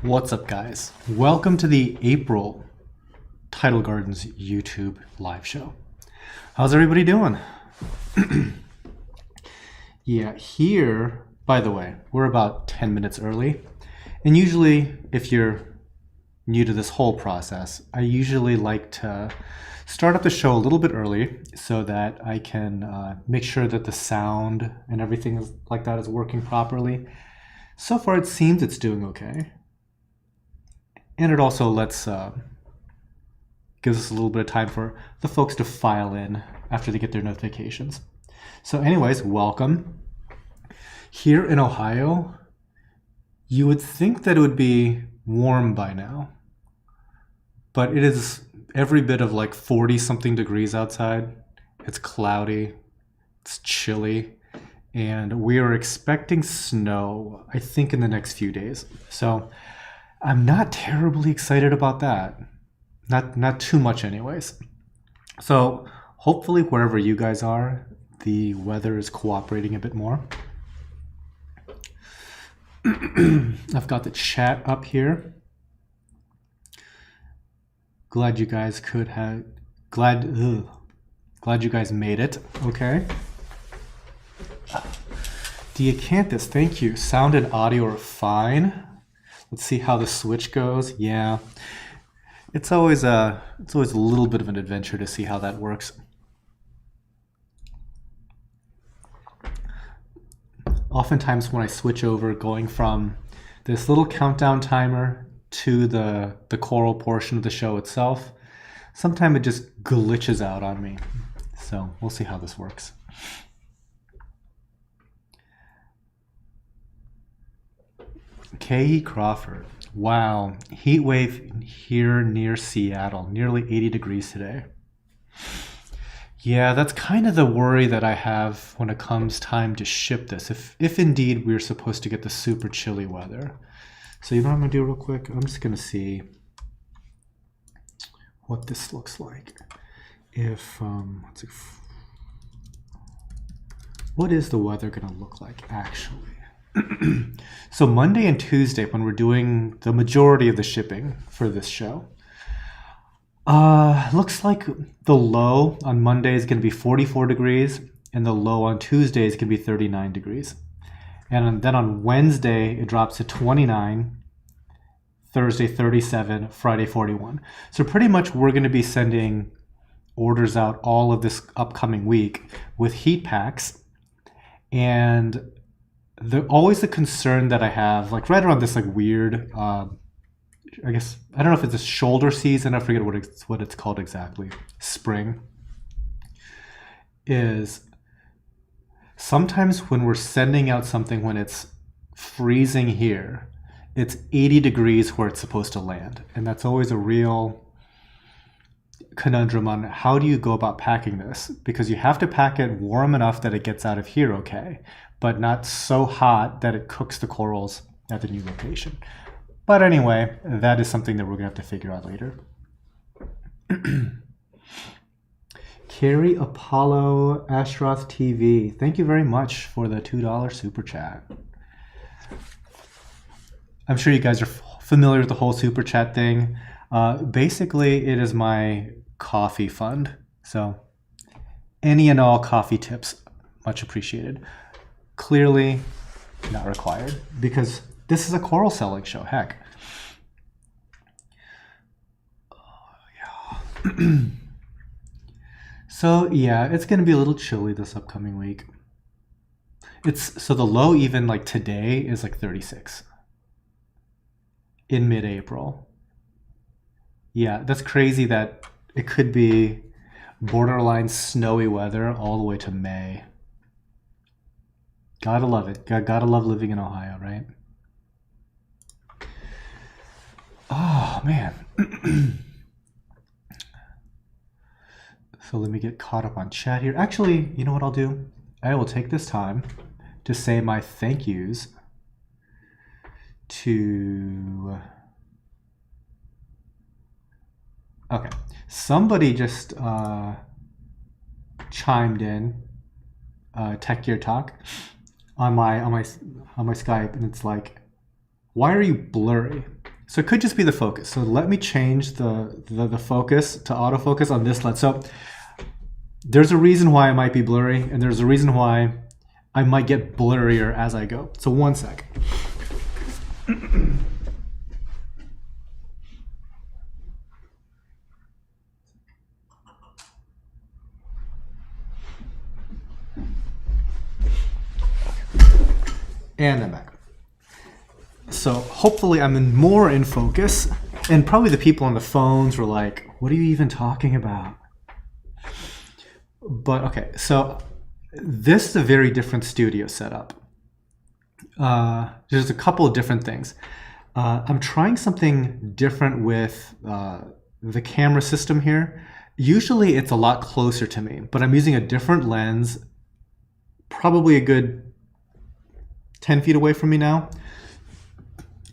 What's up, guys? Welcome to the April Tidal Gardens YouTube live show. How's everybody doing? Yeah, here, by the way, we're about 10 minutes early. And usually, if you're new to this whole process, I usually like to start up the show a little bit early so that I can make sure that the sound and everything like that is working properly. So far, it seems it's doing okay. And it also gives us a little bit of time for the folks to file in after they get their notifications. So anyways, welcome. Here in Ohio, you would think that it would be warm by now, but it is every bit of like 40-something degrees outside. It's cloudy, it's chilly, and we are expecting snow, I think, in the next few days. So I'm not terribly excited about that. Not too much anyways. So hopefully wherever you guys are, the weather is cooperating a bit more. I've got the chat up here. Glad you guys glad you guys made it. Okay. Diacanthus, thank you. Sound and audio are fine. Let's see how the switch goes. Yeah, it's always a little bit of an adventure to see how that works. Oftentimes when I switch over, going from this little countdown timer to the choral portion of the show itself, sometimes it just glitches out on me. So we'll see how this works. K.E. Crawford. Wow, heat wave here near Seattle, nearly 80 degrees today. Yeah, that's kind of the worry that I have when it comes time to ship this, if indeed we're supposed to get the super chilly weather. So you know what I'm gonna do real quick? I'm just gonna see what this looks like. If let's see, what is the weather gonna look like actually? So Monday and Tuesday, when we're doing the majority of the shipping for this show, looks like the low on Monday is going to be 44 degrees and the low on Tuesday is going to be 39 degrees. And then on Wednesday, it drops to 29, Thursday 37, Friday 41. So pretty much we're going to be sending orders out all of this upcoming week with heat packs. And always the concern that I have, like right around this like weird, I guess, I don't know if it's a shoulder season, I forget what it's called exactly, spring, is sometimes when we're sending out something when it's freezing here, it's 80 degrees where it's supposed to land. And that's always a real conundrum on how do you go about packing this, because you have to pack it warm enough that it gets out of here okay, but not so hot that it cooks the corals at the new location. But anyway, that is something that we're gonna have to figure out later. Carrie Apollo Ashroth TV, thank you very much for the $2 super chat. I'm sure you guys are familiar with the whole super chat thing. Basically, it is my coffee fund. So any and all coffee tips, much appreciated. Clearly not required because this is a coral selling show, heck. Oh, yeah. So yeah, it's gonna be a little chilly this upcoming week. So the low even like today is like 36 in mid-April. Yeah, that's crazy that it could be borderline snowy weather all the way to May. Gotta love it. Gotta love living in Ohio, right? Oh, man. So let me get caught up on chat here. Actually, you know what I'll do? I will take this time to say my thank yous to... Okay, somebody just chimed in, Tech Gear Talk, on my Skype, and it's like, why are you blurry? So it could just be the focus. So let me change the focus to autofocus on this lens. So there's a reason why it might be blurry, and there's a reason why I might get blurrier as I go. So one sec. And I'm back. So hopefully I'm more in focus, and probably the people on the phones were like, what are you even talking about? But okay, so this is a very different studio setup. There's a couple of different things. I'm trying something different with the camera system here. Usually it's a lot closer to me, but I'm using a different lens, probably a good 10 feet away from me now.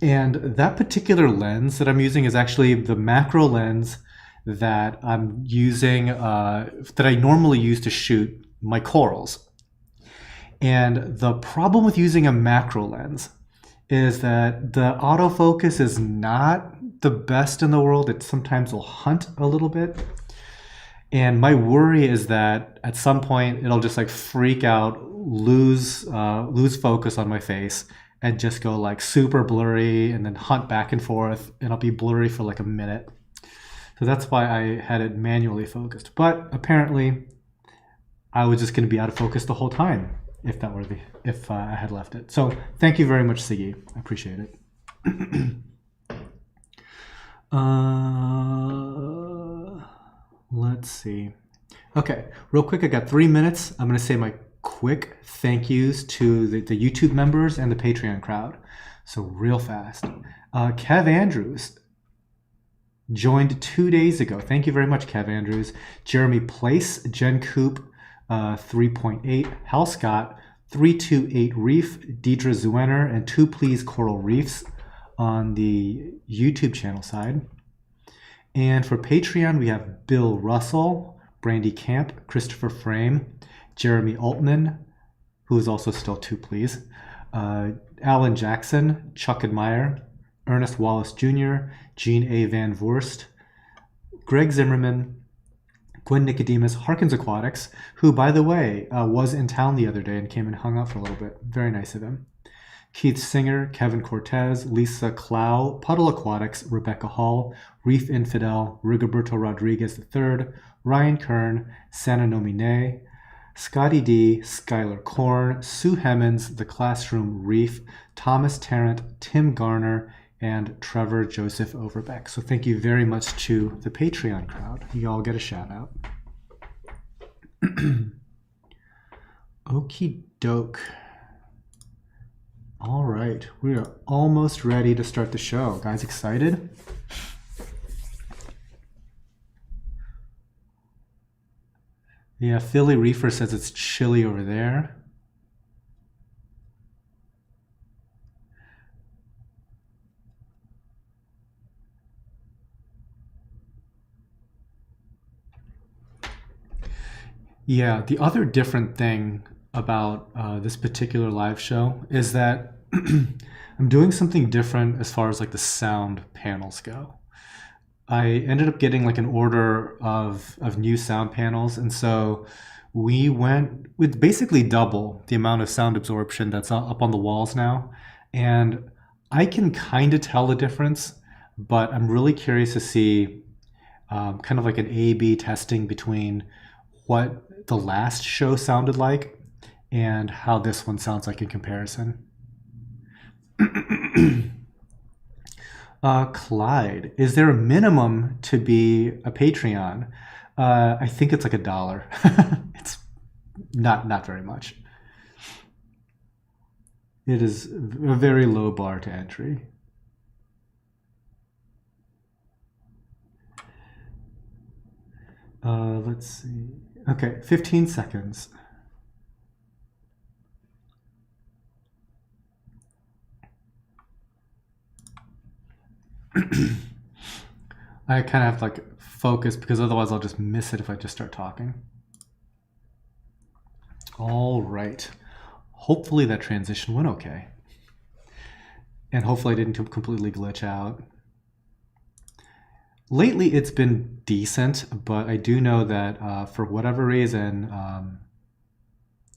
And that particular lens that I'm using is actually the macro lens that I'm using, that I normally use to shoot my corals. And the problem with using a macro lens is that the autofocus is not the best in the world. It sometimes will hunt a little bit. And my worry is that at some point it'll just like freak out, lose focus on my face, and just go like super blurry and then hunt back and forth, and I'll be blurry for like a minute. So that's why I had it manually focused. But apparently I was just going to be out of focus the whole time if I had left it. So thank you very much, Siggy. I appreciate it. Let's see. Okay, real quick, I got 3 minutes. I'm going to say my quick thank yous to the YouTube members and the Patreon crowd. So real fast. Kev Andrews joined 2 days ago. Thank you very much, Kev Andrews. Jeremy Place, Jen Coop, 3.8, Hal Scott, 328 Reef, Deidre Zuener, and 2 Please Coral Reefs on the YouTube channel side. And for Patreon, we have Bill Russell, Brandy Camp, Christopher Frame, Jeremy Altman, who is also still 2 Please, Alan Jackson, Chuck Admire, Ernest Wallace Jr., Gene A. Van Voorst, Greg Zimmerman, Gwen Nicodemus, Harkins Aquatics, who, by the way, was in town the other day and came and hung out for a little bit. Very nice of him. Keith Singer, Kevin Cortez, Lisa Clow, Puddle Aquatics, Rebecca Hall, Reef Infidel, Rigoberto Rodriguez III, Ryan Kern, Santa Nomine, Scotty D, Skylar Korn, Sue Hemmons, The Classroom Reef, Thomas Tarrant, Tim Garner, and Trevor Joseph Overbeck. So thank you very much to the Patreon crowd. You all get a shout out. Okie doke. All right, we are almost ready to start the show. Guys, excited? Yeah, Philly Reefer says it's chilly over there. Yeah, the other different thing about this particular live show is that I'm doing something different as far as like the sound panels go. I ended up getting like an order of new sound panels, and so we went with basically double the amount of sound absorption that's up on the walls now. And I can kind of tell the difference, but I'm really curious to see kind of like an A/B testing between what the last show sounded like and how this one sounds like in comparison. Clyde, is there a minimum to be a Patreon? I think it's like $1. It's not very much. It is a very low bar to entry. Let's see. Okay, 15 seconds. I kind of have to like focus because otherwise I'll just miss it if I just start talking. All right. Hopefully that transition went okay. And hopefully I didn't completely glitch out. Lately, it's been decent, but I do know that for whatever reason,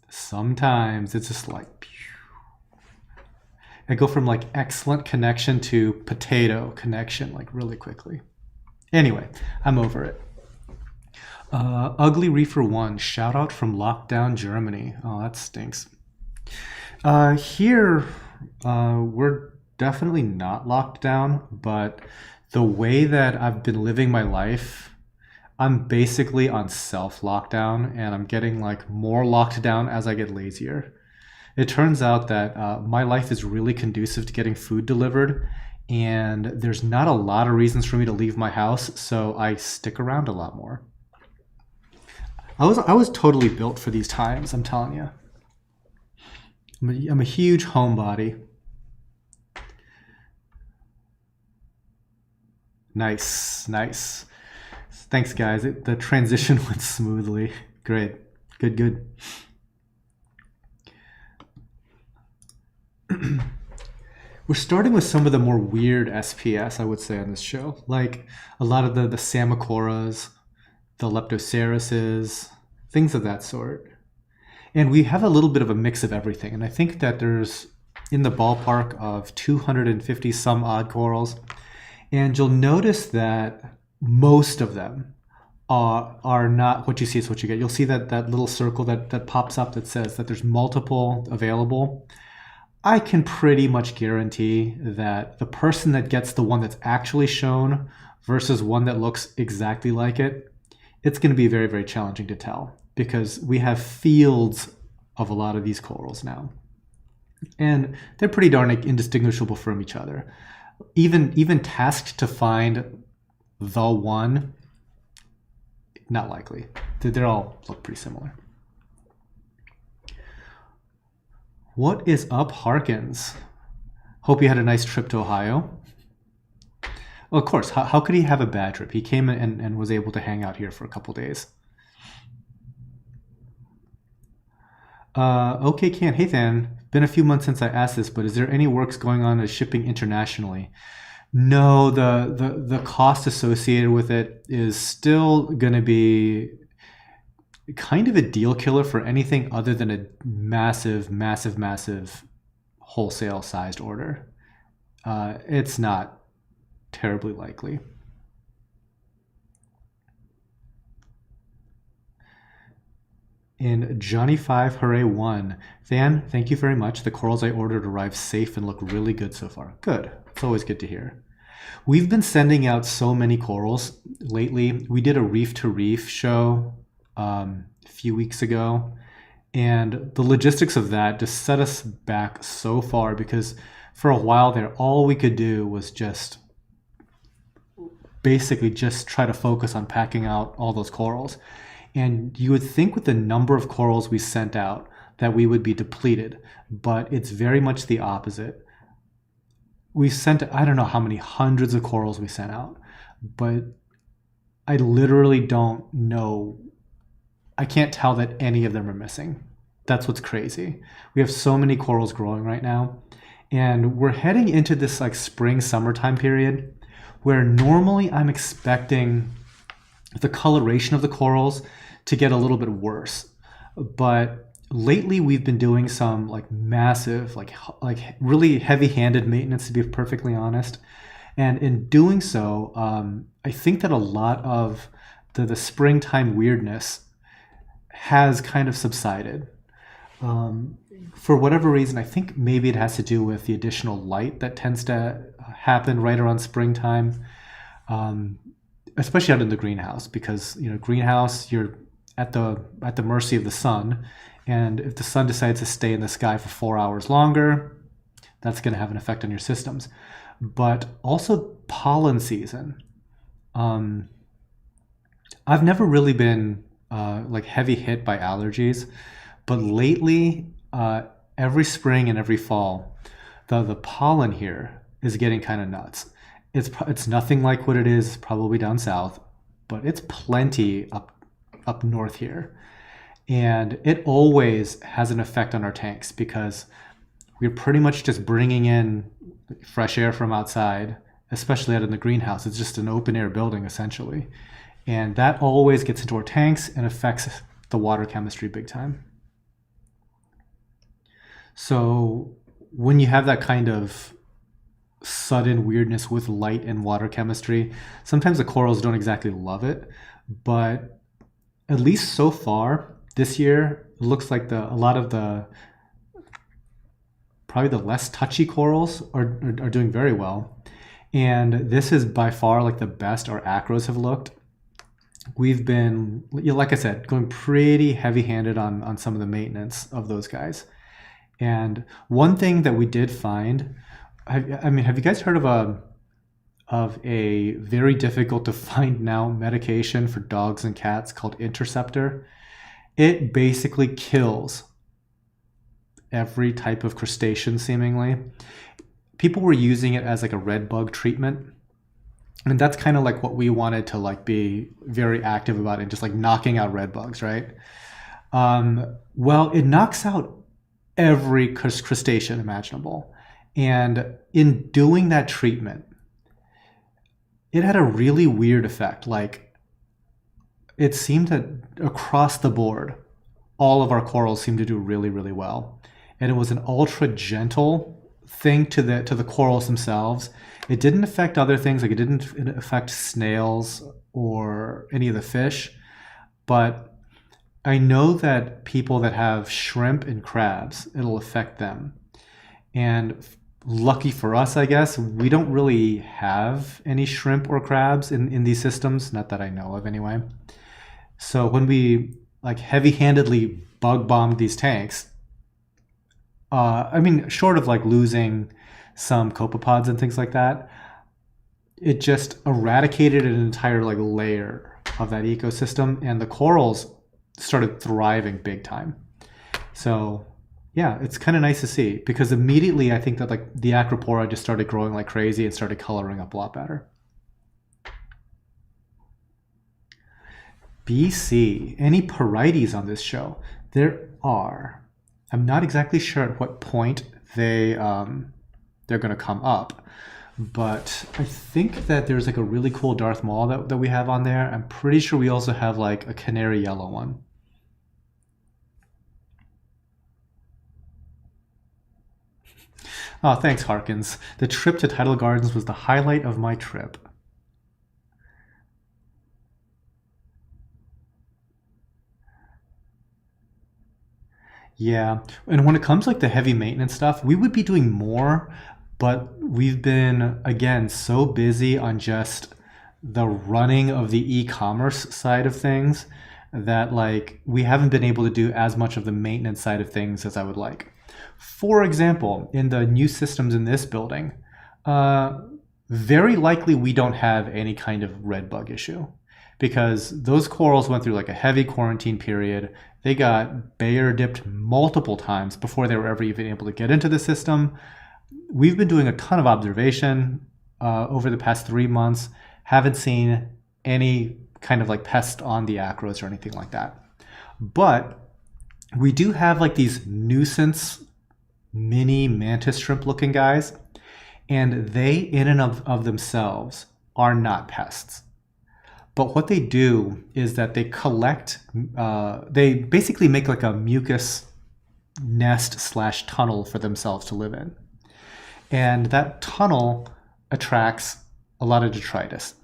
sometimes it's just like I go from like excellent connection to potato connection like really quickly. Anyway, I'm over it. Ugly Reefer 1, shout out from lockdown Germany. Oh, that stinks. Here, we're definitely not locked down, but the way that I've been living my life, I'm basically on self-lockdown, and I'm getting like more locked down as I get lazier. It turns out that my life is really conducive to getting food delivered, and there's not a lot of reasons for me to leave my house, so I stick around a lot more. I was totally built for these times, I'm telling you. I'm a huge homebody. Nice, nice. Thanks, guys. The transition went smoothly. Great. Good, good. We're starting with some of the more weird SPS, I would say, on this show. Like a lot of the PSAMMOCORAs, the LEPTOSERIS, things of that sort. And we have a little bit of a mix of everything. And I think that there's in the ballpark of 250 some odd corals. And you'll notice that most of them are not what you see is what you get. You'll see that little circle that pops up that says that there's multiple available. I can pretty much guarantee that the person that gets the one that's actually shown versus one that looks exactly like it, it's going to be very, very challenging to tell because we have fields of a lot of these corals now. And they're pretty darn indistinguishable from each other. Even tasked to find the one, not likely. They all look pretty similar. What is up, Harkins? Hope you had a nice trip to Ohio. Well, of course, how could he have a bad trip? He came and was able to hang out here for a couple days. Okay, Can. Hey, Than. Been a few months since I asked this, but is there any works going on as shipping internationally? No, the cost associated with it is still going to be kind of a deal killer for anything other than a massive, massive, massive wholesale sized order. It's not terribly likely. And Johnny5 Hooray 1. Than, thank you very much. The corals I ordered arrived safe and look really good so far. Good. It's always good to hear. We've been sending out so many corals lately. We did a reef to reef show a few weeks ago, and the logistics of that just set us back so far because for a while there, all we could do was just basically just try to focus on packing out all those corals. And you would think with the number of corals we sent out that we would be depleted, but it's very much the opposite. We sent, I don't know how many hundreds of corals we sent out, but I literally don't know. I can't tell that any of them are missing. That's what's crazy. We have so many corals growing right now, and we're heading into this like spring, summertime period where normally I'm expecting the coloration of the corals to get a little bit worse. But lately we've been doing some like massive, like really heavy-handed maintenance, to be perfectly honest. And in doing so, I think that a lot of the springtime weirdness has kind of subsided. For whatever reason, I think maybe it has to do with the additional light that tends to happen right around springtime, especially out in the greenhouse, because greenhouse, you're at the mercy of the sun, and if the sun decides to stay in the sky for 4 hours longer, that's going to have an effect on your systems. But also pollen season. I've never really been like heavy hit by allergies, but lately, every spring and every fall, the pollen here is getting kind of nuts. It's nothing like what it is probably down south, but it's plenty up north here. And it always has an effect on our tanks because we're pretty much just bringing in fresh air from outside especially out in the greenhouse. It's just an open air building essentially. And that always gets into our tanks and affects the water chemistry big time. So when you have that kind of sudden weirdness with light and water chemistry, sometimes the corals don't exactly love it, but at least so far this year, it looks like a lot of the probably the less touchy corals are doing very well. And this is by far like the best our acros have looked. We've been, like I said, going pretty heavy-handed on some of the maintenance of those guys. And one thing that we did find, I mean, have you guys heard of a very difficult to find now medication for dogs and cats called Interceptor? It basically kills every type of crustacean seemingly. People were using it as like a red bug treatment. And that's kind of like what we wanted to like be very active about and just like knocking out red bugs, right? Well, it knocks out every crustacean imaginable. And in doing that treatment, it had a really weird effect. Like it seemed that across the board, all of our corals seemed to do really, really well. And it was an ultra gentle thing to the corals themselves. It didn't affect other things, like it didn't affect snails or any of the fish. But I know that people that have shrimp and crabs, it'll affect them. And lucky for us, I guess, we don't really have any shrimp or crabs in these systems, not that I know of anyway. So when we like heavy-handedly bug bombed these tanks, I mean, short of like losing some copepods and things like that, it just eradicated an entire like layer of that ecosystem, and the corals started thriving big time. So yeah, it's kind of nice to see, because immediately I think that like the Acropora just started growing like crazy and started coloring up a lot better. BC, any PORITES on this show? There are. I'm not exactly sure at what point they're going to come up, but I think that there's like a really cool Darth Maul that we have on there. I'm pretty sure we also have like a canary yellow one. Oh, thanks, Harkins. The trip to Tidal Gardens was the highlight of my trip. Yeah, and when it comes like the heavy maintenance stuff, we would be doing more, but we've been, again, so busy on just the running of the e-commerce side of things that like we haven't been able to do as much of the maintenance side of things as I would like. For example, in the new systems in this building, very likely we don't have any kind of red bug issue, because those corals went through like a heavy quarantine period. They got Bayer dipped multiple times before they were ever even able to get into the system. We've been doing a ton of observation over the past 3 months. Haven't seen any kind of like pest on the acros or anything like that. But we do have like these nuisance mini mantis shrimp looking guys, and they in and of themselves are not pests. But what they do is that they collect, they basically make like a mucus nest / tunnel for themselves to live in. And that tunnel attracts a lot of detritus.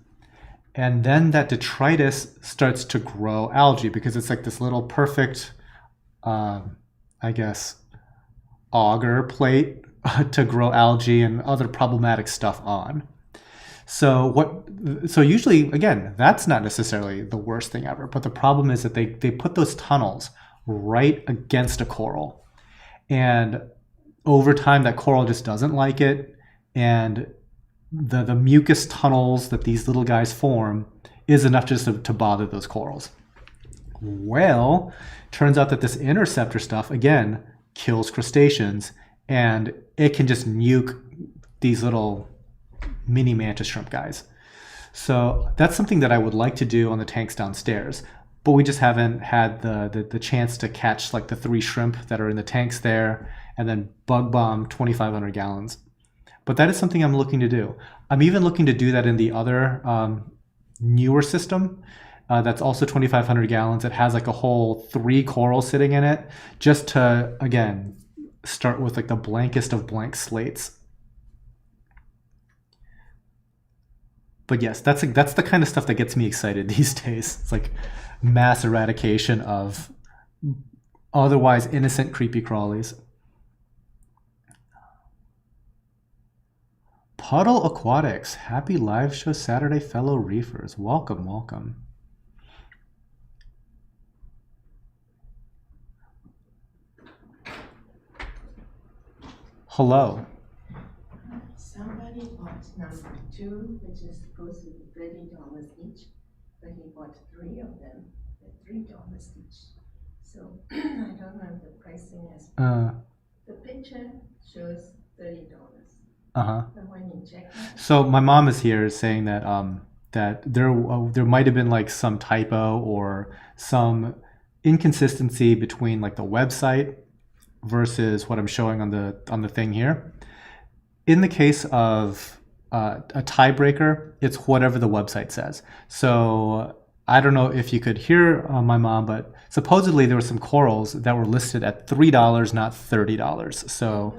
And then that detritus starts to grow algae, because it's like this little perfect, I guess, auger plate to grow algae and other problematic stuff on. So usually, again, that's not necessarily the worst thing ever, but the problem is that they put those tunnels right against a coral. And over time, that coral just doesn't like it. And the mucus tunnels that these little guys form is enough just to bother those corals. Well, turns out that this interceptor stuff, again, kills crustaceans, and it can just nuke these little mini mantis shrimp guys. So that's something that I would like to do on the tanks downstairs, but we just haven't had the chance to catch like the 3 shrimp that are in the tanks there and then bug bomb 2,500 gallons. but that is something I'm looking to do. I'm even looking to do that in the other newer system that's also 2,500 gallons. It has like a whole 3 corals sitting in it, just to, again, start with like the blankest of blank slates. But yes, that's the kind of stuff that gets me excited these days. It's like mass eradication of otherwise innocent creepy crawlies. Puddle Aquatics, happy live show Saturday, fellow reefers. Welcome, welcome. Hello. Somebody bought number 2, which is supposed to be $30 each, but he bought 3 of them at $3 each. So I don't know if the pricing is. The picture shows $30. But when you check it, so my mom is here saying that that there might have been like some typo or some inconsistency between like the website versus what I'm showing on the thing here. In the case of a tiebreaker, it's whatever the website says. So I don't know if you could hear my mom, but supposedly there were some corals that were listed at $3, not $30. So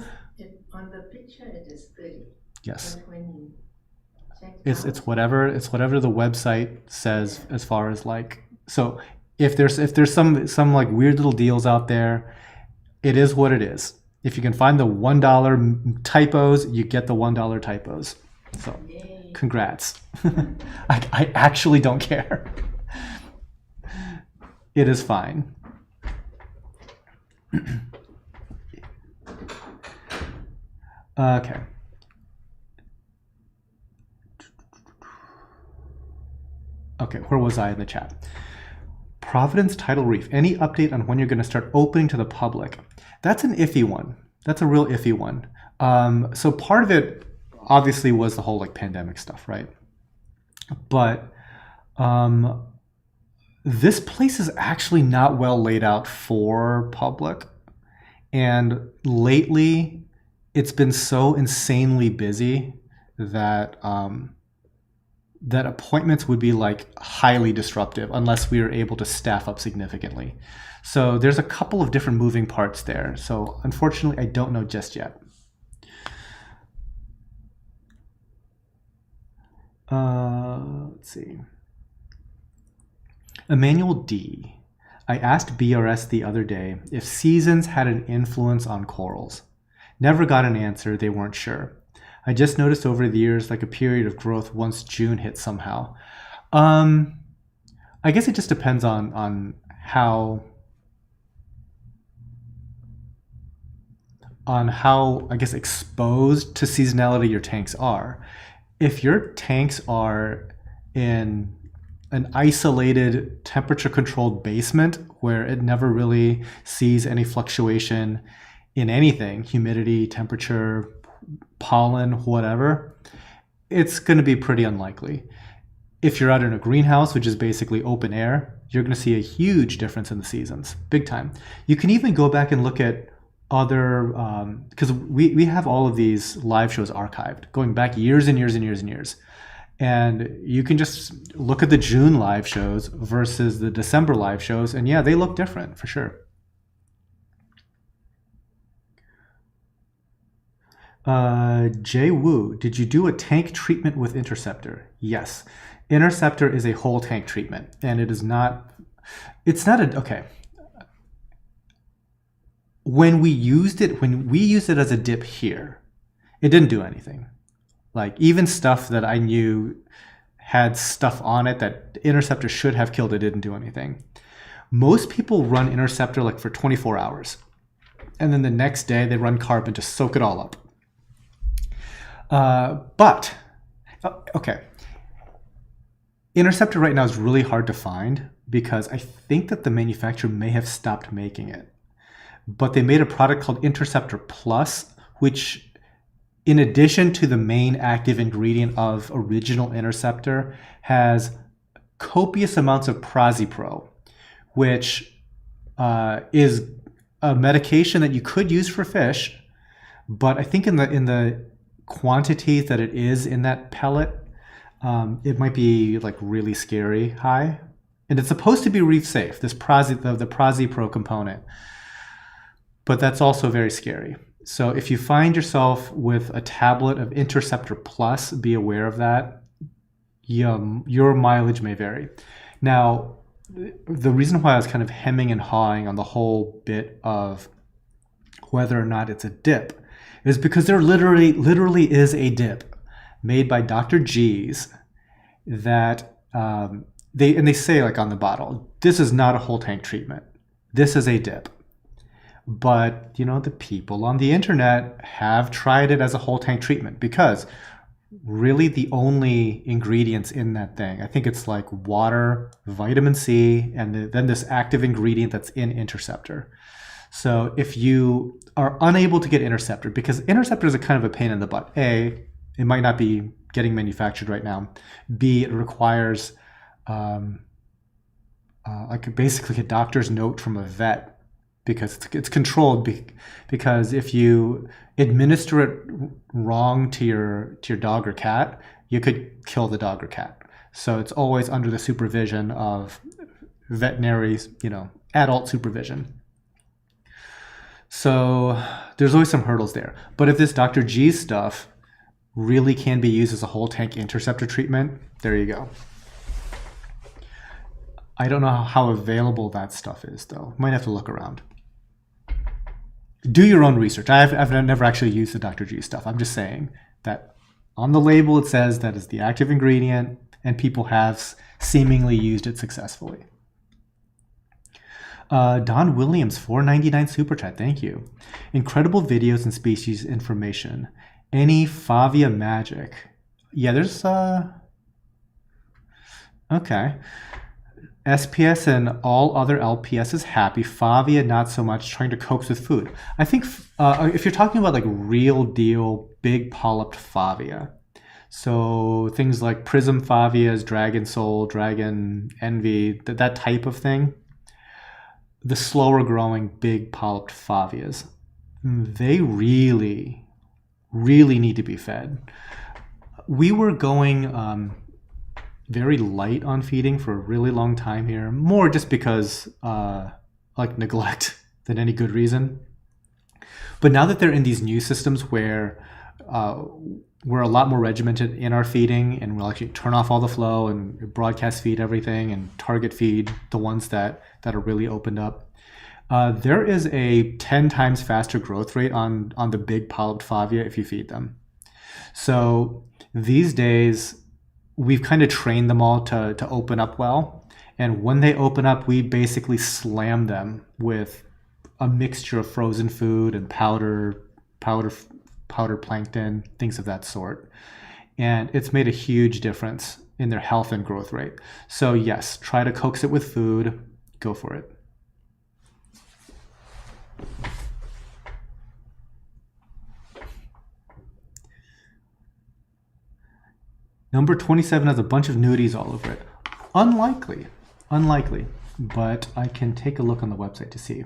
on the picture it is 30. Yes, but when you check it's whatever the website says as far as like. So if there's some like weird little deals out there, it is what it is. If you can find the $1 typos, you get the $1 typos. So, Yay. Congrats. I actually don't care. It is fine. Okay. Okay, where was I in the chat? Providence Tidal Reef. Any update on when you're going to start opening to the public? That's an iffy one. That's a real iffy one. So part of it obviously was the whole like pandemic stuff, right? But this place is actually not well laid out for public. And lately, it's been so insanely busy that that appointments would be like highly disruptive unless we were able to staff up significantly. So there's a couple of different moving parts there. So unfortunately, I don't know just yet. Let's see. Emmanuel D. I asked BRS the other day if seasons had an influence on corals. Never got an answer, they weren't sure. I just noticed over the years like a period of growth once June hit somehow. I guess it just depends on how I guess exposed to seasonality your tanks are. If your tanks are in an isolated temperature controlled basement where it never really sees any fluctuation in anything, humidity, temperature, pollen, whatever, it's going to be pretty unlikely. If you're out in a greenhouse, which is basically open air, you're going to see a huge difference in the seasons, big time. You can even go back and look at other, because we have all of these live shows archived, going back years and years and years and years. And you can just look at the June live shows versus the December live shows, and yeah, they look different for sure. Jay Wu, did you do a tank treatment with Interceptor? Yes. Interceptor is a whole tank treatment, and it's not okay. When we used it as a dip here, it didn't do anything. Like even stuff that I knew had stuff on it that Interceptor should have killed, it didn't do anything. Most people run Interceptor like for 24 hours. And then the next day they run carbon to soak it all up. Okay. Interceptor right now is really hard to find because I think that the manufacturer may have stopped making it. But they made a product called Interceptor Plus, which in addition to the main active ingredient of original Interceptor, has copious amounts of Prazipro, which is a medication that you could use for fish, but I think in the quantities that it is in that pellet, it might be like really scary high. And it's supposed to be reef safe, this the PRASI-Pro component. But that's also very scary. So if you find yourself with a tablet of Interceptor Plus, be aware of that. Your mileage may vary. Now, the reason why I was kind of hemming and hawing on the whole bit of whether or not it's a dip is because there literally is a dip made by Dr. G's that they say, like, on the bottle, this is not a whole tank treatment. This is a dip. But, you know, the people on the internet have tried it as a whole tank treatment because really the only ingredients in that thing, I think it's like water, vitamin C, and then this active ingredient that's in Interceptor. So if you are unable to get Interceptor, because Interceptors are kind of a pain in the butt. A, it might not be getting manufactured right now. B, it requires like basically a doctor's note from a vet, because it's controlled, because if you administer it wrong to your dog or cat, you could kill the dog or cat. So it's always under the supervision of veterinary, you know, adult supervision. So there's always some hurdles there. But if this Dr. G stuff really can be used as a whole tank Interceptor treatment, there you go. I don't know how available that stuff is, though. Might have to look around. Do your own research. I've never actually used the Dr. G stuff. I'm just saying that on the label it says that is the active ingredient, and people have seemingly used it successfully. Don Williams, $4.99 super chat. Thank you. Incredible videos and species information. Any Favia magic? Yeah, there's okay. SPS and all other LPS is happy. Favia, not so much, trying to coax with food. I think if you're talking about like real deal, big polyped Favia, so things like Prism Favias, Dragon Soul, Dragon Envy, that type of thing, the slower growing big polyped Favias, they really, really need to be fed. We were going very light on feeding for a really long time here, more just because like neglect than any good reason. But now that they're in these new systems where we're a lot more regimented in our feeding, and we'll actually turn off all the flow and broadcast feed everything and target feed the ones that are really opened up, there is a 10 times faster growth rate on the big polyped Favia if you feed them. So these days, we've kind of trained them all to open up well. And when they open up, we basically slam them with a mixture of frozen food and powder plankton, things of that sort. And it's made a huge difference in their health and growth rate. So yes, try to coax it with food. Go for it. Number 27 has a bunch of nudies all over it. Unlikely, but I can take a look on the website to see,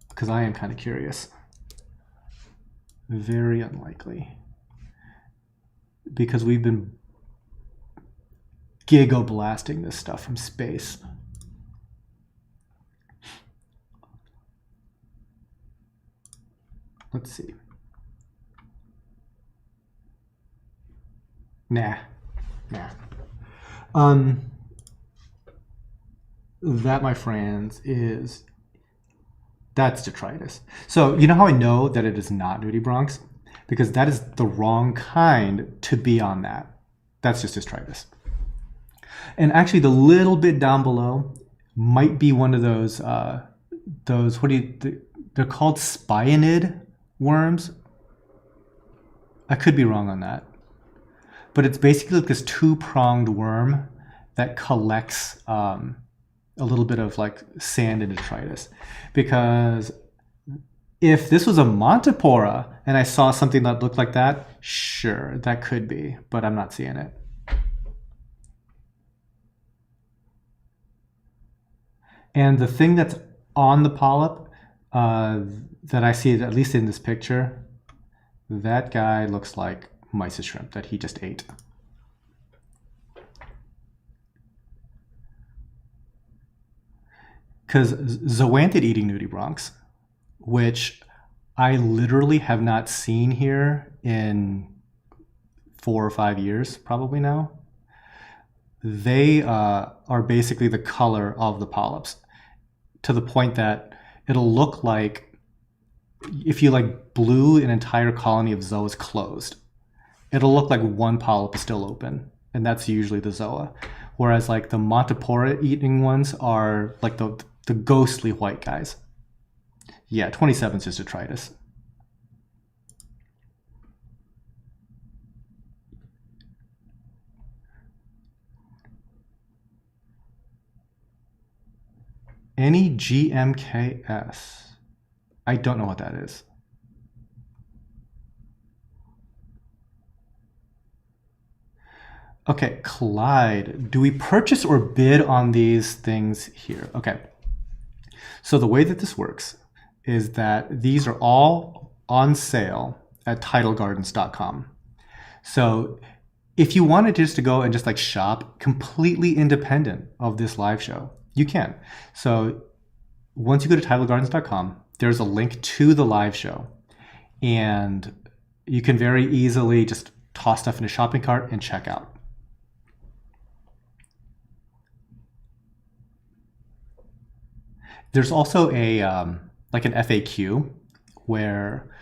because I am kind of curious. Very unlikely, because we've been gigablasting this stuff from space. Let's see. Nah. That, my friends, that's detritus. So you know how I know that it is not nudibranchs? Because that is the wrong kind to be on that. That's just detritus. And actually, the little bit down below might be one of those they're called spionid worms. I could be wrong on that. But it's basically like this two-pronged worm that collects a little bit of like sand and detritus. Because if this was a Montipora and I saw something that looked like that, sure, that could be, but I'm not seeing it. And the thing that's on the polyp that I see, at least in this picture, That guy looks like mysis shrimp that he just ate. Because zoanthid eating nudibranchs, which I literally have not seen here in 4 or 5 years, probably now, they are basically the color of the polyps, to the point that it'll look like if you like blew an entire colony of zoas closed, it'll look like one polyp is still open, and that's usually the zoa. Whereas like the Montipora eating ones are like the ghostly white guys. Yeah, 27 is just detritus. Any GMKS? I don't know what that is. Okay, Clyde, do we purchase or bid on these things here? Okay, so the way that this works is that these are all on sale at TidalGardens.com. So if you wanted just to go and just like shop completely independent of this live show, you can. So once you go to TidalGardens.com, there's a link to the live show, and you can very easily just toss stuff in a shopping cart and check out. There's also a like an FAQ where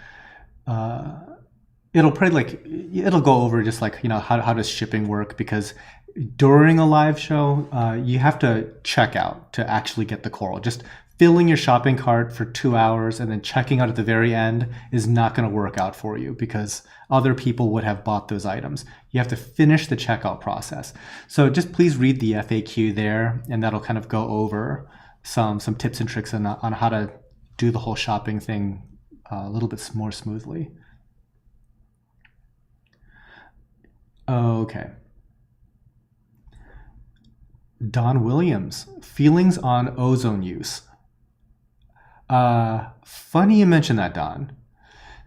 it'll probably like it'll go over just like, you know, how does shipping work, because during a live show you have to check out to actually get the coral. Just filling your shopping cart for 2 hours and then checking out at the very end is not going to work out for you, because other people would have bought those items. You have to finish the checkout process. So just please read the FAQ there, and that'll kind of go over some tips and tricks on how to do the whole shopping thing a little bit more smoothly. Okay. Don Williams, feelings on ozone use. Funny you mentioned that, Don.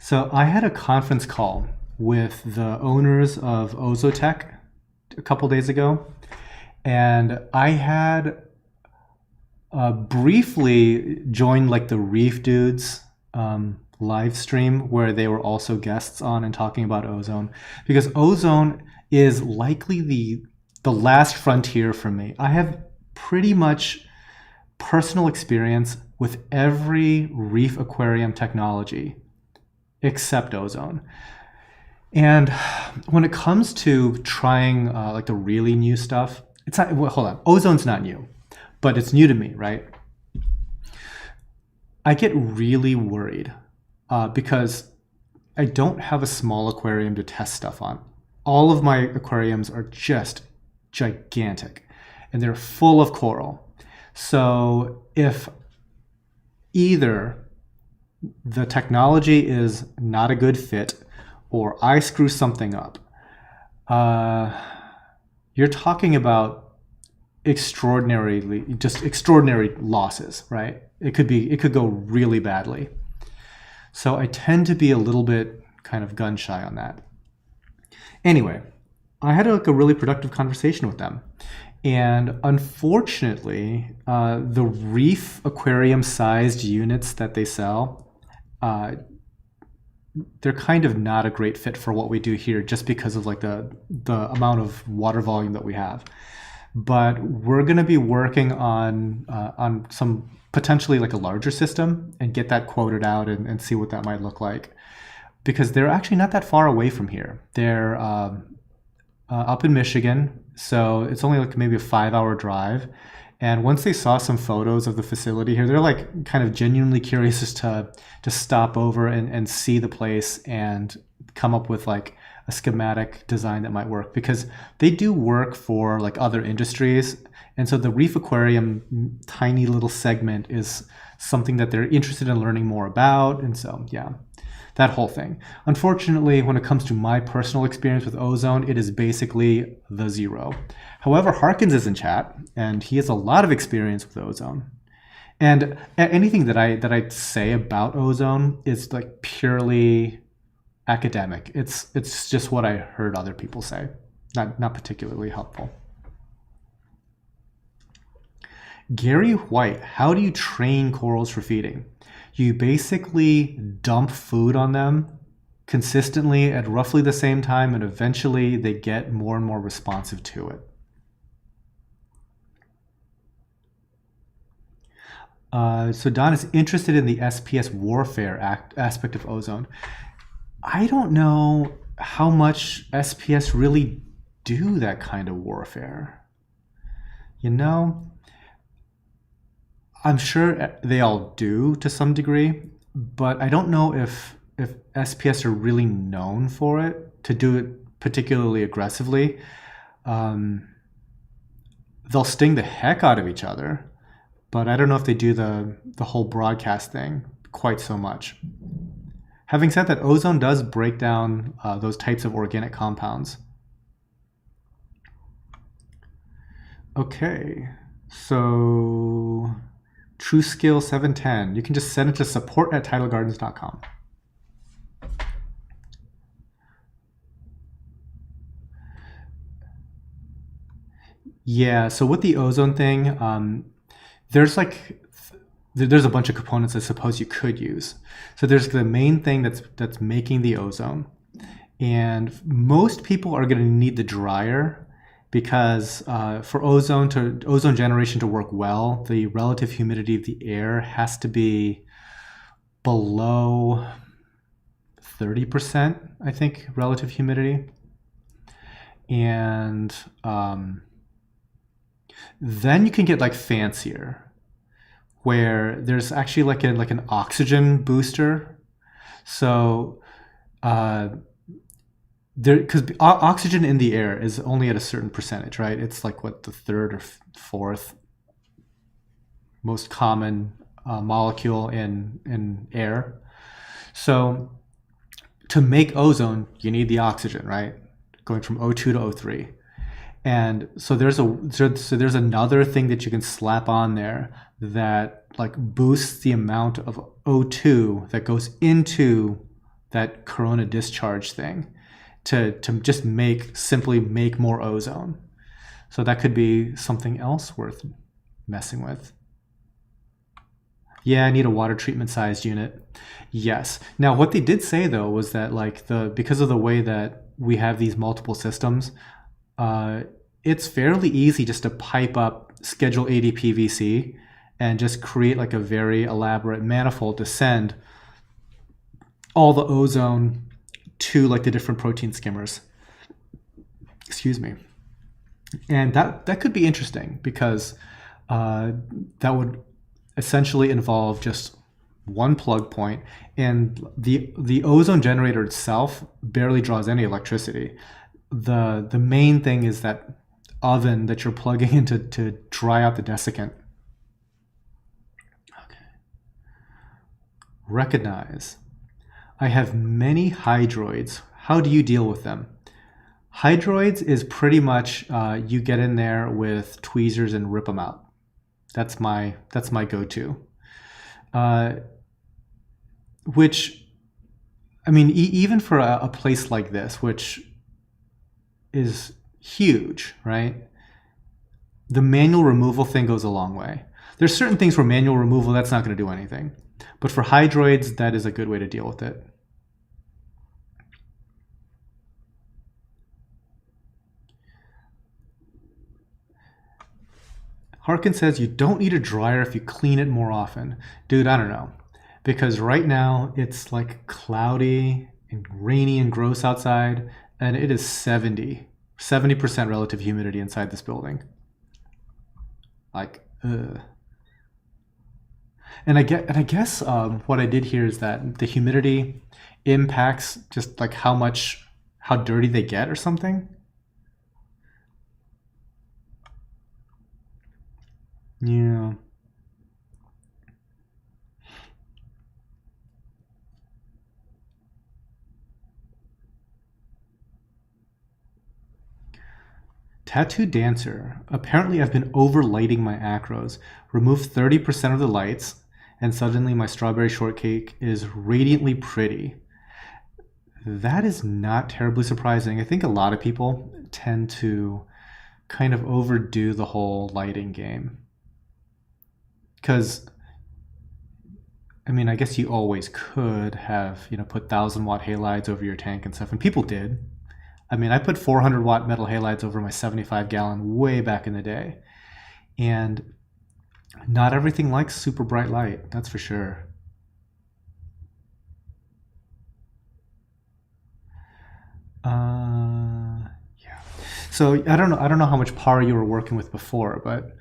So I had a conference call with the owners of Ozotech a couple days ago, and I had briefly joined like the Reef Dudes live stream where they were also guests on and talking about ozone, because ozone is likely the last frontier for me. I have pretty much personal experience with every reef aquarium technology except ozone. And when it comes to trying like the really new stuff, it's not, well, hold on, ozone's not new, but it's new to me, right? I get really worried because I don't have a small aquarium to test stuff on. All of my aquariums are just gigantic, and they're full of coral. So if either the technology is not a good fit or I screw something up, you're talking about extraordinary losses, right? It could go really badly. So I tend to be a little bit kind of gun shy on that. Anyway, I had a really productive conversation with them. And unfortunately, the reef aquarium sized units that they sell, they're kind of not a great fit for what we do here, just because of like the amount of water volume that we have. But we're going to be working on some potentially like a larger system and get that quoted out and see what that might look like, because they're actually not that far away from here. They're up in Michigan, so it's only like maybe a 5-hour drive. And once they saw some photos of the facility here, they're like kind of genuinely curious as to stop over and see the place and come up with like a schematic design that might work, because they do work for like other industries. And so the reef aquarium tiny little segment is something that they're interested in learning more about. And so, yeah, that whole thing. Unfortunately, when it comes to my personal experience with ozone, it is basically the zero. However, Harkins is in chat, and he has a lot of experience with ozone. And anything that I say about ozone is like purely academic. It's just what I heard other people say. Not particularly helpful. Gary White, how do you train corals for feeding? You basically dump food on them consistently at roughly the same time, and eventually they get more and more responsive to it. So Don is interested in the SPS warfare aspect of ozone. I don't know how much SPS really do that kind of warfare. You know, I'm sure they all do to some degree, but I don't know if SPS are really known for it, to do it particularly aggressively. They'll sting the heck out of each other, but I don't know if they do the whole broadcast thing quite so much. Having said that, ozone does break down those types of organic compounds. Okay, so TrueSkill 710. You can just send it to support@tidalgardens.com. Yeah, so with the ozone thing, there's a bunch of components I suppose you could use. So there's the main thing that's making the ozone, and most people are going to need the dryer because for ozone generation to work well, the relative humidity of the air has to be below 30%, I think, relative humidity, and then you can get like fancier, where there's actually like an oxygen booster. So because oxygen in the air is only at a certain percentage, right? It's like what, the third or fourth most common molecule in air. So to make ozone, you need the oxygen, right? Going from O2 to O3. And so there's another thing that you can slap on there that like boosts the amount of O2 that goes into that corona discharge thing to just simply make more ozone. So that could be something else worth messing with. Yeah, I need a water treatment sized unit. Yes. Now what they did say though was that like because of the way that we have these multiple systems, it's fairly easy just to pipe up schedule 80 PVC and just create like a very elaborate manifold to send all the ozone to like the different protein skimmers. Excuse me. And that could be interesting because that would essentially involve just one plug point, and the ozone generator itself barely draws any electricity. The main thing is that oven that you're plugging into to dry out the desiccant. Okay. Recognize. I have many hydroids. How do you deal with them? Hydroids is pretty much you get in there with tweezers and rip them out. That's my go-to. Which, I mean, even for a place like this, which is huge, right? The manual removal thing goes a long way. There's certain things for manual removal that's not going to do anything. But for hydroids, that is a good way to deal with it. Harkin says you don't need a dryer if you clean it more often. Dude, I don't know. Because right now it's like cloudy and rainy and gross outside, and it is 70% relative humidity inside this building. Like, ugh. And I guess what I did here is that the humidity impacts just like how dirty they get or something. Yeah. Tattoo Dancer. Apparently I've been overlighting my acros. Remove 30% of the lights, and suddenly my strawberry shortcake is radiantly pretty. that is not terribly surprising. I think a lot of people tend to kind of overdo the whole lighting game. Because, I mean, I guess you always could have, put 1,000-watt halides over your tank and stuff, and people did. I mean, I put 400-watt metal halides over my 75-gallon way back in the day. And not everything likes super bright light, that's for sure. Yeah. So I don't know how much par you were working with before, but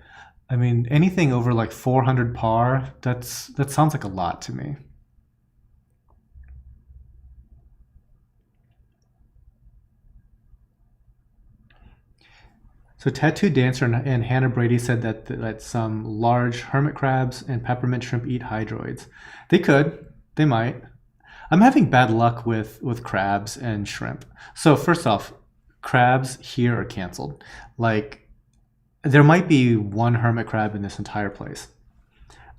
I mean, anything over like 400 par, that sounds like a lot to me. So Tattoo Dancer and Hannah Brady said that some large hermit crabs and peppermint shrimp eat hydroids. They could. They might. I'm having bad luck with crabs and shrimp. So first off, crabs here are canceled. Like, there might be one hermit crab in this entire place.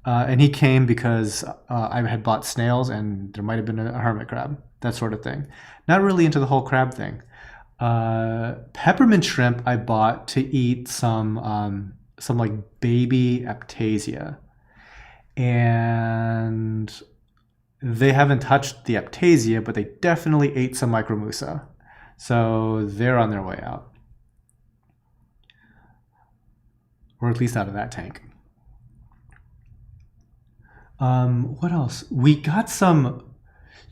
And he came because I had bought snails and there might have been a hermit crab, that sort of thing. Not really into the whole crab thing. Peppermint shrimp I bought to eat some like baby Aptasia. And they haven't touched the Aptasia, but they definitely ate some Micromusa. So they're on their way out. Or at least out of that tank. What else? We got some...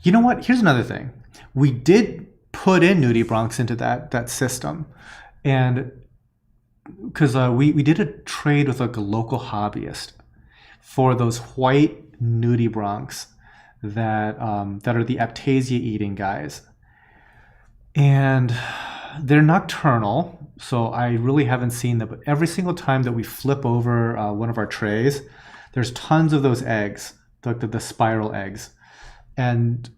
You know what? Here's another thing. We did put in nudibranchs into that system. And because we did a trade with like a local hobbyist for those white nudibranchs that are the Aptasia eating guys. And they're nocturnal, so I really haven't seen them. But every single time that we flip over one of our trays, there's tons of those eggs, like the spiral eggs. And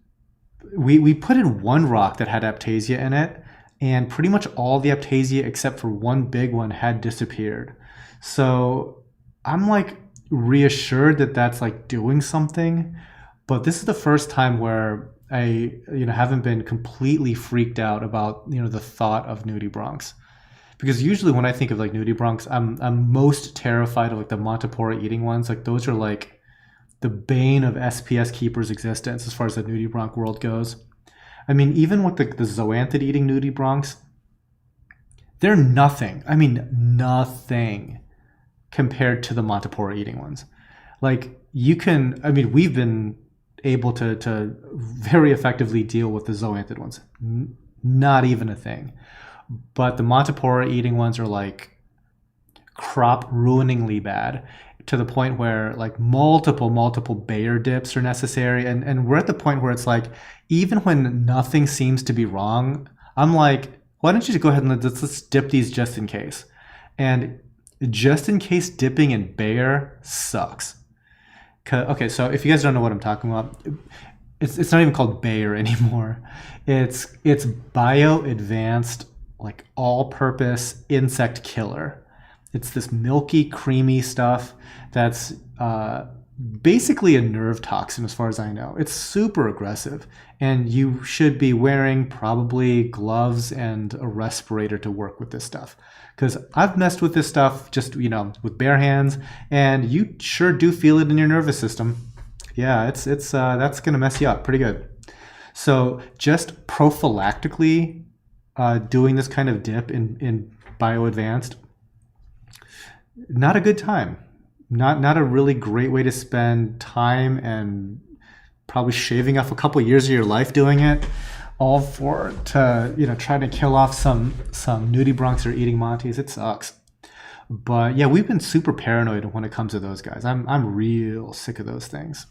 we put in one rock that had Aptasia in it, and pretty much all the Aptasia except for one big one had disappeared. So I'm like reassured that that's like doing something. But this is the first time where I haven't been completely freaked out about the thought of nudibranchs. Because usually when I think of like nudibranchs, I'm most terrified of like the Montipora eating ones. Like those are like the bane of SPS keepers' existence as far as the nudibranch world goes. I mean, even with the zoanthid eating nudibranchs, they're nothing. I mean, nothing compared to the Montipora eating ones. Like we've been able to very effectively deal with the zoanthid ones. Not even a thing. But the Montipora eating ones are like crop ruiningly bad, to the point where like multiple Bayer dips are necessary. And we're at the point where it's like, even when nothing seems to be wrong, I'm like, why don't you just go ahead and let's dip these just in case. And just in case dipping in Bayer sucks. Okay, so if you guys don't know what I'm talking about, it's not even called Bayer anymore. It's Bio Advanced, like all-purpose insect killer. It's this milky, creamy stuff that's basically a nerve toxin as far as I know. It's super aggressive, and you should be wearing probably gloves and a respirator to work with this stuff. Because I've messed with this stuff just, with bare hands, and you sure do feel it in your nervous system. Yeah, it's that's gonna mess you up pretty good. So just prophylactically doing this kind of dip in Bio Advanced, not a good time. Not a really great way to spend time, and probably shaving off a couple years of your life doing it, all for trying to kill off some nudibranchs or eating monties. It sucks. But yeah, we've been super paranoid when it comes to those guys. I'm real sick of those things.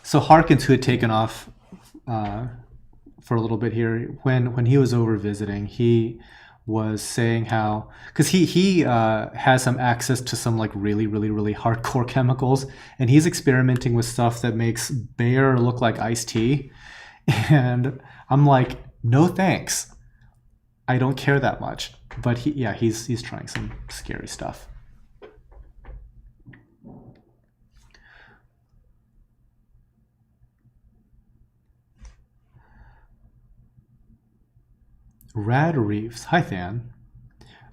So Harkins, who had taken off for a little bit here, when he was over visiting, he was saying how, because he has some access to some like really hardcore chemicals, and he's experimenting with stuff that makes Bayer look like iced tea. And I'm like, no thanks. I don't care that much. But he's trying some scary stuff. Rad Reefs. Hi, Than.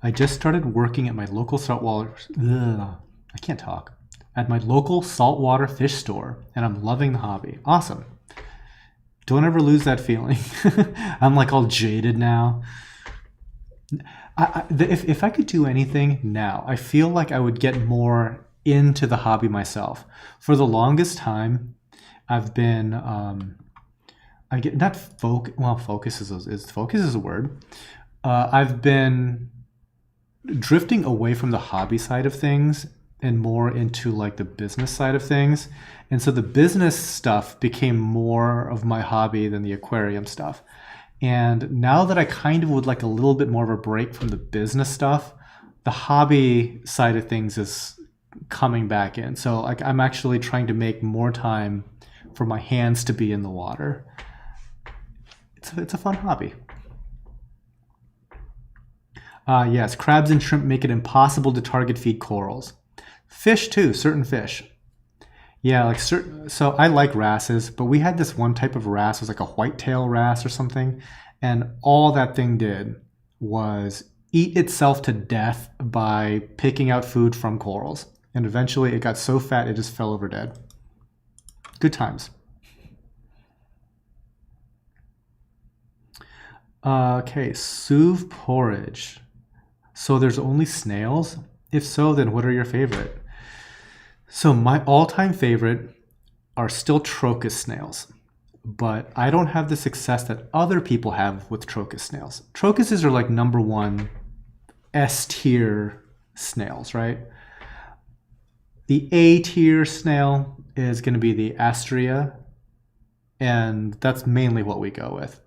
I just started working at my local saltwater. I can't talk. At my local saltwater fish store, and I'm loving the hobby. Awesome. Don't ever lose that feeling. I'm like all jaded now. If I could do anything now, I feel like I would get more into the hobby myself. For the longest time, I've been I get not focus is a word. I've been drifting away from the hobby side of things and more into like the business side of things. And so the business stuff became more of my hobby than the aquarium stuff. And now that I kind of would like a little bit more of a break from the business stuff, the hobby side of things is coming back in. So like I'm actually trying to make more time for my hands to be in the water. It's a fun hobby. Yes, crabs and shrimp make it impossible to target feed corals. Fish too, certain fish. Yeah, like certain. So I like wrasses, but we had this one type of wrasse, it was like a whitetail wrasse or something, and all that thing did was eat itself to death by picking out food from corals. And eventually it got so fat it just fell over dead. Good times. Okay, Suve porridge. So there's only snails? If so, then what are your favorite? So my all-time favorite are still Trochus snails, but I don't have the success that other people have with Trochus snails. Trochuses are like #1 S tier snails, right? The A tier snail is going to be the Astrea, and that's mainly what we go with.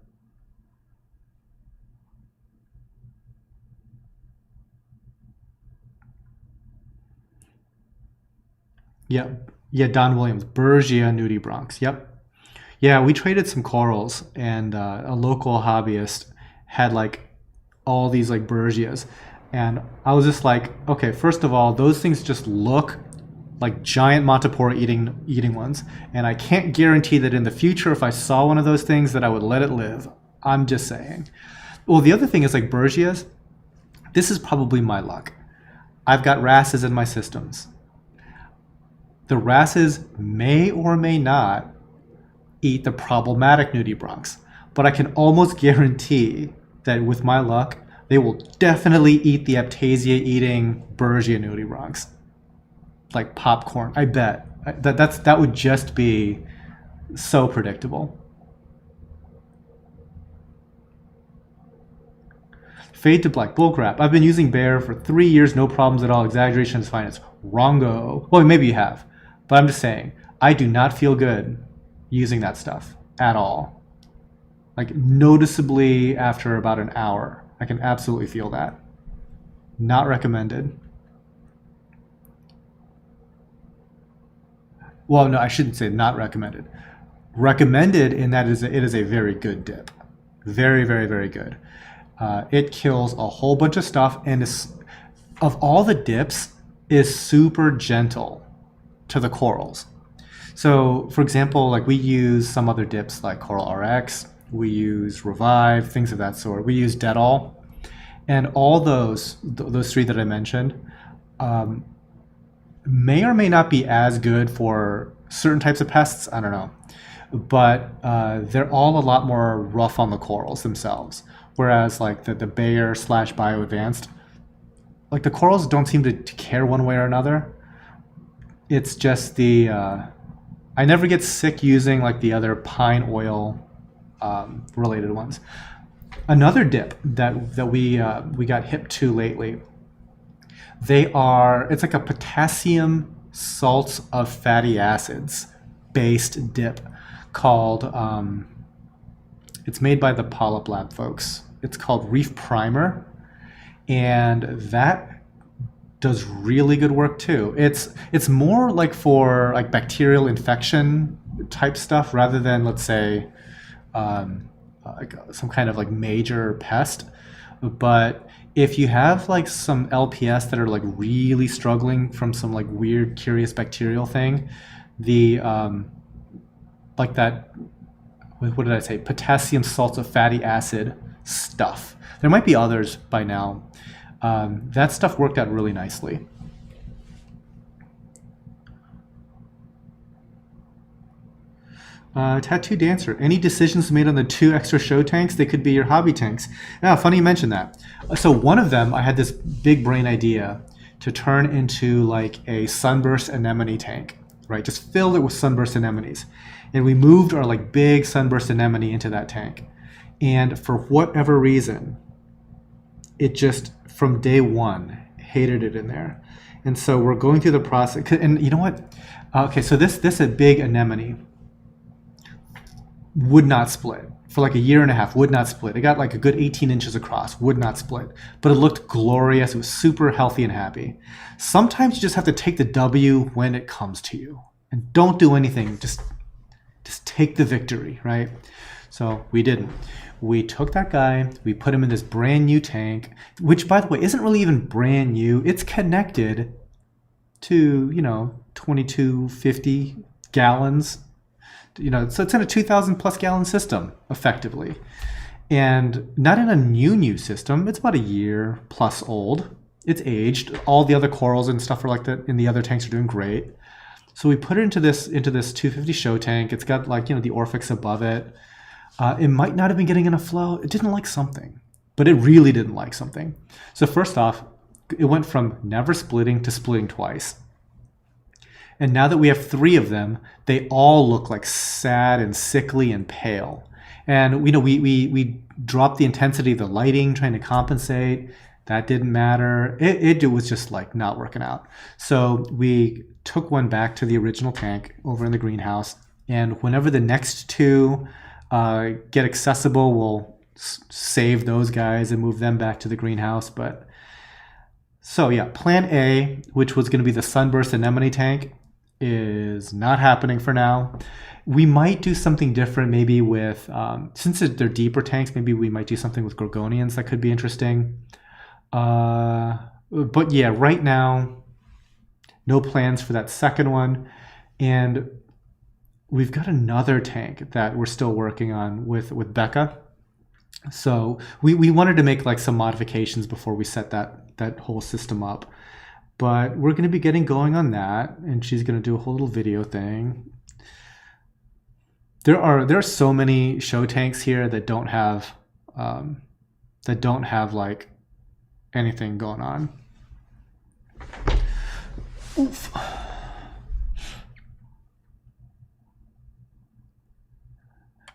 Yep. Yeah, Don Williams, Bergia nudibranchs. Yep. Yeah, we traded some corals, and a local hobbyist had like all these like Bergias, and I was just like, okay, first of all, those things just look like giant Montipora eating ones, and I can't guarantee that in the future, if I saw one of those things, that I would let it live. I'm just saying. Well, the other thing is like Bergias. This is probably my luck. I've got wrasses in my systems. The wrasses may or may not eat the problematic nudibranchs, but I can almost guarantee that with my luck, they will definitely eat the Aptasia-eating Bergia nudibranchs, like popcorn. I bet that would just be so predictable. Fade to black, bullcrap. I've been using Bear for 3 years, no problems at all. Exaggeration is fine. It's wrongo. Well, maybe you have. But I'm just saying, I do not feel good using that stuff at all. Like noticeably after about an hour, I can absolutely feel that. Not recommended. Well, no, I shouldn't say not recommended. Recommended in that it is a very good dip. Very, very, very good. It kills a whole bunch of stuff, and is, of all the dips, is super gentle to the corals. So for example, like we use some other dips like Coral RX, we use Revive, things of that sort. We use Dedall, and all those three that I mentioned may or may not be as good for certain types of pests, I don't know. But they're all a lot more rough on the corals themselves. Whereas like the Bayer / Bio Advanced, like the corals don't seem to care one way or another. It's just the, I never get sick using like the other pine oil related ones. Another dip that we got hip to lately, it's like a potassium salts of fatty acids based dip called, it's made by the Polyp Lab folks. It's called Reef Primer, and that does really good work too. It's more like for like bacterial infection type stuff rather than, let's say, like some kind of like major pest. But if you have like some LPS that are like really struggling from some like weird curious bacterial thing, the like that, with, what did I say, potassium salts-fatty acid stuff. There might be others by now. That stuff worked out really nicely. Tattoo Dancer, any decisions made on the 2 extra show tanks? They could be your hobby tanks. Now, funny you mention that. So one of them, I had this big brain idea to turn into like a sunburst anemone tank, right? Just filled it with sunburst anemones. And we moved our like big sunburst anemone into that tank. And for whatever reason, it just, from day one, hated it in there. And so we're going through the process. And you know what? Okay, so this a big anemone would not split. For like a year and a half, would not split. It got like a good 18 inches across, would not split. But it looked glorious. It was super healthy and happy. Sometimes you just have to take the W when it comes to you. And don't do anything. Just take the victory, right? So we didn't. We took that guy, we put him in this brand new tank, which, by the way, isn't really even brand new. It's connected to, 2250 gallons. So it's in a 2,000 plus gallon system, effectively. And not in a new system. It's about a year plus old. It's aged. All the other corals and stuff are like that in the other tanks are doing great. So we put it into this 250 show tank. It's got like, the Orphix above it. It might not have been getting enough flow. It didn't like something, but it really didn't like something. So first off, it went from never splitting to splitting twice. And now that we have 3 of them, they all look like sad and sickly and pale. And we dropped the intensity of the lighting, trying to compensate. That didn't matter. It was just like not working out. So we took one back to the original tank over in the greenhouse. And whenever the next 2 get accessible, we'll save those guys and move them back to the greenhouse. But so yeah, plan A, which was going to be the sunburst anemone tank, is not happening for now. We might do something different, maybe with, since they're deeper tanks, maybe we might do something with gorgonians that could be interesting. But yeah, right now, no plans for that second one. And we've got another tank that we're still working on with Becca. So we wanted to make like some modifications before we set that whole system up. But we're going to be getting going on that, and she's going to do a whole little video thing. There are so many show tanks here that don't have like anything going on. Oof.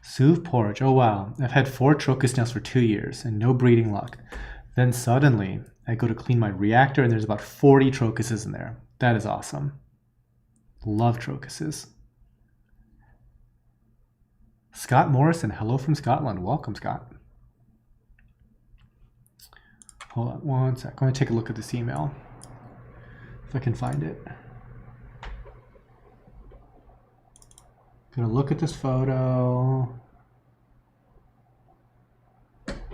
Suve porridge. Oh wow, I've had 4 trochus nails for 2 years and no breeding luck. Then suddenly I go to clean my reactor and there's about 40 trochuses in there. That is awesome. Love trochuses. Scott Morrison, hello from Scotland. Welcome, Scott. Hold on one sec. I'm going to take a look at this email if I can find it. Gonna look at this photo.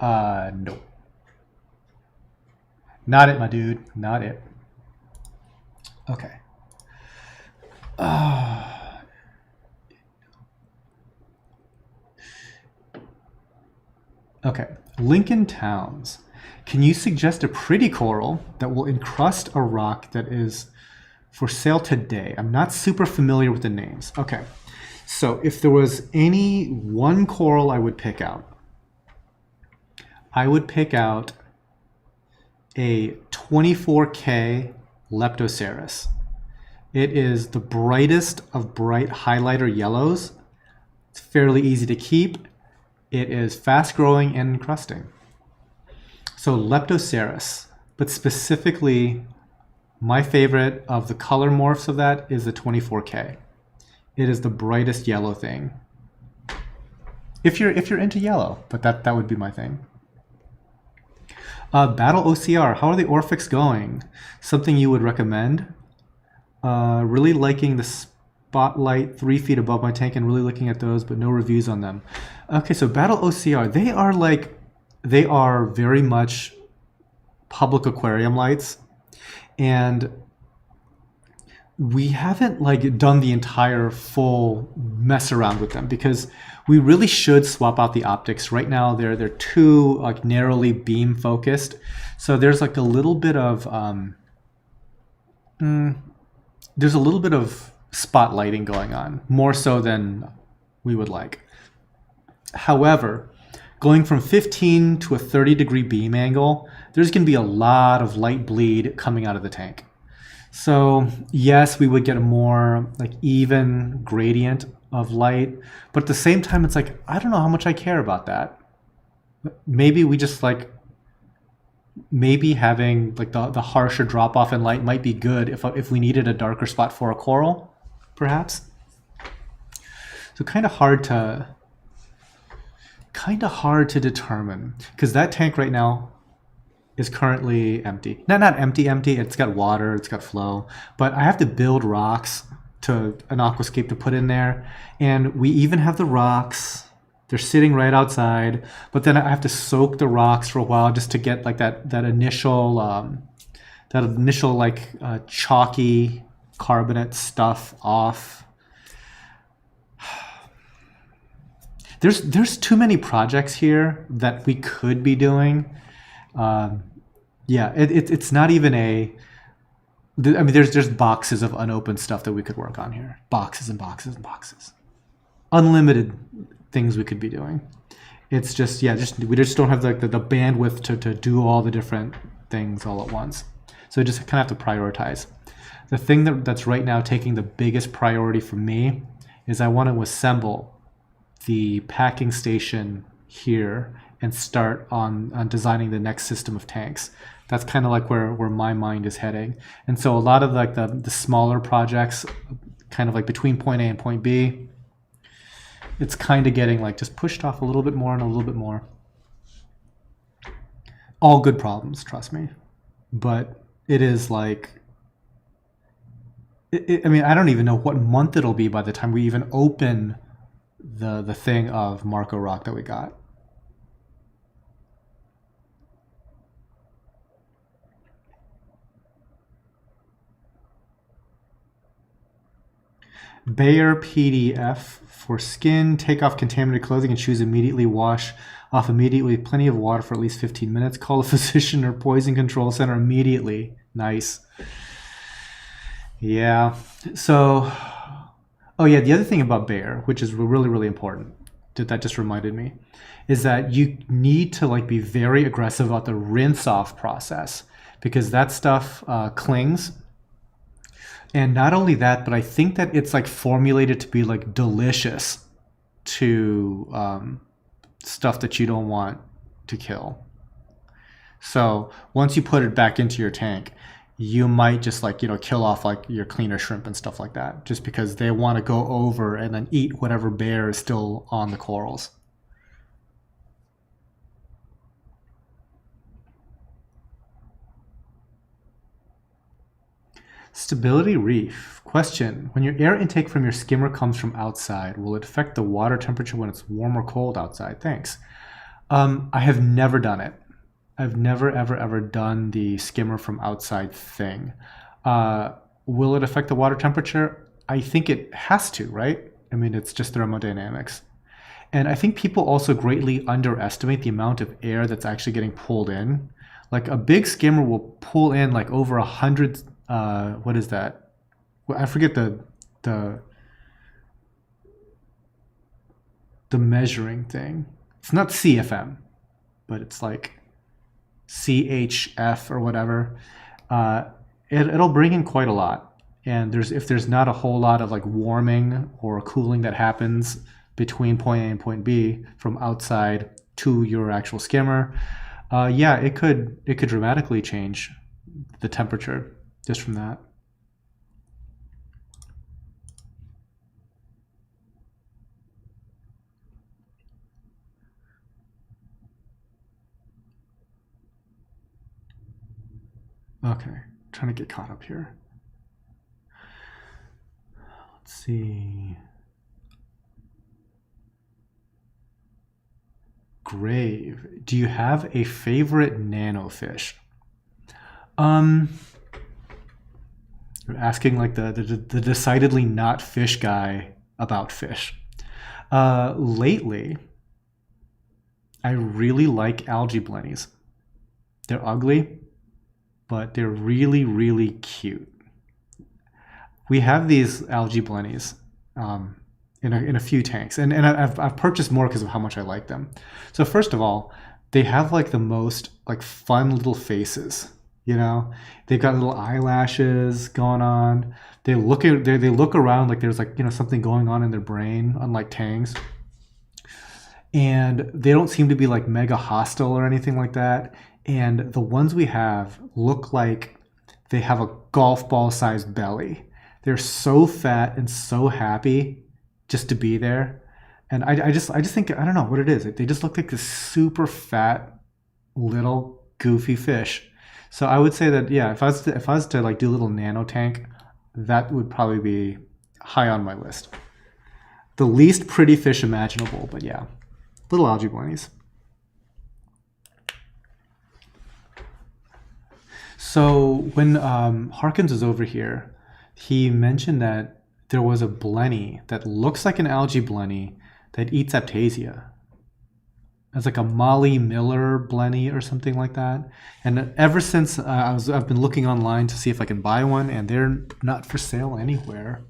Nope. Not it, my dude. Not it. Okay. Okay. Lincoln Towns. Can you suggest a pretty coral that will encrust a rock that is for sale today? I'm not super familiar with the names. Okay. So if there was any one coral I would pick out, I would pick out a 24K LEPTOSERIS. It is the brightest of bright highlighter yellows. It's fairly easy to keep. It is fast growing and encrusting. So LEPTOSERIS, but specifically my favorite of the color morphs of that is the 24K. It is the brightest yellow thing. If you're into yellow, but that would be my thing. Battle OCR, how are the Orphix going? Something you would recommend? Really liking the Spotlight 3 feet above my tank and really looking at those, but no reviews on them. Okay, so Battle OCR, they are very much public aquarium lights, and we haven't like done the entire full mess around with them because we really should swap out the optics. Right now they're too like narrowly beam focused. So there's like a little bit of there's a little bit of spotlighting going on, more so than we would like. However, going from 15 to a 30-degree beam angle, there's going to be a lot of light bleed coming out of the tank. So yes, we would get a more like even gradient of light, but at the same time, it's like, I don't know how much I care about that. Maybe we just like, maybe having like the harsher drop off in light might be good if we needed a darker spot for a coral, perhaps. So kind of hard to determine because that tank right now is currently empty. Not empty, it's got water, it's got flow, but I have to build rocks to an aquascape to put in there. And we even have the rocks, they're sitting right outside, but then I have to soak the rocks for a while just to get like that initial like chalky carbonate stuff off. There's too many projects here that we could be doing. Yeah, it's not even a. I mean, there's boxes of unopened stuff that we could work on here. Boxes and boxes and boxes. Unlimited things we could be doing. It's just, yeah, we just don't have the bandwidth to do all the different things all at once. So we just kind of have to prioritize. The thing that's right now taking the biggest priority for me is I want to assemble the packing station here and start on designing the next system of tanks. That's kind of like where my mind is heading. And so a lot of like the smaller projects, kind of like between point A and point B, it's kind of getting like just pushed off a little bit more and a little bit more. All good problems, trust me. But it is like, I mean, I don't even know what month it'll be by the time we even open the thing of Marco rock that we got. Bayer PDF for skin. Take off contaminated clothing and shoes immediately. Wash off immediately. Plenty of water for at least 15 minutes. Call a physician or poison control center immediately. Nice. Yeah. So, oh yeah, the other thing about Bayer, which is really, really important, that just reminded me, is that you need to like be very aggressive about the rinse off process because that stuff clings. And not only that, but I think that it's like formulated to be like delicious to stuff that you don't want to kill. So once you put it back into your tank, you might just like, kill off like your cleaner shrimp and stuff like that, just because they want to go over and then eat whatever bear is still on the corals. Stability reef. Question. When your air intake from your skimmer comes from outside, will it affect the water temperature when it's warm or cold outside? Thanks. I have never done it. I've never, ever done the skimmer from outside thing. Will it affect the water temperature? I think it has to, right? I mean, it's just thermodynamics. And I think people also greatly underestimate the amount of air that's actually getting pulled in. Like a big skimmer will pull in like over 100, what is that? Well, I forget the measuring thing. It's not CFM, but it's like CHF or whatever. It'll bring in quite a lot. And if there's not a whole lot of like warming or cooling that happens between point A and point B from outside to your actual skimmer, yeah, it could dramatically change the temperature just from that. Okay, trying to get caught up here. Let's see. Grave. Do you have a favorite nanofish? They're asking like the decidedly not fish guy about fish. Lately, I really like algae blennies. They're ugly, but they're really, really cute. We have these algae blennies in a few tanks, and I've purchased more because of how much I like them. So first of all, they have like the most like fun little faces. You know, they've got little eyelashes going on. They look around like there's like, you know, something going on in their brain, unlike tangs. And they don't seem to be like mega hostile or anything like that. And the ones we have look like they have a golf ball sized belly. They're so fat and so happy just to be there. And I just think, I don't know what it is. They just look like this super fat little goofy fish. So I would say that, yeah, if I was to like do a little nano tank, that would probably be high on my list. The least pretty fish imaginable, but yeah, little algae blennies. So when Harkins was over here, he mentioned that there was a blenny that looks like an algae blenny that eats Aptasia. It's like a Molly Miller blenny or something like that. And ever since I've been looking online to see if I can buy one, and they're not for sale anywhere.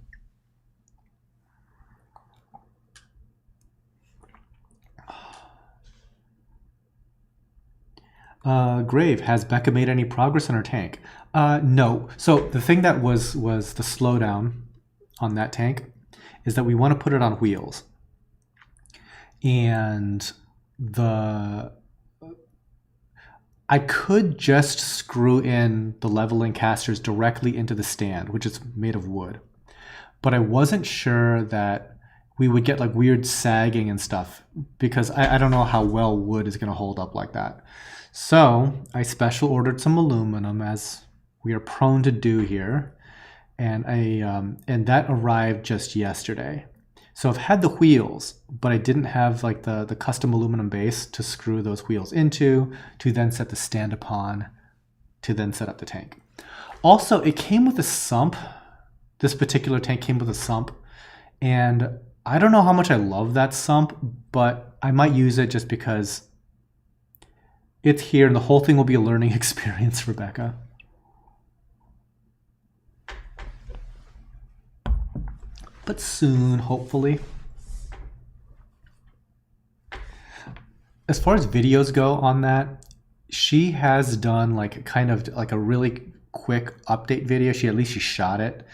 Grave, has Becca made any progress on her tank? No. So the thing that was the slowdown on that tank is that we want to put it on wheels. And I could just screw in the leveling casters directly into the stand, which is made of wood. But I wasn't sure that we would get like weird sagging and stuff because I don't know how well wood is going to hold up like that. So I special ordered some aluminum, as we are prone to do here. And that arrived just yesterday. So I've had the wheels, but I didn't have like the custom aluminum base to screw those wheels into, to then set the stand upon, to then set up the tank. Also, it came with a sump. This particular tank came with a sump. And I don't know how much I love that sump, but I might use it just because it's here and the whole thing will be a learning experience for Becca. But soon, hopefully. As far as videos go on that, she has done like kind of like a really quick update video. At least she shot it.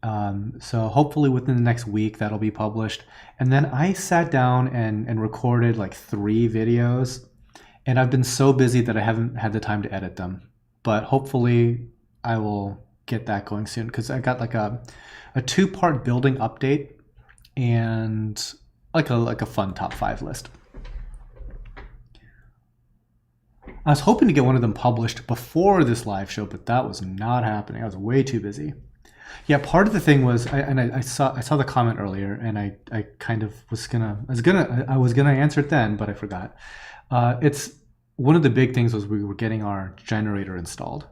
So hopefully within the next week that'll be published. And then I sat down and recorded like 3 videos. And I've been so busy that I haven't had the time to edit them. But hopefully I will get that going soon, because I got like a 2-part building update and like a fun top 5 list. I was hoping to get one of them published before this live show, but that was not happening. I was way too busy. Yeah, part of the thing was, I saw the comment earlier, and I kind of was gonna answer it then, but I forgot. It's one of the big things was we were getting our generator installed.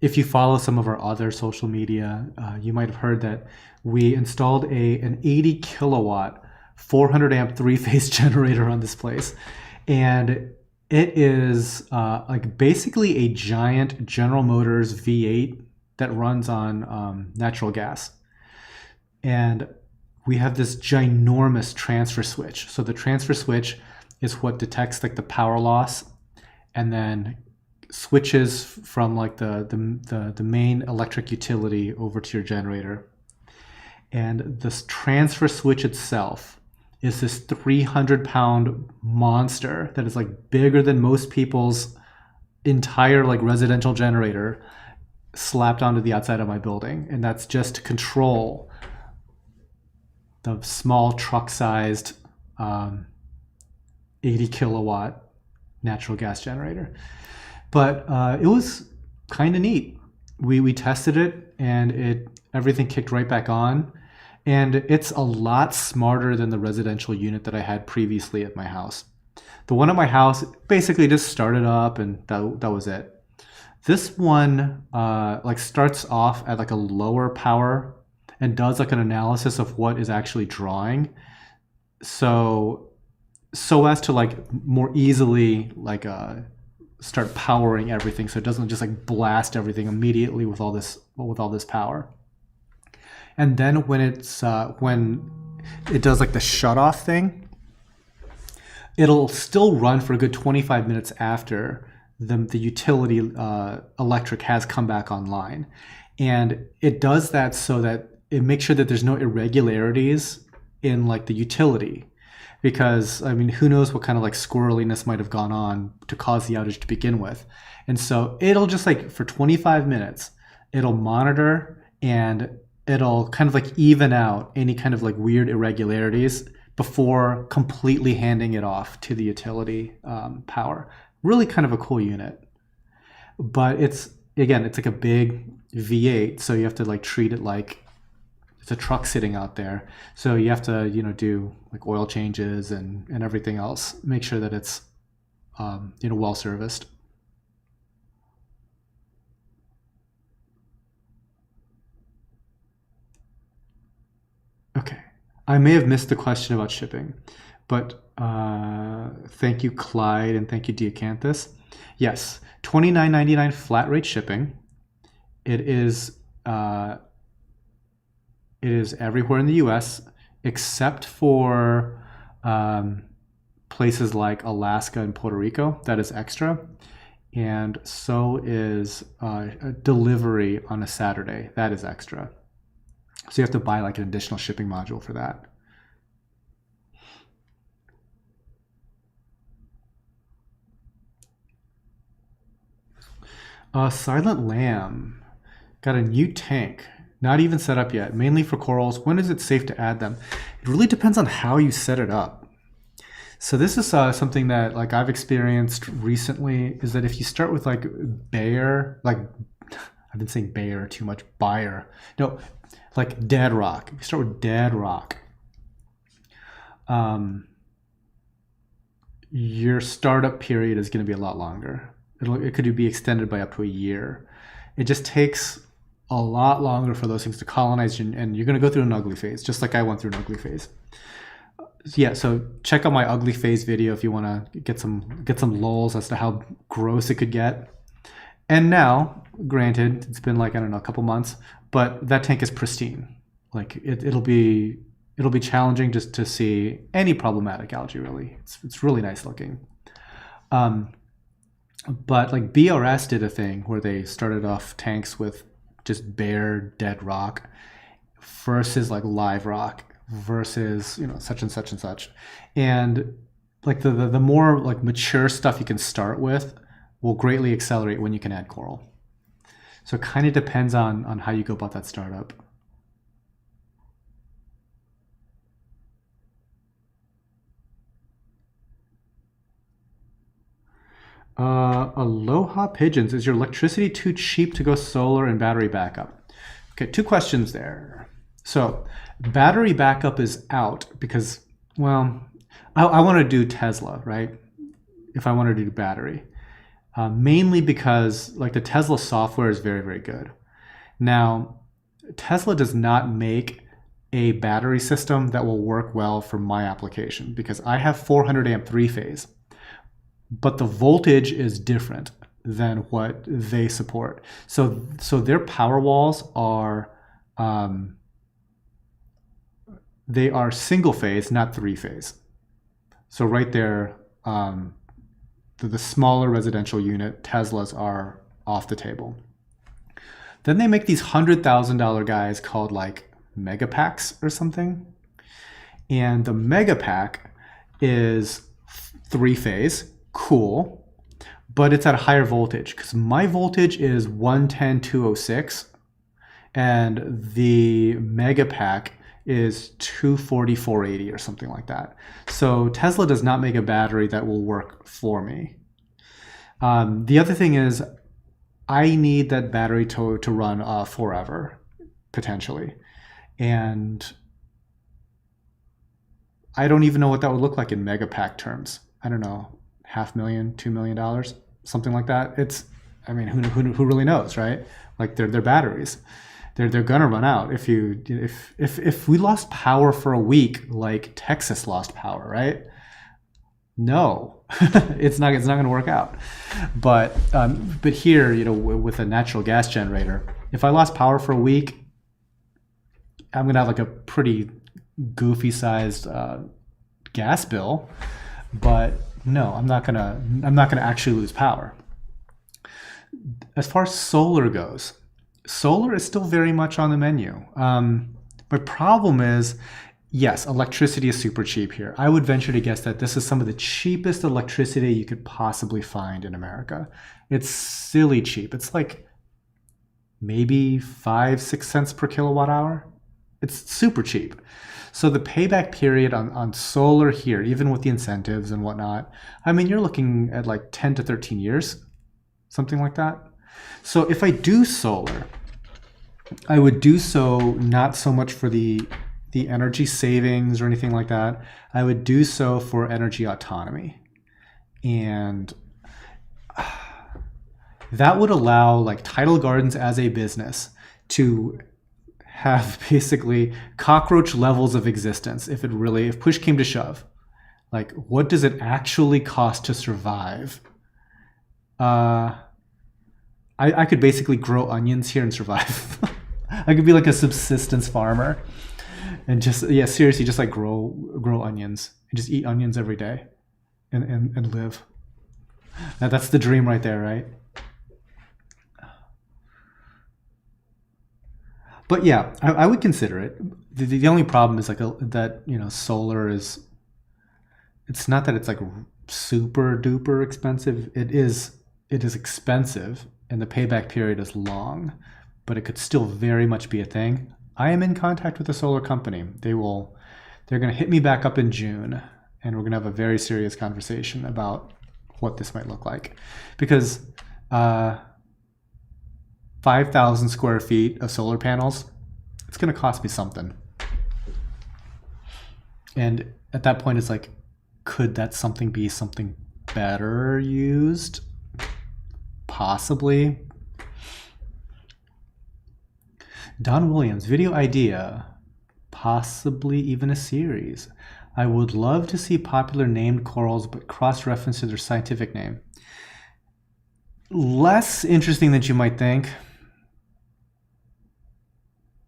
If you follow some of our other social media, you might have heard that we installed an 80 kilowatt 400 amp 3-phase generator on this place, and it is like basically a giant General Motors V8 that runs on natural gas. And we have this ginormous transfer switch. So the transfer switch is what detects like the power loss and then switches from like the main electric utility over to your generator. And this transfer switch itself is this 300-pound monster that is like bigger than most people's entire like residential generator slapped onto the outside of my building. And that's just to control the small truck-sized 80 kilowatt natural gas generator. But it was kind of neat. We tested it, and everything kicked right back on. And it's a lot smarter than the residential unit that I had previously at my house. The one at my house basically just started up, and that was it. This one like starts off at like a lower power and does like an analysis of what is actually drawing. So as to like more easily like start powering everything, so it doesn't just like blast everything immediately with all this power. And then when it's when it does like the shut off thing, it'll still run for a good 25 minutes after the utility electric has come back online. And it does that so that it makes sure that there's no irregularities in like the utility. Because, I mean, who knows what kind of like squirreliness might have gone on to cause the outage to begin with. And so it'll just like for 25 minutes, it'll monitor and it'll kind of like even out any kind of like weird irregularities before completely handing it off to the utility power. Really kind of a cool unit. But it's, again, it's like a big V8, so you have to like treat it like it's a truck sitting out there. So you have to, you know, do like oil changes and everything else. Make sure that it's, you know, well serviced. Okay, I may have missed the question about shipping, but thank you, Clyde, and thank you, Diacanthus. Yes, $29.99 flat rate shipping. It is everywhere in the U.S. except for places like Alaska and Puerto Rico. That is extra. And so is a delivery on a Saturday. That is extra. So you have to buy like an additional shipping module for that. Silent Lamb got a new tank. Not even set up yet, mainly for corals. When is it safe to add them? It really depends on how you set it up. So this is something that like I've experienced recently, is that if you start with like bare, like I've been saying bare too much, Bayer. No, like dead rock. If you start with dead rock, your startup period is going to be a lot longer. It could be extended by up to a year. It just takes a lot longer for those things to colonize, and you're going to go through an ugly phase, just like I went through an ugly phase. Yeah, so check out my ugly phase video if you want to get some lulz as to how gross it could get. And now, granted, it's been like, I don't know, a couple months, but that tank is pristine. Like it'll be challenging just to see any problematic algae. Really, it's really nice looking. But like BRS did a thing where they started off tanks with just bare dead rock versus like live rock versus, you know, such and such and such. And like the more like mature stuff you can start with will greatly accelerate when you can add coral. So it kind of depends on how you go about that startup. Aloha Pigeons, is your electricity too cheap to go solar and battery backup? Okay, two questions there. So battery backup is out because, well, I want to do Tesla, right? If I want to do battery, mainly because like the Tesla software is very, very good. Now, Tesla does not make a battery system that will work well for my application because I have 400 amp three phase. But the voltage is different than what they support. So their power walls are they are single phase, not three phase. So right there, the smaller residential unit Teslas are off the table. Then they make these $100,000 guys called like Megapacks or something, and the Megapack is three phase. Cool, but it's at a higher voltage because my voltage is 110/206 and the Megapack is 240/480 or something like that. So Tesla does not make a battery that will work for me. The other thing is I need that battery to run forever, potentially. And I don't even know what that would look like in Megapack terms. I don't know. $500,000, $2 million, something like that. I mean, who really knows, right? Like they're batteries. They're gonna run out if we lost power for a week, like Texas lost power, right? No, it's not gonna work out. But here, with a natural gas generator, if I lost power for a week, I'm gonna have like a pretty goofy sized gas bill. But no, I'm not gonna actually lose power. As far as solar goes, solar is still very much on the menu. My problem is, yes, electricity is super cheap here. I would venture to guess that this is some of the cheapest electricity you could possibly find in America. It's silly cheap. It's like maybe 5-6 cents per kilowatt hour. It's super cheap. So the payback period on solar here, even with the incentives and whatnot, I mean, you're looking at like 10 to 13 years, something like that. So if I do solar, I would do so not so much for the energy savings or anything like that. I would do so for energy autonomy. And that would allow like Tidal Gardens as a business to have basically cockroach levels of existence if push came to shove. Like, what does it actually cost to survive? I could basically grow onions here and survive. I could be like a subsistence farmer and seriously, just like grow onions and just eat onions every day and live. Now that's the dream right there, right? But yeah, I would consider it. The only problem is like that, solar is, it's not that it's like super duper expensive. It is expensive and the payback period is long, but it could still very much be a thing. I am in contact with a solar company. They're going to hit me back up in June and we're going to have a very serious conversation about what this might look like, because 5,000 square feet of solar panels, it's going to cost me something. And at that point, it's like, could that something be something better used? Possibly. Don Williams, video idea, possibly even a series. I would love to see popular named corals, but cross-reference to their scientific name. Less interesting than you might think.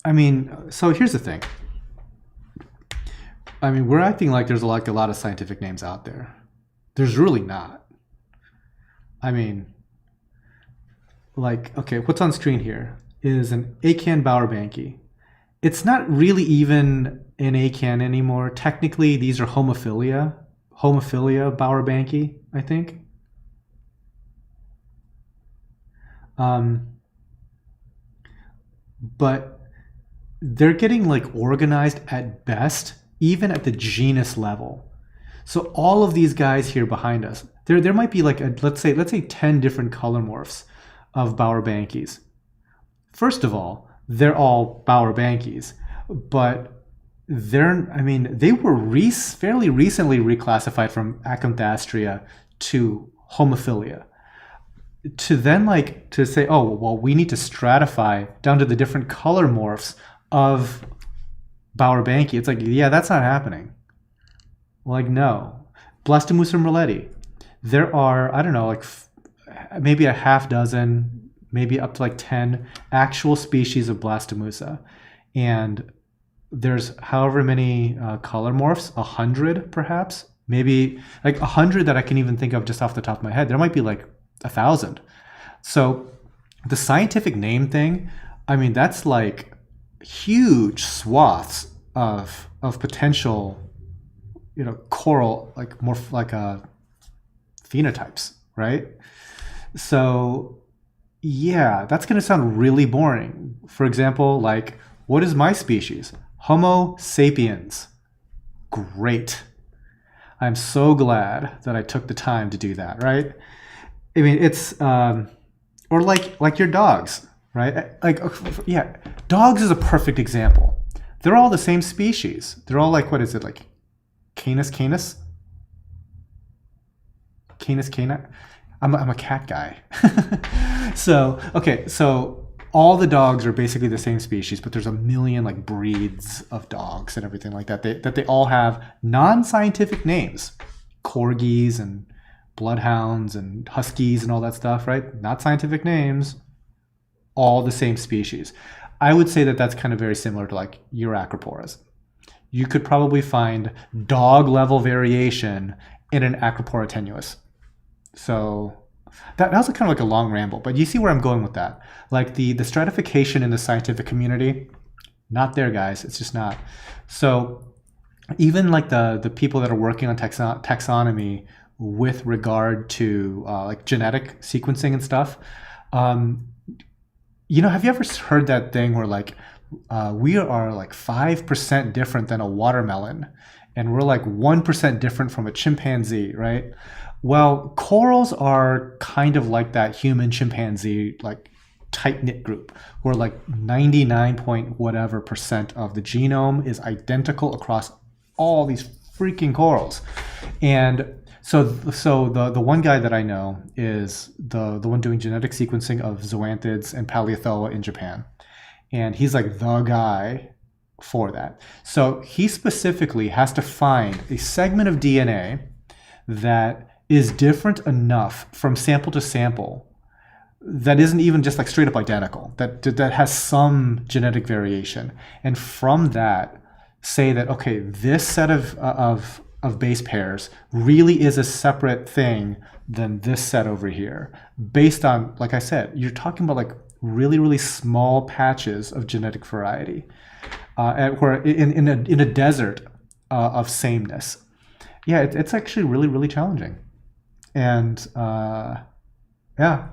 I mean, so here's the thing. I mean, we're acting like there's like a lot of scientific names out there. There's really not. I mean, like, okay, what's on screen here is an acan bowerbanki. It's not really even an acan anymore. Technically, these are homophilia bowerbanki, I think. But they're getting like organized at best, even at the genus level. So all of these guys here behind us, there might be like let's say 10 different color morphs of bowerbankis. First of all, they're all bowerbankis, but they were fairly recently reclassified from AGAVE to homophilia. To then to say, oh, well, we need to stratify down to the different color morphs of bowerbanki. It's like, yeah, that's not happening. Like, no. Blastomussa merletti. There are, I don't know, like maybe a half dozen, maybe up to like 10 actual species of Blastomussa. And there's however many color morphs, 100 perhaps, maybe like 100 that I can even think of just off the top of my head. There might be like 1,000. So the scientific name thing, I mean, that's like huge swaths of potential, coral, like more like phenotypes, right? So yeah, that's going to sound really boring. For example, like, what is my species? Homo sapiens. Great. I'm so glad that I took the time to do that, right? I mean, it's, or like your dogs, right? Like, yeah, dogs is a perfect example. They're all the same species. They're all like, what is it, like Canis? I'm a cat guy. So, okay, so all the dogs are basically the same species, but there's a million like breeds of dogs and everything like that. They all have non-scientific names. Corgis and bloodhounds and huskies and all that stuff, right? Not scientific names, all the same species. I would say that that's kind of very similar to like your acroporas. You could probably find dog level variation in an acropora tenuis. So that was kind of like a long ramble, but you see where I'm going with that. Like the stratification in the scientific community, not there, guys. It's just not. So even like the people that are working on taxonomy with regard to like genetic sequencing and stuff, you know, have you ever heard that thing where like we are like 5% different than a watermelon, and we're like 1% different from a chimpanzee, right? Well, corals are kind of like that human chimpanzee like tight-knit group where like 99 point whatever percent of the genome is identical across all these freaking corals. And so the one guy that I know is the one doing genetic sequencing of zoanthids and PALYTHOA in Japan. And he's like the guy for that. So he specifically has to find a segment of DNA that is different enough from sample to sample that isn't even just like straight up identical, that has some genetic variation. And from that, say that, okay, this set of base pairs really is a separate thing than this set over here. Based on, like I said, you're talking about like really, really small patches of genetic variety, where in a desert of sameness. Yeah, it's actually really, really challenging. And yeah,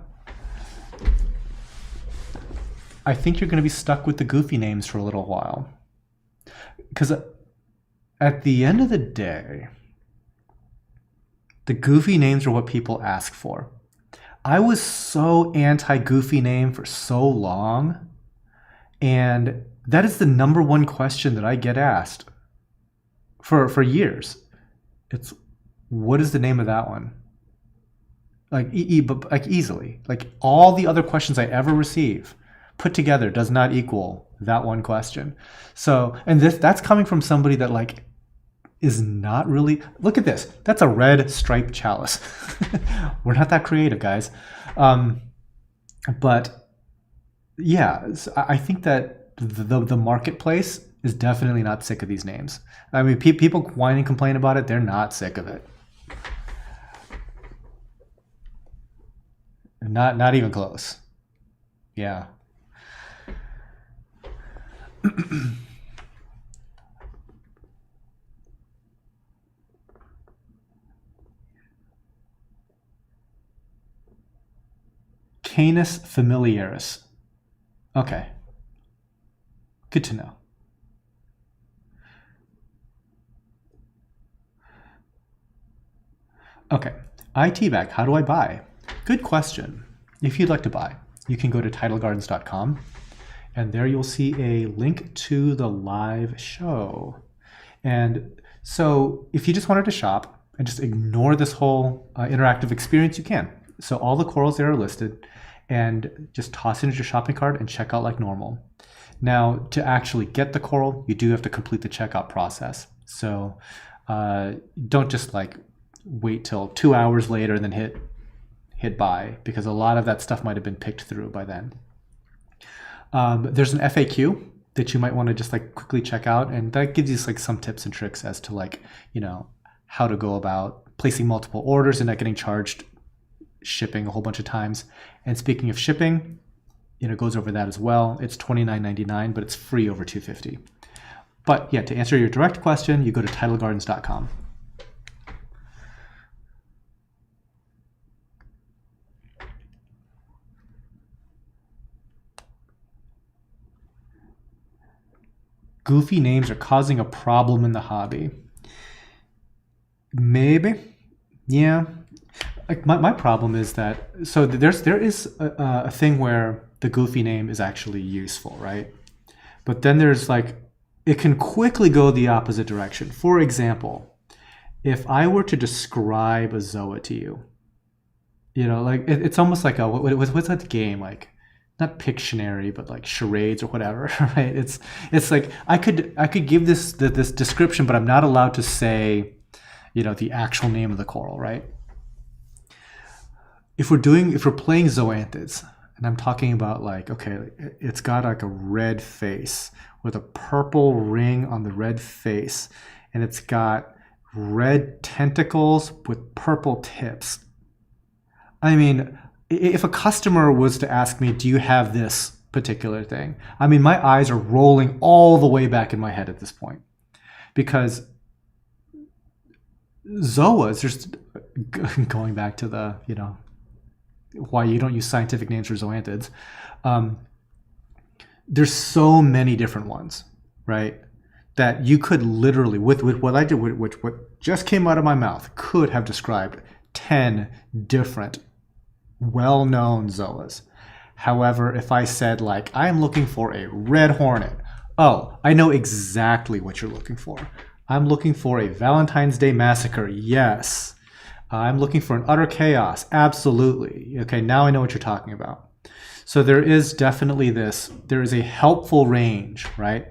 I think you're going to be stuck with the goofy names for a little while. Because at the end of the day, the goofy names are what people ask for. I was so anti-goofy name for so long, and that is the number one question that I get asked for years. It's, what is the name of that one? Like, like easily. Like all the other questions I ever receive put together does not equal that one question. So, and that's coming from somebody that like is not really, look at this. That's a red striped chalice. We're not that creative, guys. But yeah, I think that the marketplace is definitely not sick of these names. I mean, people whine and complain about it. They're not sick of it. Not even close. Yeah. Canis familiaris. Okay. Good to know. Okay. IT bag, how do I buy? Good question. If you'd like to buy, you can go to tidalgardens.com, and there you'll see a link to the live show. And so if you just wanted to shop and just ignore this whole interactive experience, you can. So all the corals there are listed, and just toss it into your shopping cart and check out like normal. Now, to actually get the coral, you do have to complete the checkout process. So don't just like wait till 2 hours later and then hit buy, because a lot of that stuff might have been picked through by then. There's an FAQ that you might want to just like quickly check out, and that gives you like some tips and tricks as to like, you know, how to go about placing multiple orders and not getting charged shipping a whole bunch of times. And speaking of shipping, you know, it goes over that as well. It's $29.99, but it's free over $250. But yeah, to answer your direct question, you go to tidalgardens.com. Goofy names are causing a problem in the hobby. Maybe, yeah. Like my problem is that, so there is a thing where the goofy name is actually useful, right? But then there's like, it can quickly go the opposite direction. For example, if I were to describe a zoa to you, You know, like it's almost like a what's that game, like not Pictionary, but like charades or whatever, right? It's like I could give this description, but I'm not allowed to say, you know, the actual name of the coral, right? If we're playing zoanthids, and I'm talking about like, okay, it's got like a red face with a purple ring on the red face, and it's got red tentacles with purple tips. I mean, if a customer was to ask me, do you have this particular thing? I mean, my eyes are rolling all the way back in my head at this point, because zoas, just going back to the, you know, why you don't use scientific names for zoanthids. There's so many different ones, right? That you could literally, with what I did, what just came out of my mouth, could have described 10 different well-known zoas. However, if I said like, I am looking for a red hornet, oh, I know exactly what you're looking for. I'm looking for a Valentine's Day massacre. Yes. I'm looking for an utter chaos. Absolutely. Okay, now I know what you're talking about. So there is definitely there is a helpful range, right?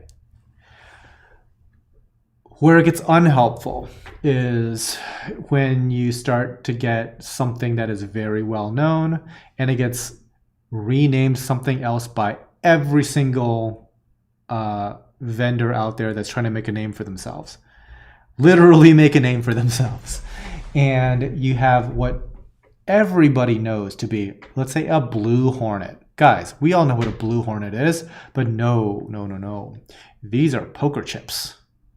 Where it gets unhelpful is when you start to get something that is very well known and it gets renamed something else by every single vendor out there that's trying to make a name for themselves. Literally make a name for themselves. And you have what everybody knows to be, let's say, a blue hornet. Guys, we all know what a blue hornet is, but no. These are poker chips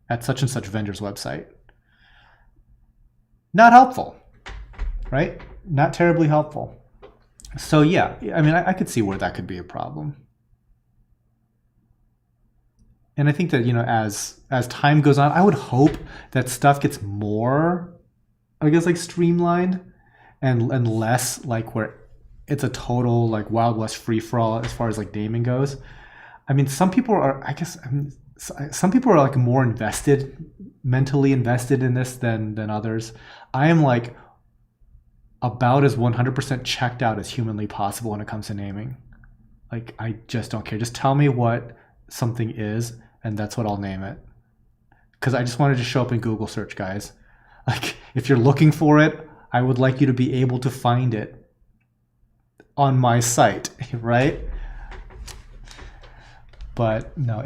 at such and such vendor's website. Not helpful, right? Not terribly helpful. So yeah, I mean, I could see where that could be a problem. And I think that, you know, as time goes on, I would hope that stuff gets more, I guess, like streamlined and less like where it's a total like Wild West free-for-all as far as like naming goes. I mean, some people are, some people are like more mentally invested in this than others. I am like about as 100% checked out as humanly possible when it comes to naming. Like, I just don't care. Just tell me what something is, and that's what I'll name it. Because I just wanted to show up in Google search, guys. Like, if you're looking for it, I would like you to be able to find it on my site, right? But no,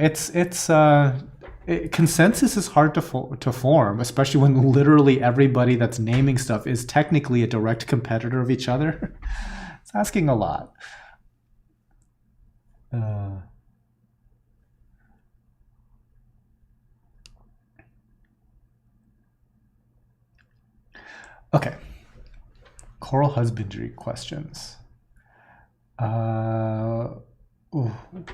consensus is hard to form, especially when literally everybody that's naming stuff is technically a direct competitor of each other. It's asking a lot. Okay. Coral husbandry questions.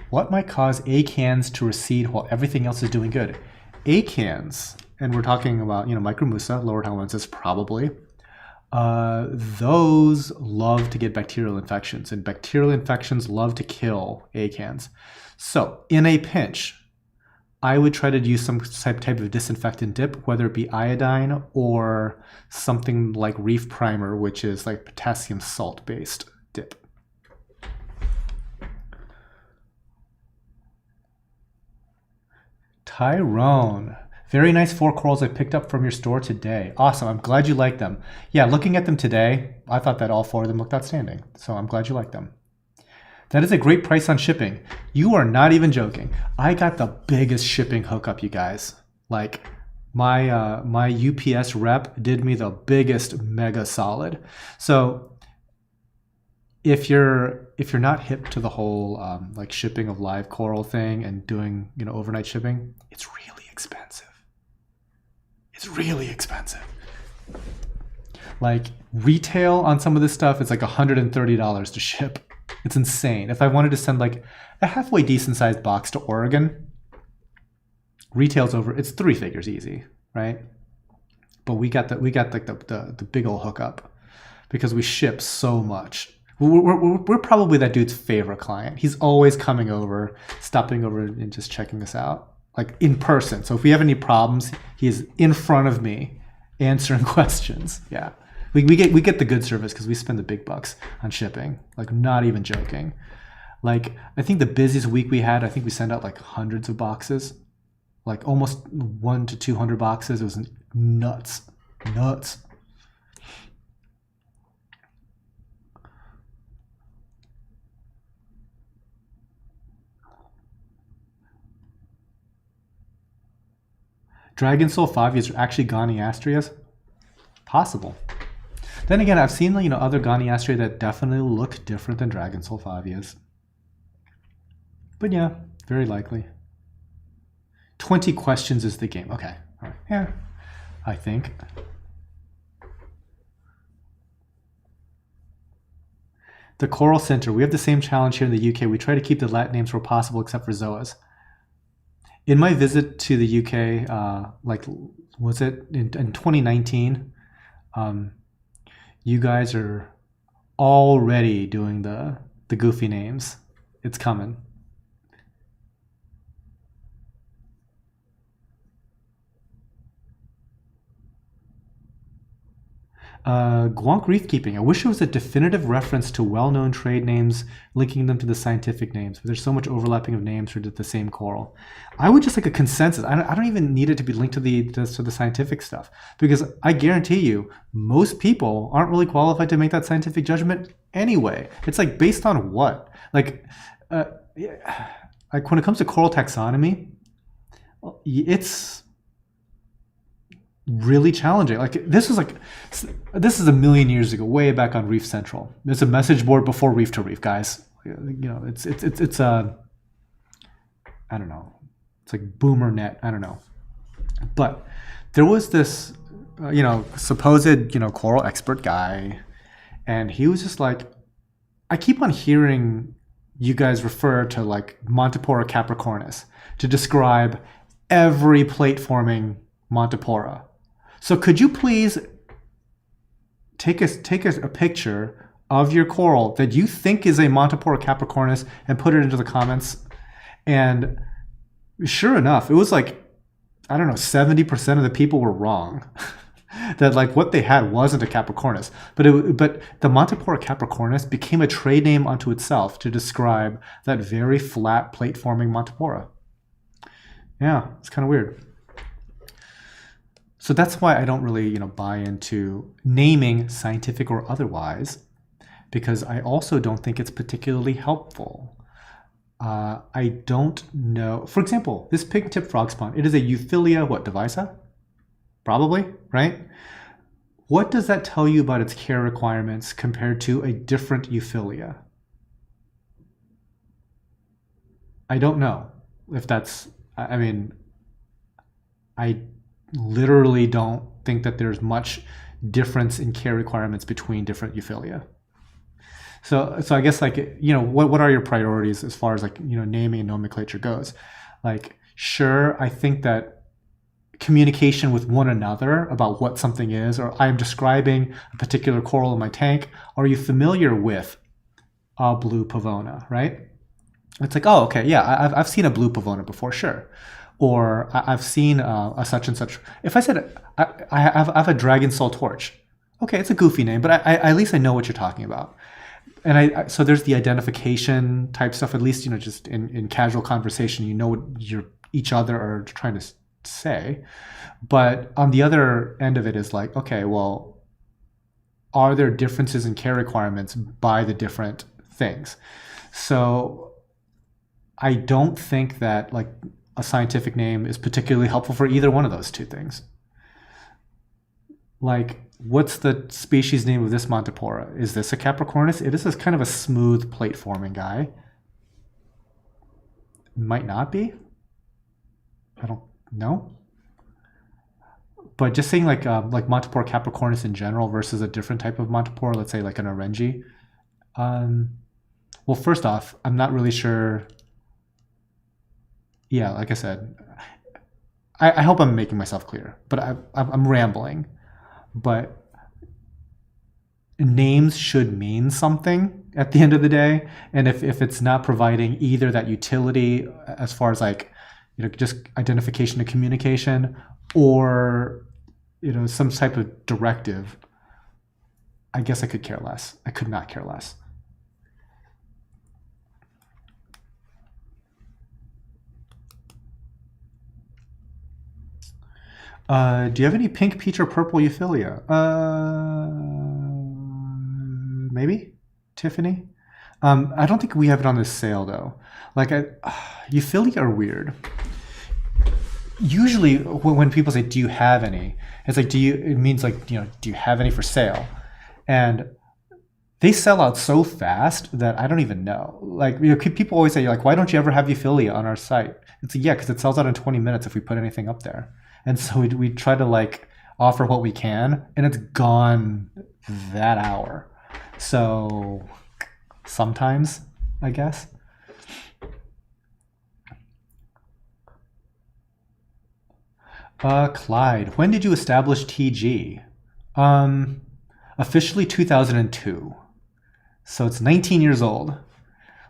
What might cause acans to recede while everything else is doing good? Acans, and we're talking about, you know, Micromusa, lower howlensis, probably. Those love to get bacterial infections, and bacterial infections love to kill acans. So, in a pinch, I would try to use some type of disinfectant dip, whether it be iodine or something like Reef Primer, which is like potassium salt based dip. Tyrone, very nice 4 corals I picked up from your store today. Awesome, I'm glad you like them. Yeah, looking at them today, I thought that all 4 of them looked outstanding. So I'm glad you like them. That is a great price on shipping. You are not even joking. I got the biggest shipping hookup, you guys. Like, my my UPS rep did me the biggest mega solid. So if you're not hip to the whole like shipping of live coral thing and doing, you know, overnight shipping, it's really expensive. It's really expensive. Like, retail on some of this stuff is like $130 to ship. It's insane. If I wanted to send like a halfway decent sized box to Oregon, retail's over. It's 3 figures easy, right? But we got like the big old hookup because we ship so much. We're probably that dude's favorite client. He's always coming over, stopping over and just checking us out, like in person. So if we have any problems, he's in front of me answering questions. Yeah. We get the good service because we spend the big bucks on shipping. Like, not even joking. Like, I think the busiest week we had, I think we sent out like hundreds of boxes, like almost 100 to 200 boxes. It was nuts. Dragon Soul 5 is actually Goniastrias? Possible. Then again, I've seen, you know, other Goniastria that definitely look different than Dragon Soul 5 is. But yeah, very likely. 20 questions is the game. Okay. All right. Yeah, I think. The Coral Center. We have the same challenge here in the UK. We try to keep the Latin names where possible except for Zoas. In my visit to the UK, like, was it in 2019? You guys are already doing the goofy names. It's coming. Guanc Reef Keeping. I wish it was a definitive reference to well-known trade names, linking them to the scientific names, but there's so much overlapping of names for the same coral. I would just like a consensus. I don't even need it to be linked to the scientific stuff, because I guarantee you, most people aren't really qualified to make that scientific judgment anyway. It's like, based on what? Like when it comes to coral taxonomy, it's really challenging. Like, this is a million years ago, way back on Reef Central. There's a message board before Reef to Reef, guys. You know, it's I don't know. It's like boomer net. I don't know. But there was this, you know, supposed, you know, coral expert guy, and he was just like, I keep on hearing you guys refer to like Montipora capricornis to describe every plate forming Montipora. So could you please take a picture of your coral that you think is a Montipora capricornis and put it into the comments? And sure enough, it was like, I don't know, 70% of the people were wrong. That like what they had wasn't a capricornis, but the Montipora capricornis became a trade name unto itself to describe that very flat plate forming Montipora. Yeah, it's kind of weird. So that's why I don't really, you know, buy into naming, scientific or otherwise, because I also don't think it's particularly helpful. I don't know. For example, this pig-tip frog spawn, it is a Euphyllia, what, divisa? Probably, right? What does that tell you about its care requirements compared to a different Euphyllia? I don't know if that's, I mean, I literally don't think that there's much difference in care requirements between different Euphyllia. So I guess, like, you know, what are your priorities as far as, like, you know, naming and nomenclature goes? Like, sure, I think that communication with one another about what something is, or I'm describing a particular coral in my tank. Are you familiar with a blue pavona, right? It's like, oh, okay, yeah, I've seen a blue pavona before, sure. Or I've seen a such and such. If I said I have a dragon soul torch, okay, it's a goofy name, but at least I know what you're talking about. And so there's the identification type stuff. At least, you know, just in casual conversation, you know what each other are trying to say. But on the other end of it is like, okay, well, are there differences in care requirements by the different things? So I don't think that, like, a scientific name is particularly helpful for either one of those two things. Like, what's the species name of this Montipora? Is this a Capricornus? It is kind of a smooth plate forming guy. Might not be. I don't know. But just saying like Montipora capricornus in general versus a different type of Montipora, let's say like an orange. Well, first off, I'm not really sure. Yeah, like I said, I hope I'm making myself clear, but I'm rambling. But names should mean something at the end of the day, and if it's not providing either that utility as far as, like, you know, just identification and communication, or, you know, some type of directive, I guess I could care less. I could not care less. Do you have any pink, peach, or purple Euphilia? Maybe? Tiffany? I don't think we have it on this sale though. Like, Euphilia are weird. Usually when people say, do you have any? It's like, it means like, do you have any for sale? And they sell out so fast that I don't even know. Like, people always say, like, why don't you ever have Euphilia on our site? It's like, yeah, because it sells out in 20 minutes if we put anything up there. And so we try to like offer what we can, and it's gone that hour. So sometimes, I guess. Clyde, when did you establish TG? Officially 2002. So it's 19 years old.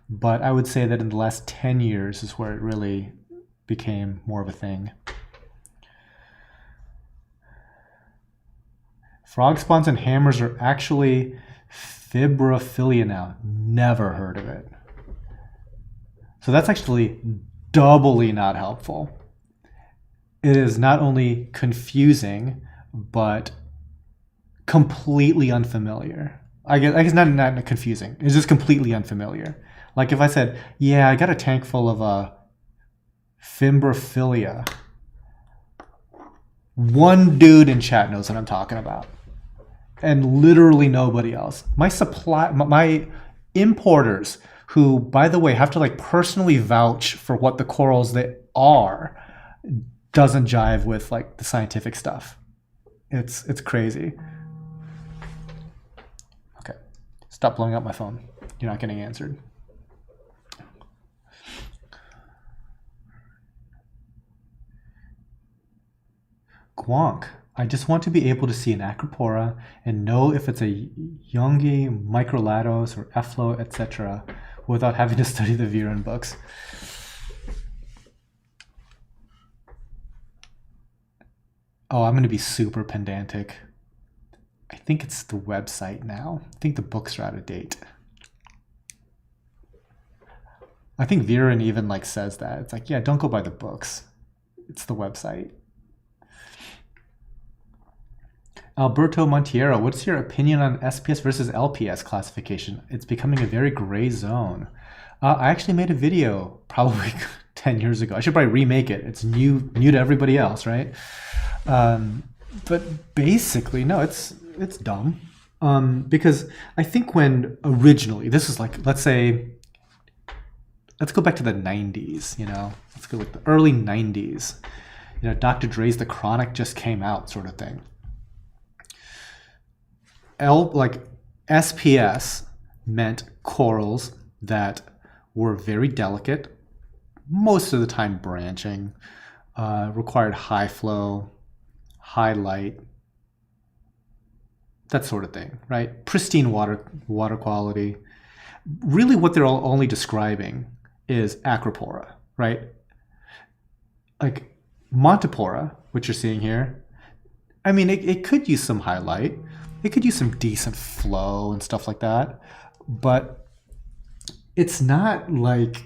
But I would say that in the last 10 years is where it really became more of a thing. Frog spawns and hammers are actually fibrophilia now. Never heard of it. So that's actually doubly not helpful. It is not only confusing, but completely unfamiliar. I guess not confusing. It's just completely unfamiliar. Like if I said, yeah, I got a tank full of fibrophilia. One dude in chat knows what I'm talking about. And literally nobody else. My importers, who, by the way, have to like personally vouch for what the corals they are, doesn't jive with like the scientific stuff. It's crazy. Okay, stop blowing up my phone. You're not getting answered. Guanc. I just want to be able to see an Acropora and know if it's a Youngie, Microlatos, or Efflo, etc., without having to study the Viren books. Oh, I'm going to be super pedantic. I think it's the website now. I think the books are out of date. I think Viren even like says that. It's like, yeah, don't go by the books. It's the website. Alberto Montiero, what's your opinion on SPS versus LPS classification? It's becoming a very gray zone. I actually made a video probably 10 years ago. I should probably remake it. It's new to everybody else, right? But basically, no, it's dumb. Because I think when originally, this is like, let's go back to the 90s, let's go with the early 90s. Dr. Dre's The Chronic just came out, sort of thing. Like SPS meant corals that were very delicate, most of the time branching, required high flow, high light, that sort of thing, right? Pristine water quality. Really what they're only describing is Acropora, right? Like Montipora, which you're seeing here, I mean, it could use some highlight. It could use some decent flow and stuff like that, but it's not like,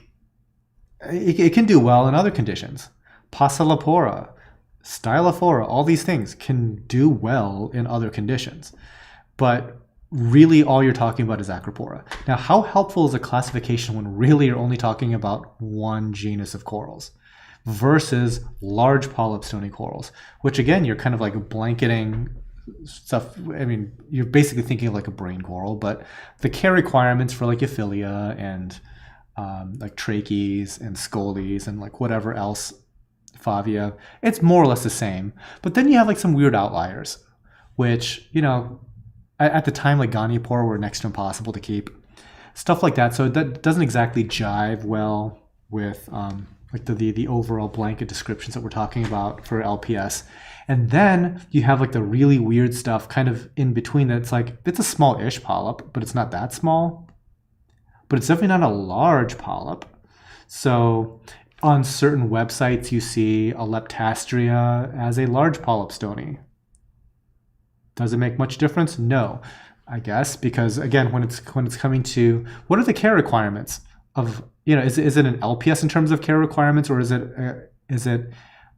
it can do well in other conditions. Passalapora, Stylophora, all these things can do well in other conditions, but really all you're talking about is Acropora. Now, how helpful is a classification when really you're only talking about one genus of corals versus large polyp stony corals, which again, you're kind of like blanketing stuff. I mean, you're basically thinking of like a brain coral, but the care requirements for like Euphilia and like trachees and scolies and like whatever else, Favia, it's more or less the same. But then you have like some weird outliers, which, at the time, like Goniopora were next to impossible to keep. Stuff like that. So that doesn't exactly jive well with like the overall blanket descriptions that we're talking about for LPS. And then you have like the really weird stuff kind of in between that. It's like, it's a small-ish polyp, but it's not that small. But it's definitely not a large polyp. So on certain websites, you see a Leptoseri's as a large polyp stony. Does it make much difference? No. I guess, because again, when it's coming to what are the care requirements of, is it an LPS in terms of care requirements, or is it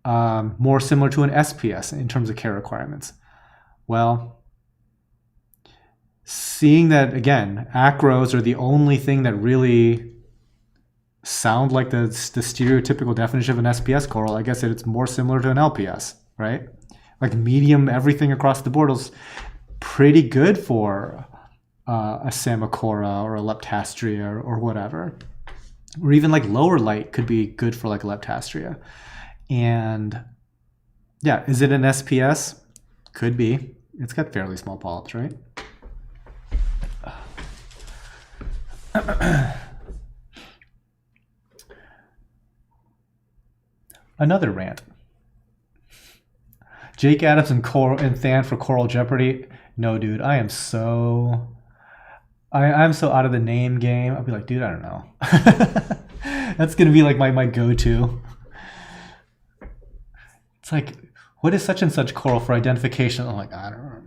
more similar to an SPS in terms of care requirements? Well, seeing that again, acros are the only thing that really sound like the stereotypical definition of an SPS coral, I guess it's more similar to an LPS, right? Like medium everything across the board is pretty good for a SPAMMOCORA or a LEPTOSERIS or whatever. Or even like lower light could be good for like a LEPTOSERIS. And yeah, is it an SPS? Could be. It's got fairly small polyps, right? Another rant. Jake Adams and Than for Coral Jeopardy. No, dude, I'm so out of the name game. I'll be like, dude, I don't know. That's gonna be like my go-to. It's like, what is such and such coral for identification? I'm like, I don't know.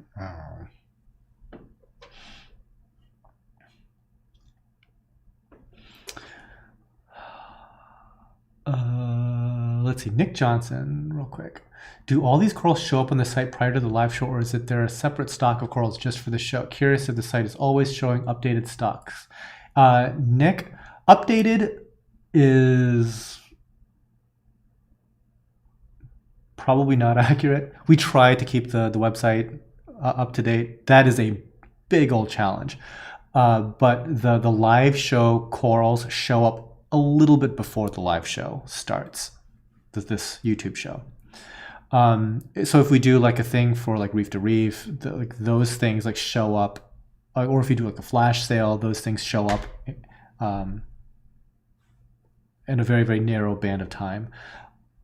Let's see, Nick Johnson, real quick. Do all these corals show up on the site prior to the live show, or is it there a separate stock of corals just for the show? Curious if the site is always showing updated stocks. Nick, updated is probably not accurate. We try to keep the website up to date. That is a big old challenge. But the live show corals show up a little bit before the live show starts, this YouTube show. So if we do like a thing for like reef to reef, like those things like show up, or if you do like a flash sale, those things show up in a very, very narrow band of time.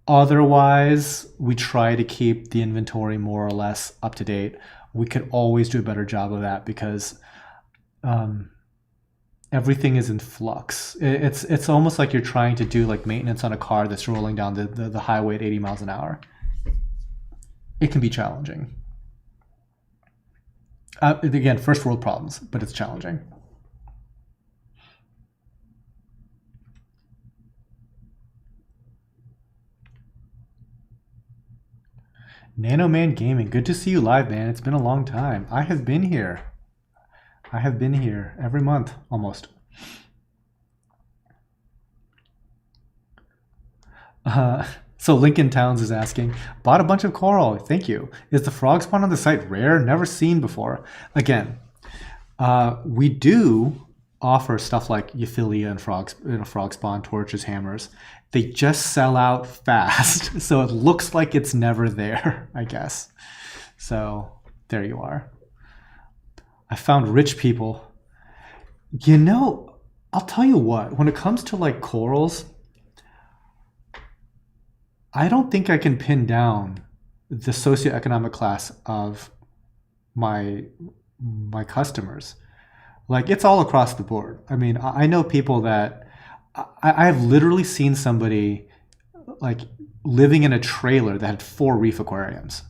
Otherwise, we try to keep the inventory more or less up to date. We could always do a better job of that because everything is in flux. It's almost like you're trying to do like maintenance on a car that's rolling down the highway at 80 miles an hour. It can be challenging. Again, first world problems, but it's challenging. Nanoman Gaming, good to see you live, man. It's been a long time. I have been here. I have been here every month, almost. So Lincoln Towns is asking, bought a bunch of coral, thank you. Is the frog spawn on the site rare? Never seen before. Again, we do offer stuff like Euphilia and frog spawn, torches, hammers. They just sell out fast, so it looks like it's never there, I guess. So there you are. I found rich people. You know, I'll tell you what, when it comes to like corals, I don't think I can pin down the socioeconomic class of my customers. Like, it's all across the board. I mean, I know people that I've literally seen somebody like living in a trailer that had 4 reef aquariums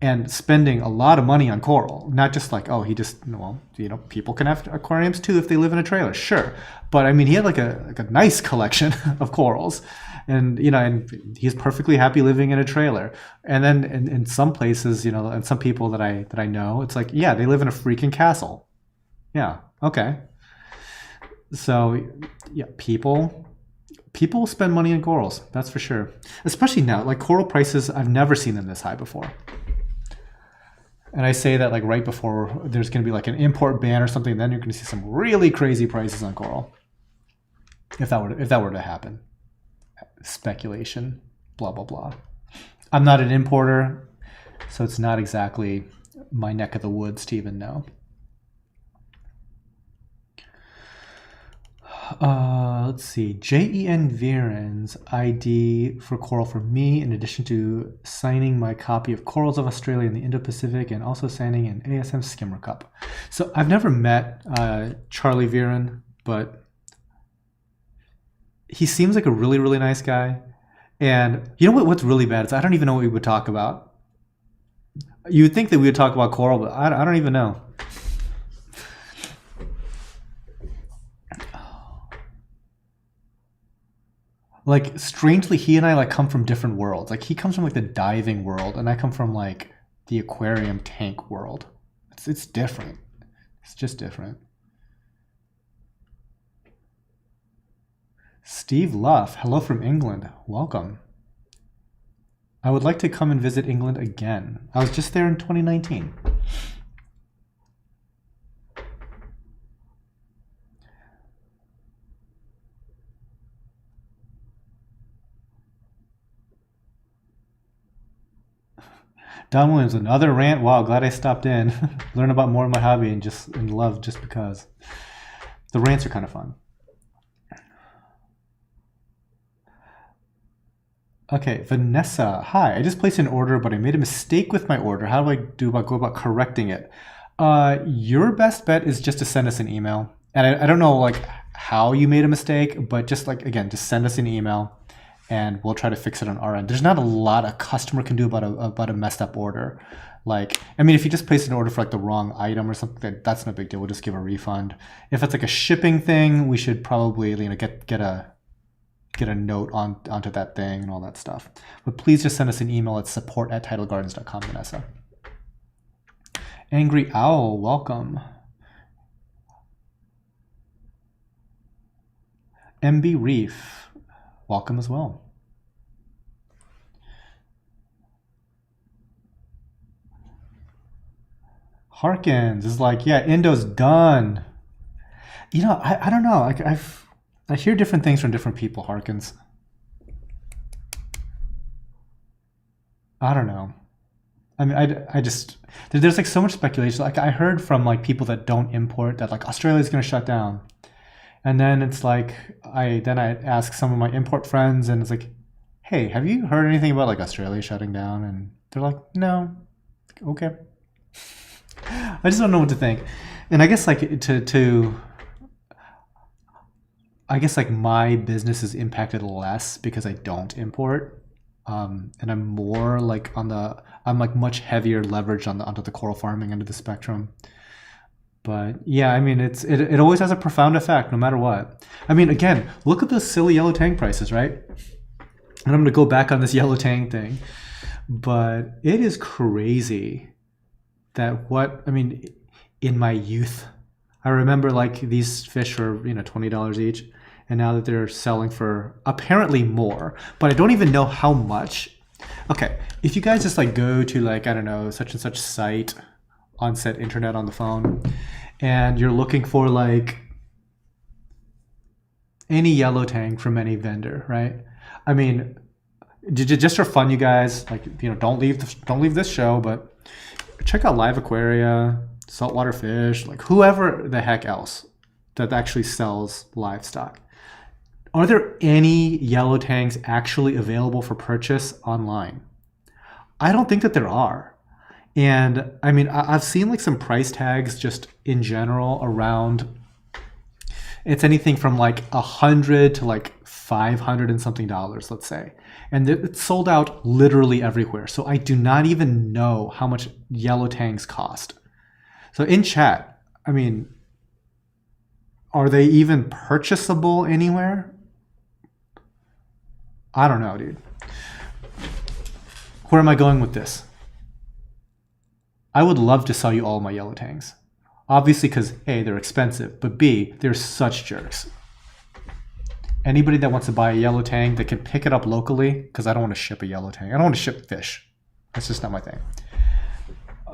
and spending a lot of money on coral. Not just like, oh, he just, well, you know, people can have aquariums too if they live in a trailer, sure. But I mean, he had like a nice collection of corals. And, you know, and he's perfectly happy living in a trailer. And then in some places, you know, and some people that I know, it's like, yeah, they live in a freaking castle. Yeah, okay. So, yeah, people spend money on corals, that's for sure. Especially now, like coral prices, I've never seen them this high before. And I say that like right before there's going to be like an import ban or something, then you're going to see some really crazy prices on coral. If that were to happen. Speculation, blah, blah, blah. I'm not an importer, so it's not exactly my neck of the woods to even know. Let's see. JEN Viren's ID for coral for me, in addition to signing my copy of Corals of Australia in the Indo-Pacific and also signing an ASM Skimmer Cup. So I've never met Charlie Viren, but he seems like a really, really nice guy. And you know what's really bad is I don't even know what we would talk about. You would think that we would talk about coral, but I don't even know. Like, strangely, he and I, like, come from different worlds. Like, he comes from, like, the diving world, and I come from, like, the aquarium tank world. It's different. It's just different. Steve Luff, hello from England. Welcome. I would like to come and visit England again. I was just there in 2019. Don Williams, another rant. Wow, glad I stopped in. Learn about more of my hobby and love just because. The rants are kind of fun. Okay, Vanessa, hi. I just placed an order, but I made a mistake with my order. How do I go about correcting it? Your best bet is just to send us an email. And I don't know like how you made a mistake, but just like, again, just send us an email and we'll try to fix it on our end. There's not a lot a customer can do about a messed up order. Like, I mean, if you just place an order for like the wrong item or something, that's no big deal. We'll just give a refund. If it's like a shipping thing, we should probably, you know, get a note onto that thing and all that stuff. But please just send us an email at support@tidalgardens.com, Vanessa. Angry Owl, welcome. MB Reef, welcome as well. Harkins is like, yeah, Indo's done. You know, I don't know. I hear different things from different people, Harkins. I don't know. I mean, I just, there's like so much speculation. Like I heard from like people that don't import that like Australia's going to shut down. And then it's like, I ask some of my import friends and it's like, hey, have you heard anything about like Australia shutting down? And they're like, no. Okay. I just don't know what to think. And I guess like I guess like my business is impacted less because I don't import, and I'm more like I'm like much heavier leverage onto the coral farming end of the spectrum. But yeah, I mean it always has a profound effect no matter what. I mean, again, look at those silly yellow tang prices, right? And I'm gonna go back on this yellow tang thing, but it is crazy that I mean, in my youth, I remember like these fish were, you know, $20 each. And now that they're selling for apparently more, but I don't even know how much. Okay, if you guys just like go to like, I don't know, such and such site on set internet on the phone, and you're looking for like any yellow tang from any vendor, right? I mean, just for fun, you guys, like, you know, don't leave this show, but check out Live Aquaria, Saltwater Fish, like whoever the heck else that actually sells livestock. Are there any yellow tangs actually available for purchase online? I don't think that there are. And I mean, I've seen like some price tags just in general around, it's anything from like $100 to like $500 and something, let's say. And it's sold out literally everywhere. So I do not even know how much yellow tangs cost. So in chat, I mean, are they even purchasable anywhere? I don't know, dude. Where am I going with this? I would love to sell you all my yellow tangs. Obviously, because A, they're expensive, but B, they're such jerks. Anybody that wants to buy a yellow tang that can pick it up locally, because I don't want to ship a yellow tang. I don't want to ship fish. That's just not my thing.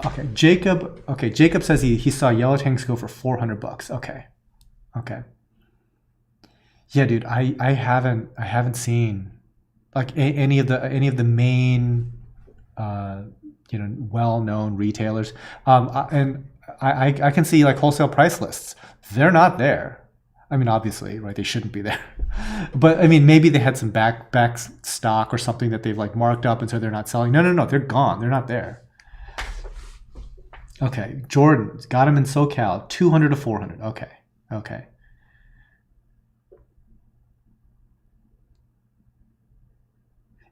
Okay, Jacob says he saw yellow tangs go for $400. Okay. Yeah, dude, I haven't seen like any of the main you know, well-known retailers, and I can see like wholesale price lists. They're not there. I mean, obviously, right? They shouldn't be there. But I mean, maybe they had some back stock or something that they've like marked up and so they're not selling. No, they're gone. They're not there. Okay, Jordan got them in SoCal, 200 to 400. Okay.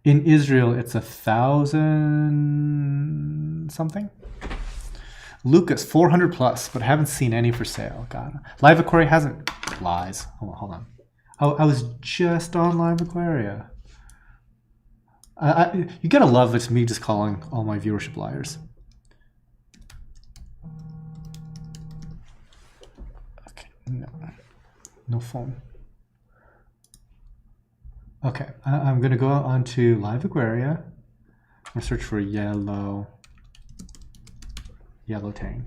In Israel, it's 1,000 something. Lucas, 400 plus, but haven't seen any for sale. God, Live Aquaria hasn't. Lies. Hold on. I was just on Live Aquaria. You gotta love it's me just calling all my viewership liars. Okay, no phone. Okay, I'm gonna go on to Live Aquaria. I'm gonna search for yellow tang.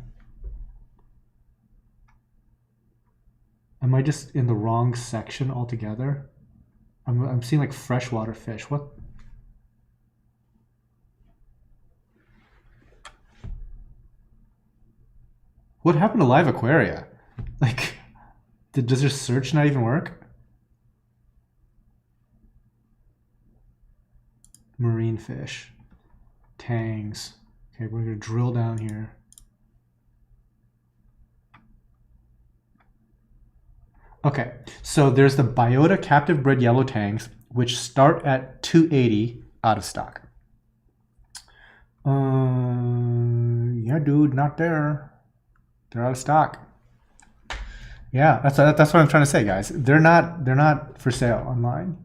Am I just in the wrong section altogether? I'm seeing like freshwater fish. What? What happened to Live Aquaria? Like, does your search not even work? Marine fish, tangs. Okay, we're gonna drill down here. Okay, so there's the Biota captive bred yellow tangs, which start at $280 out of stock. Yeah, dude, not there. They're out of stock. Yeah, that's what I'm trying to say, guys. They're not for sale online.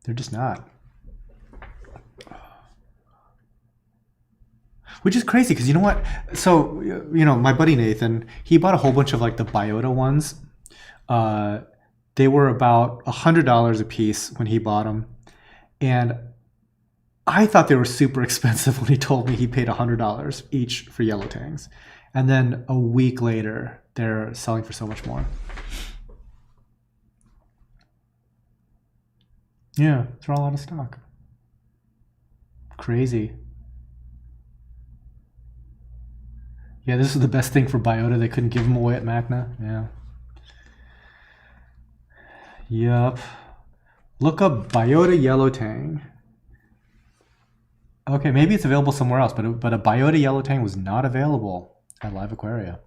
They're just not. Which is crazy because you know what? So, you know, my buddy Nathan, he bought a whole bunch of like the Biota ones. They were about $100 a piece when he bought them. And I thought they were super expensive when he told me he paid $100 each for yellow tangs. And then a week later, they're selling for so much more. Yeah, they're all out of stock. Crazy. Yeah, this is the best thing for Biota. They couldn't give them away at Magna. Yeah. Yup. Look up Biota yellow tang. Okay, maybe it's available somewhere else, but a Biota yellow tang was not available at Live Aquaria.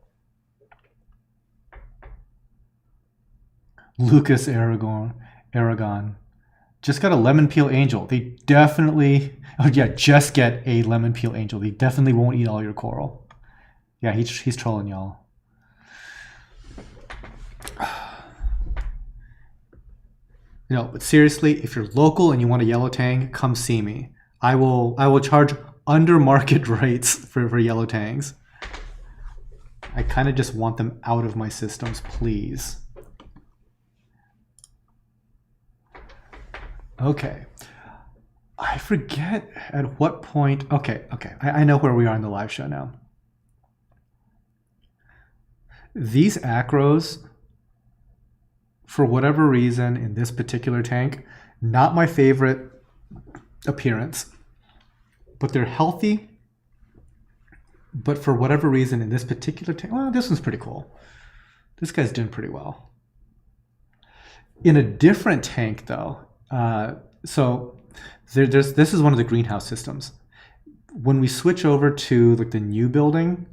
Lucas Aragon. Just got a lemon peel angel. They definitely, oh yeah, just get a lemon peel angel. They definitely won't eat all your coral. Yeah, he's trolling y'all. No, but seriously, if you're local and you want a yellow tang, come see me. I will charge under market rates for yellow tangs. I kind of just want them out of my systems, please. Okay. I forget at what point. Okay. I know where we are in the live show now. These acros, for whatever reason, in this particular tank, not my favorite appearance, but they're healthy. But for whatever reason, in this particular tank, well, this one's pretty cool. This guy's doing pretty well. In a different tank, though, so this is one of the greenhouse systems. When we switch over to like the new building,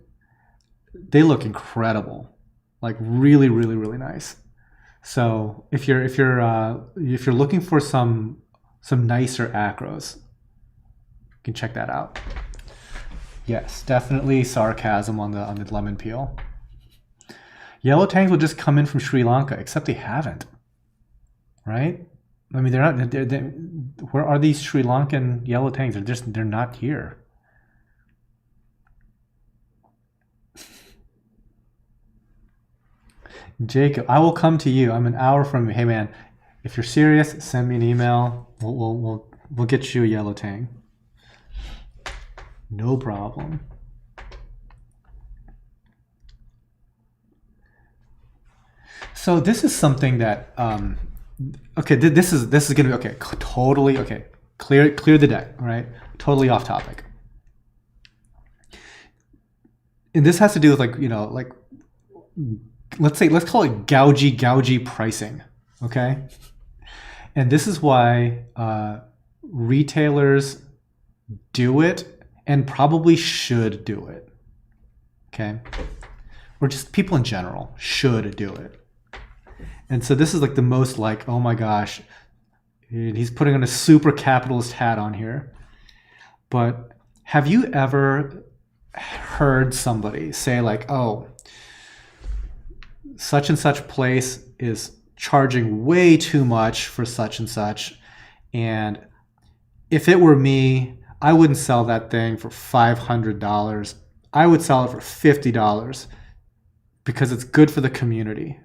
they look incredible, like really nice. So if you're looking for some nicer acros, you can check that out. Yes, definitely sarcasm on the lemon peel. Yellow tangs will just come in from Sri Lanka, except they haven't, right? I mean, they're not. Where are these Sri Lankan yellow tangs? They're not here. Jacob, I will come to you. I'm an hour from you. Hey man, if you're serious, send me an email. We'll get you a yellow tang. No problem. So this is something that okay, this is gonna be okay. Totally okay. Clear the deck. All right. Totally off topic. And this has to do with like let's call it gougey pricing. Okay. And this is why retailers do it and probably should do it. Okay. Or just people in general should do it. And so this is like the most like, oh my gosh, he's putting on a super capitalist hat on here. But have you ever heard somebody say like, oh, such and such place is charging way too much for such and such. And if it were me, I wouldn't sell that thing for $500. I would sell it for $50 because it's good for the community.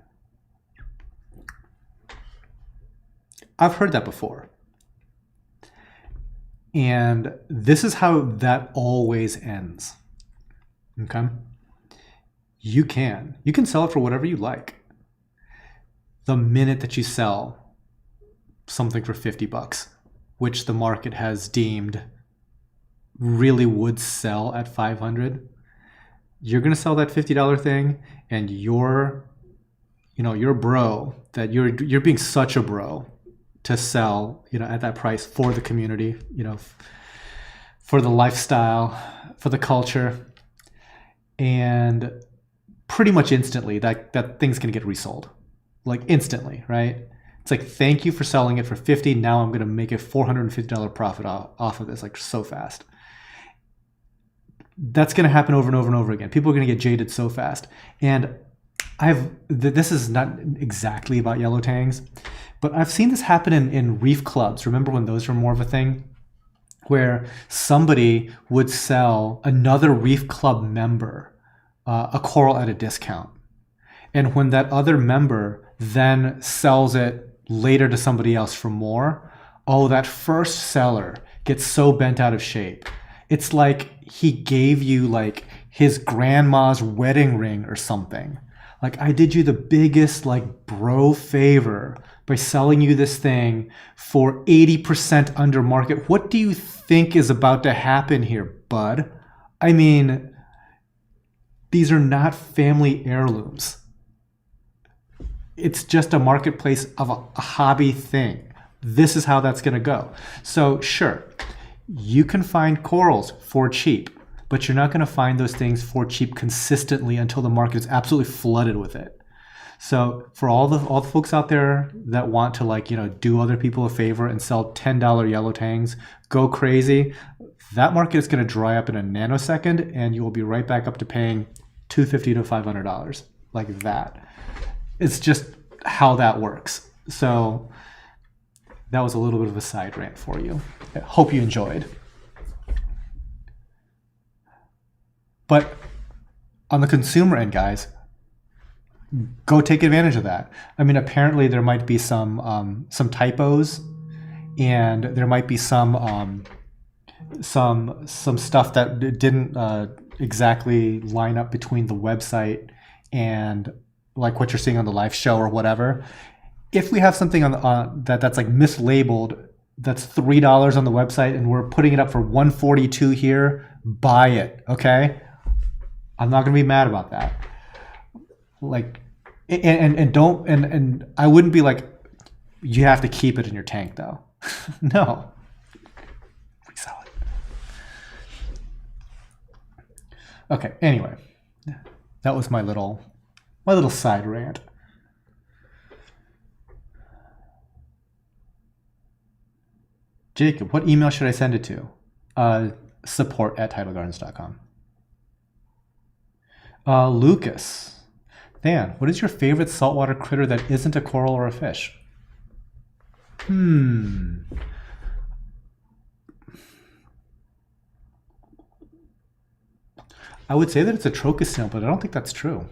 I've heard that before. And this is how that always ends. Okay? You can sell it for whatever you like. The minute that you sell something for $50, which the market has deemed really would sell at $500, you're going to sell that $50 thing, and you're a bro, that you're being such a bro to sell, at that price for the community, for the lifestyle, for the culture. And pretty much instantly that thing's going to get resold. Like instantly, right? It's like, thank you for selling it for $50. Now I'm going to make a $450 profit off of this, like so fast. That's going to happen over and over and over again. People are going to get jaded so fast. And this is not exactly about yellow tangs, but I've seen this happen in reef clubs. Remember when those were more of a thing? Where somebody would sell another reef club member a coral at a discount. And when that other member then sells it later to somebody else for more, oh, that first seller gets so bent out of shape. It's like he gave you like his grandma's wedding ring or something. Like, I did you the biggest like bro favor by selling you this thing for 80% under market. What do you think is about to happen here, bud? I mean, these are not family heirlooms. It's just a marketplace of a hobby thing. This is how that's going to go. So sure, you can find corals for cheap, but you're not going to find those things for cheap consistently until the market is absolutely flooded with it. So for all the folks out there that want to do other people a favor and sell $10 yellow tangs, go crazy. That market is going to dry up in a nanosecond, and you will be right back up to paying $250 to $500 like that. It's just how that works. So that was a little bit of a side rant for you. I hope you enjoyed. But on the consumer end, guys, go take advantage of that. I mean, apparently there might be some typos, and there might be some stuff that didn't exactly line up between the website and like what you're seeing on the live show or whatever. If we have something on that's like mislabeled, that's $3 on the website, and we're putting it up for $142 here, buy it, okay? I'm not gonna be mad about that. Like, and I wouldn't be like, you have to keep it in your tank though. No, resell it. Okay. Anyway, that was my little side rant. Jacob, what email should I send it to? support@tidalgardens.com. Lucas, Dan, what is your favorite saltwater critter that isn't a coral or a fish? I would say that it's a trochus snail, but I don't think that's true.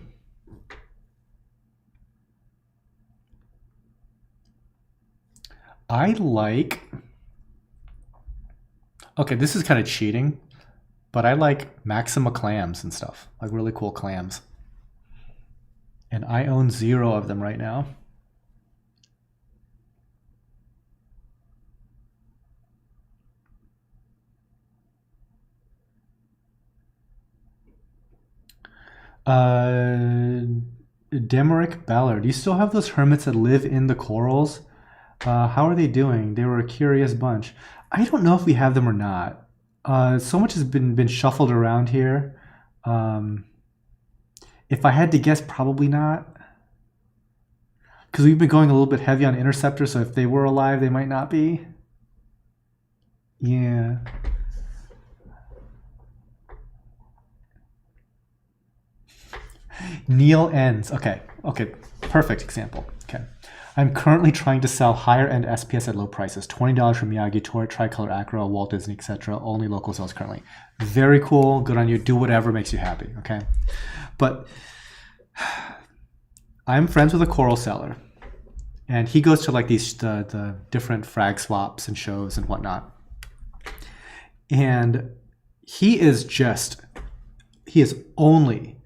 I like... Okay, this is kind of cheating, but I like Maxima clams and stuff, like really cool clams. And I own 0 of them right now. Demeric Ballard, do you still have those hermits that live in the corals? How are they doing? They were a curious bunch. I don't know if we have them or not. So much has been shuffled around here. If I had to guess, probably not. Because we've been going a little bit heavy on interceptors, so if they were alive, they might not be. Yeah. Neil Ends. Okay, perfect example. Okay. I'm currently trying to sell higher end SPS at low prices. $20 from Miyagi, Toy, Tricolor, Acro, Walt Disney, etc. Only local sales currently. Very cool. Good on you. Do whatever makes you happy. Okay. But I'm friends with a coral seller, and he goes to like these the different frag swaps and shows and whatnot. And he is only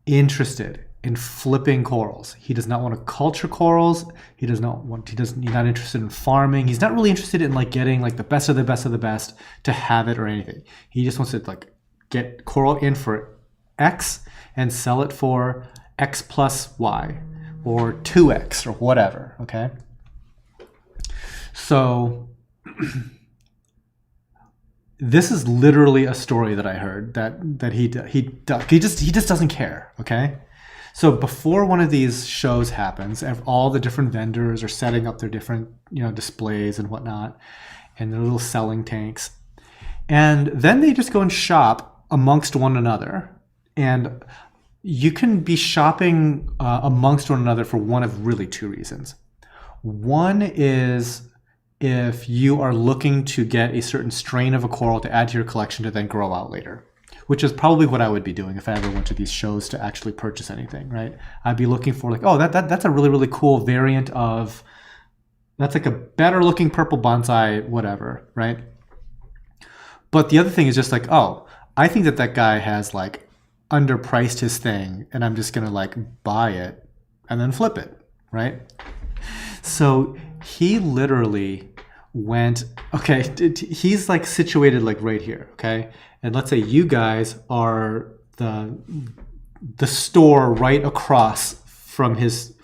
interested in flipping corals. He does not want to culture corals. He's not interested in farming. He's not really interested in like getting like the best of the best of the best to have it or anything. He just wants to like get coral in for X and sell it for X plus Y or 2X or whatever, okay? So this is literally a story that I heard that he just doesn't care, okay? So before one of these shows happens, all the different vendors are setting up their different, displays and whatnot, and their little selling tanks. And then they just go and shop amongst one another. And you can be shopping amongst one another for one of really two reasons. One is if you are looking to get a certain strain of a coral to add to your collection to then grow out later, which is probably what I would be doing if I ever went to these shows to actually purchase anything, right? I'd be looking for like, oh, that's a really, really cool variant of, that's like a better looking purple bonsai, whatever, right? But the other thing is just like, oh, I think that guy has like underpriced his thing and I'm just gonna like buy it and then flip it, right? So he literally went, okay, he's like situated like right here, okay? And let's say you guys are the store right across from his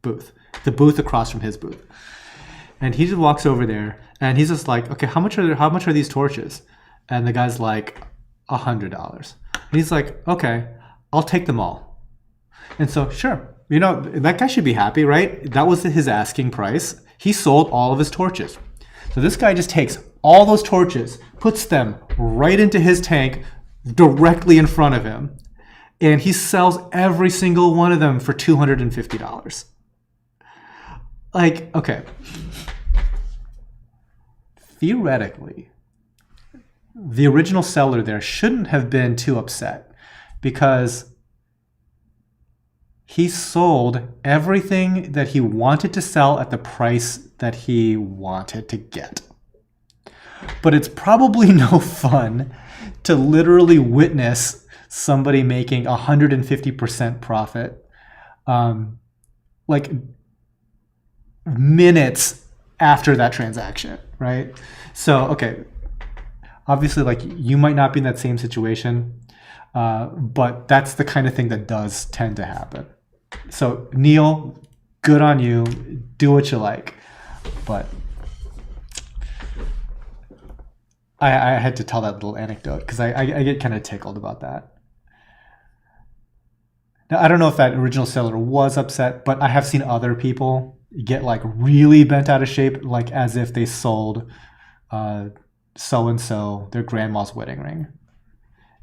booth, the booth across from his booth. And he just walks over there and he's just like, okay, how much are these torches? And the guy's like, $100. And he's like, okay, I'll take them all. And so, sure, that guy should be happy, right? That was his asking price. He sold all of his torches. So this guy just takes all those torches, puts them right into his tank directly in front of him, and he sells every single one of them for $250. Like, okay. Theoretically, the original seller there shouldn't have been too upset because he sold everything that he wanted to sell at the price that he wanted to get. But it's probably no fun to literally witness somebody making 150% profit, like minutes after that transaction, right? So, okay, obviously, like you might not be in that same situation, but that's the kind of thing that does tend to happen. So, Neil, good on you. Do what you like, but I had to tell that little anecdote because I get kind of tickled about that. Now, I don't know if that original seller was upset, but I have seen other people get like really bent out of shape, like as if they sold so-and-so their grandma's wedding ring.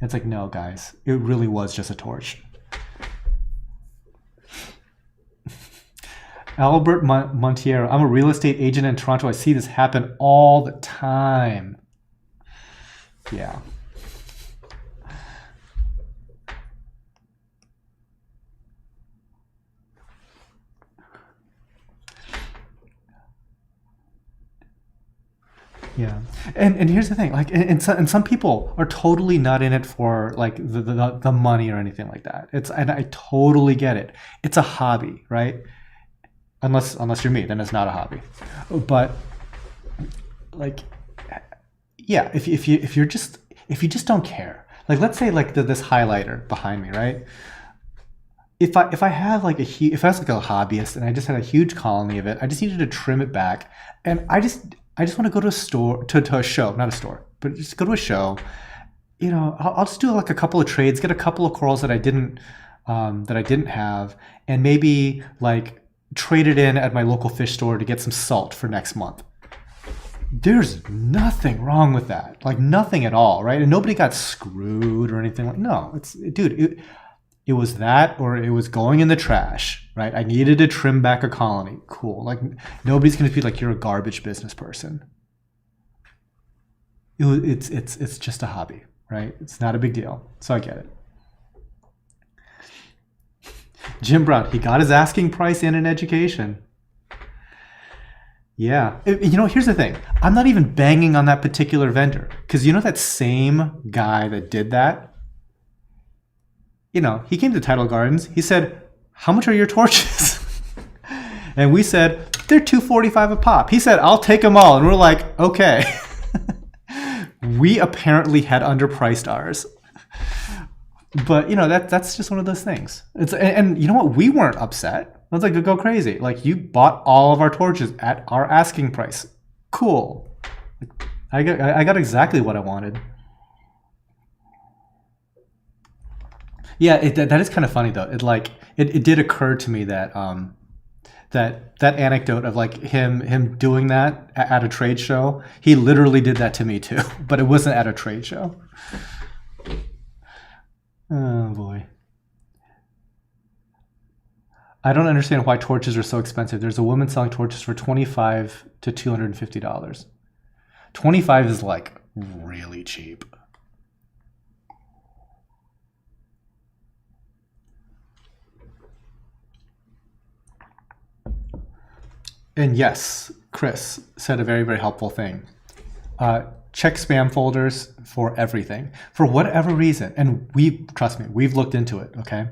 It's like, no, guys, it really was just a torch. Albert Montiero, I'm a real estate agent in Toronto. I see this happen all the time. Yeah. Yeah, and here's the thing, like, and some people are totally not in it for like the money or anything like that. And I totally get it. It's a hobby, right? Unless you're me, then it's not a hobby. But like, yeah, if you just don't care, like let's say like this highlighter behind me, right? If I have like if I was like a hobbyist and I just had a huge colony of it, I just needed to trim it back, and I just want to go to a store, to a show, not a store, but just go to a show. I'll just do like a couple of trades, get a couple of corals that I didn't have, and maybe like trade it in at my local fish store to get some salt for next month. There's nothing wrong with that, like nothing at all, right? And nobody got screwed or anything. Like, no, it It was that, or it was going in the trash, right? I needed to trim back a colony. Cool. Like, nobody's going to be like, you're a garbage business person. It's just a hobby, right? It's not a big deal. So I get it. Jim Brown, he got his asking price and an education. Yeah. You know, here's the thing. I'm not even banging on that particular vendor, because you know that same guy that did that, you know, he came to Tidal Gardens. He said, how much are your torches? And we said, they're $245 a pop. He said, I'll take them all. And we're like, okay. We apparently had underpriced ours. But, you know, that's just one of those things. And you know what? We weren't upset. I was like, go crazy. Like, you bought all of our torches at our asking price. Cool. I got exactly what I wanted. Yeah, that is kind of funny though. It did occur to me that that anecdote of like him doing that at a trade show. He literally did that to me too, but it wasn't at a trade show. Oh boy. I don't understand why torches are so expensive. There's a woman selling torches for $25 to $250. $25 is like really cheap. And yes, Chris said a very, very helpful thing. Check spam folders for everything, for whatever reason. And trust me, we've looked into it, okay?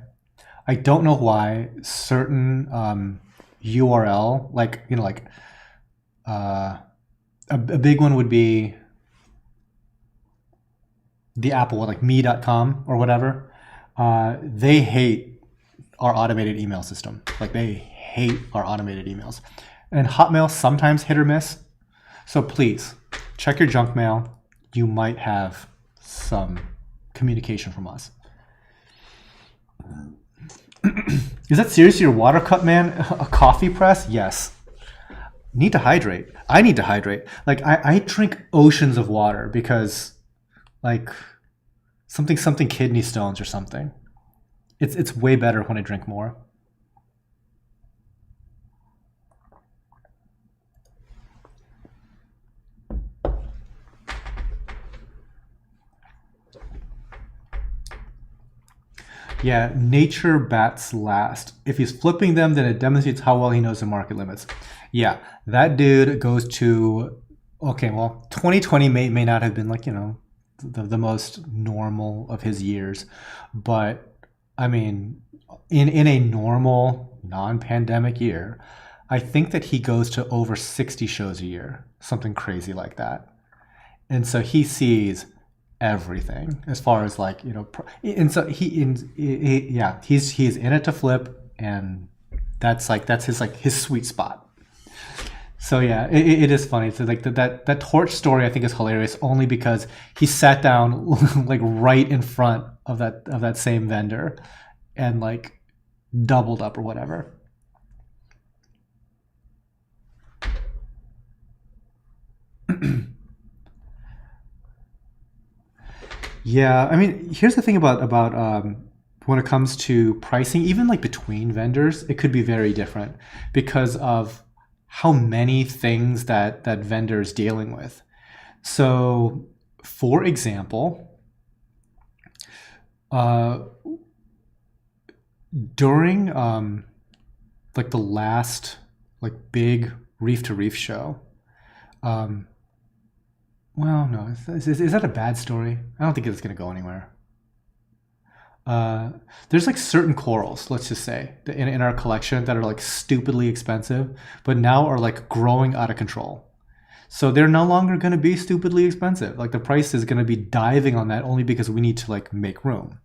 I don't know why certain URL, like, you know, like a big one would be the Apple one, like me.com or whatever. They hate our automated email system. Like, they hate our automated emails. And Hotmail sometimes hit or miss. So please check your junk mail. You might have some communication from us. Is that seriously your water cup, man? A coffee press? Yes. Need to hydrate. I need to hydrate. Like, I drink oceans of water because, like, something kidney stones or something. It's way better when I drink more. Yeah, nature bats last. If he's flipping them, then it demonstrates how well he knows the market limits. Yeah, that dude goes to, okay, well, 2020 may not have been like, you know, the most normal of his years. But, I mean, in a normal, non-pandemic year, I think that he goes to over 60 shows a year, something crazy like that. And so he sees everything as far as like, you know, and so he's in it to flip, and that's his sweet spot. So yeah, it is funny. So like that torch story I think is hilarious only because he sat down like right in front of that same vendor and like doubled up or whatever. Yeah, I mean, here's the thing about when it comes to pricing, even like between vendors, it could be very different because of how many things that vendor is dealing with. So, for example, during like the last like big reef to reef show, well, no, is that a bad story? I don't think it's going to go anywhere. There's like certain corals, let's just say, in our collection that are like stupidly expensive, but now are like growing out of control. So they're no longer going to be stupidly expensive. Like the price is going to be diving on that only because we need to like make room.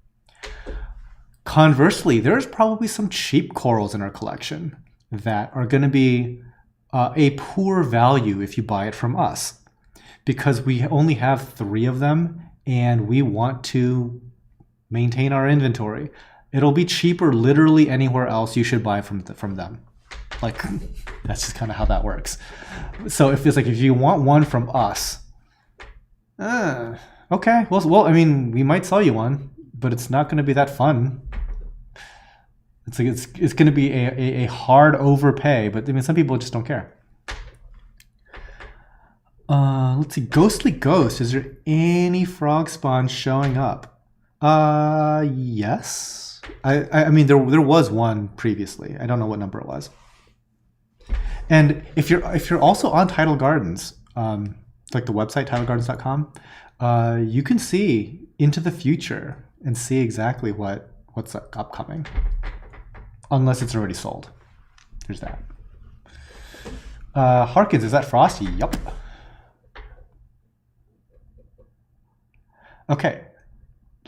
Conversely, there's probably some cheap corals in our collection that are going to be a poor value if you buy it from us, because we only have 3 of them and we want to maintain our inventory. It'll be cheaper literally anywhere else you should buy from them. Like, that's just kind of how that works. So if it's like, if you want one from us, okay, well, I mean, we might sell you one, but it's not going to be that fun. It's like it's going to be a hard overpay, but I mean, some people just don't care. Let's see. Ghostly Ghost. Is there any frog spawn showing up? Yes. I mean, there was one previously. I don't know what number it was. And if you're also on Tidal Gardens, like the website tidalgardens.com, you can see into the future and see exactly what's upcoming, unless it's already sold. There's that. Harkins, is that Frosty? Yup. Okay.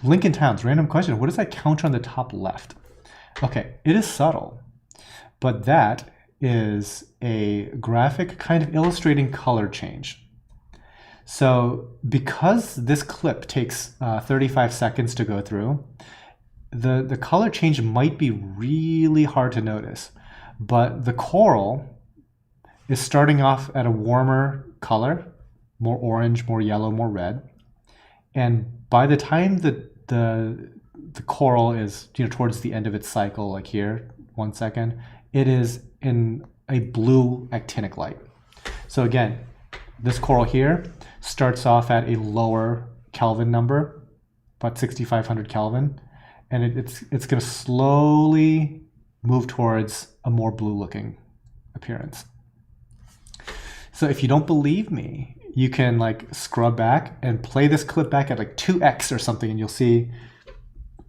Lincoln Towns, random question. What is that counter on the top left? Okay, it is subtle, but that is a graphic kind of illustrating color change. So because this clip takes 35 seconds to go through, the color change might be really hard to notice, but the coral is starting off at a warmer color, more orange, more yellow, more red. And by the time the coral is towards the end of its cycle, like here, 1 second, it is in a blue actinic light. So again, this coral here starts off at a lower Kelvin number, about 6,500 Kelvin, and it's going to slowly move towards a more blue-looking appearance. So if you don't believe me, you can like scrub back and play this clip back at like 2x or something, and you'll see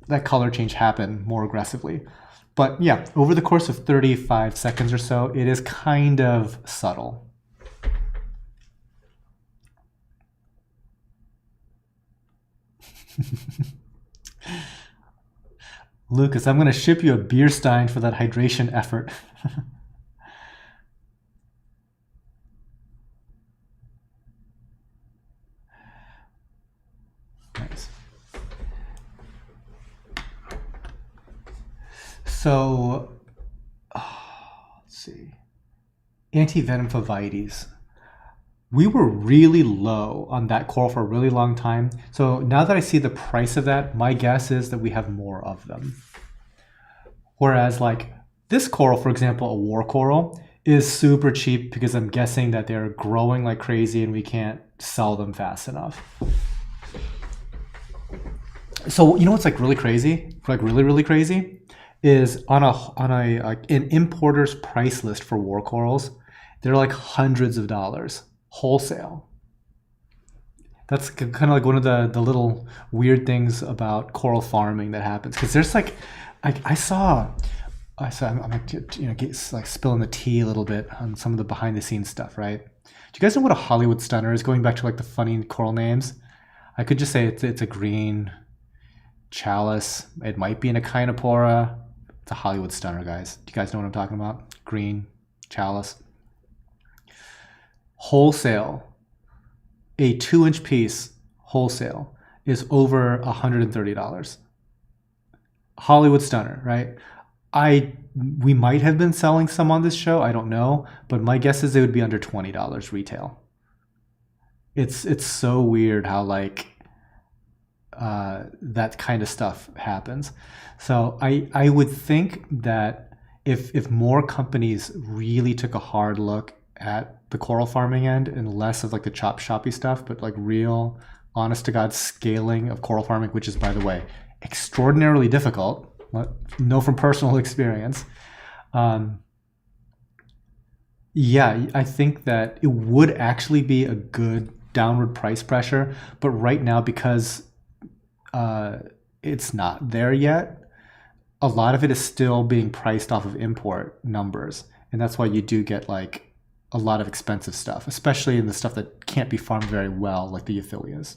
that color change happen more aggressively. But yeah, over the course of 35 seconds or so, it is kind of subtle. Lucas, I'm going to ship you a beer stein for that hydration effort. Nice. So, let's see. Anti-venom FIJIs. We were really low on that coral for a really long time. So now that I see the price of that, my guess is that we have more of them. Whereas like this coral, for example, a war coral, is super cheap because I'm guessing that they're growing like crazy and we can't sell them fast enough. So you know what's like really crazy? Like really crazy is on an importer's price list for war corals, they're like hundreds of dollars. Wholesale. That's kind of like one of the little weird things about coral farming that happens, because there's like I saw I'm like spilling the tea a little bit on some of the behind the scenes stuff, right? Do you guys know what a Hollywood stunner is? Going back to like the funny coral names, I could just say it's a green chalice. It might be an echinopora. It's a Hollywood stunner, guys. Do you guys know what I'm talking about? Green chalice. Wholesale, a 2-inch piece wholesale is over $130. Hollywood stunner, right? We might have been selling some on this show, I don't know, but my guess is it would be under $20 retail. It's so weird how like that kind of stuff happens. So I would think that if more companies really took a hard look at the coral farming end and less of like the chop shoppy stuff, but like real honest to God scaling of coral farming, which is, by the way, extraordinarily difficult. Know from personal experience. Yeah, I think that it would actually be a good downward price pressure, but right now, because it's not there yet, a lot of it is still being priced off of import numbers, and that's why you do get like a lot of expensive stuff, especially in the stuff that can't be farmed very well, like the euphyllias.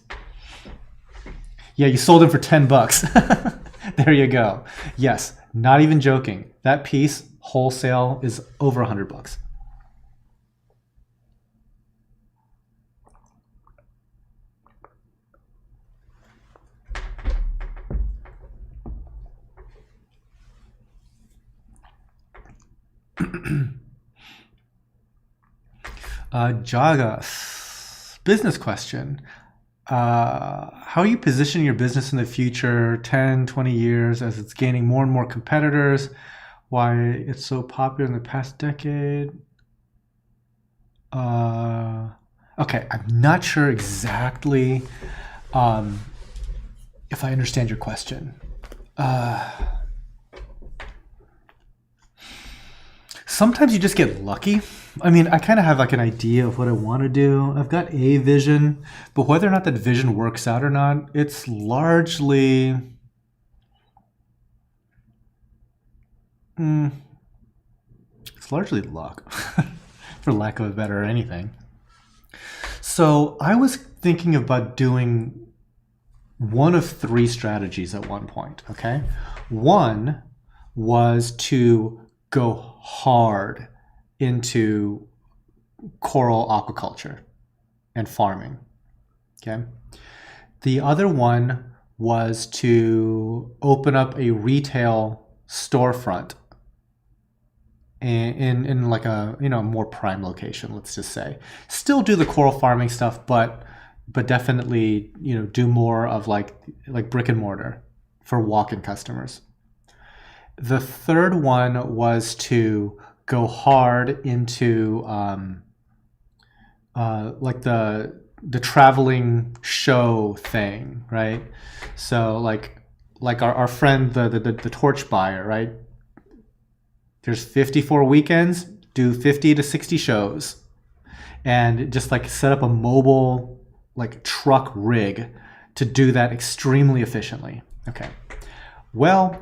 Yeah, you sold them for 10 bucks. There you go. Yes, not even joking. That piece wholesale is over 100 bucks. Jaga, business question. How are you positioning your business in the future, 10, 20 years, as it's gaining more and more competitors? why it's so popular in the past decade. Okay, I'm not sure exactly if I understand your question. Sometimes you just get lucky. I mean, I kind of have like an idea of what I want to do. I've got a vision, but whether or not that vision works out or not, it's largely... it's largely luck, for lack of a better anything. So I was thinking about doing one of three strategies at one point, okay? One was to go hard into coral aquaculture and farming, okay? The other one was to open up a retail storefront in like a, you know, more prime location, let's just say. Still do the coral farming stuff, but definitely, you know, do more of like brick and mortar for walk-in customers. The third one was to go hard into like the traveling show thing, right? So like our friend the torch buyer, right? There's 54 weekends, do 50 to 60 shows, and just like set up a mobile like truck rig to do that extremely efficiently. Okay. Well,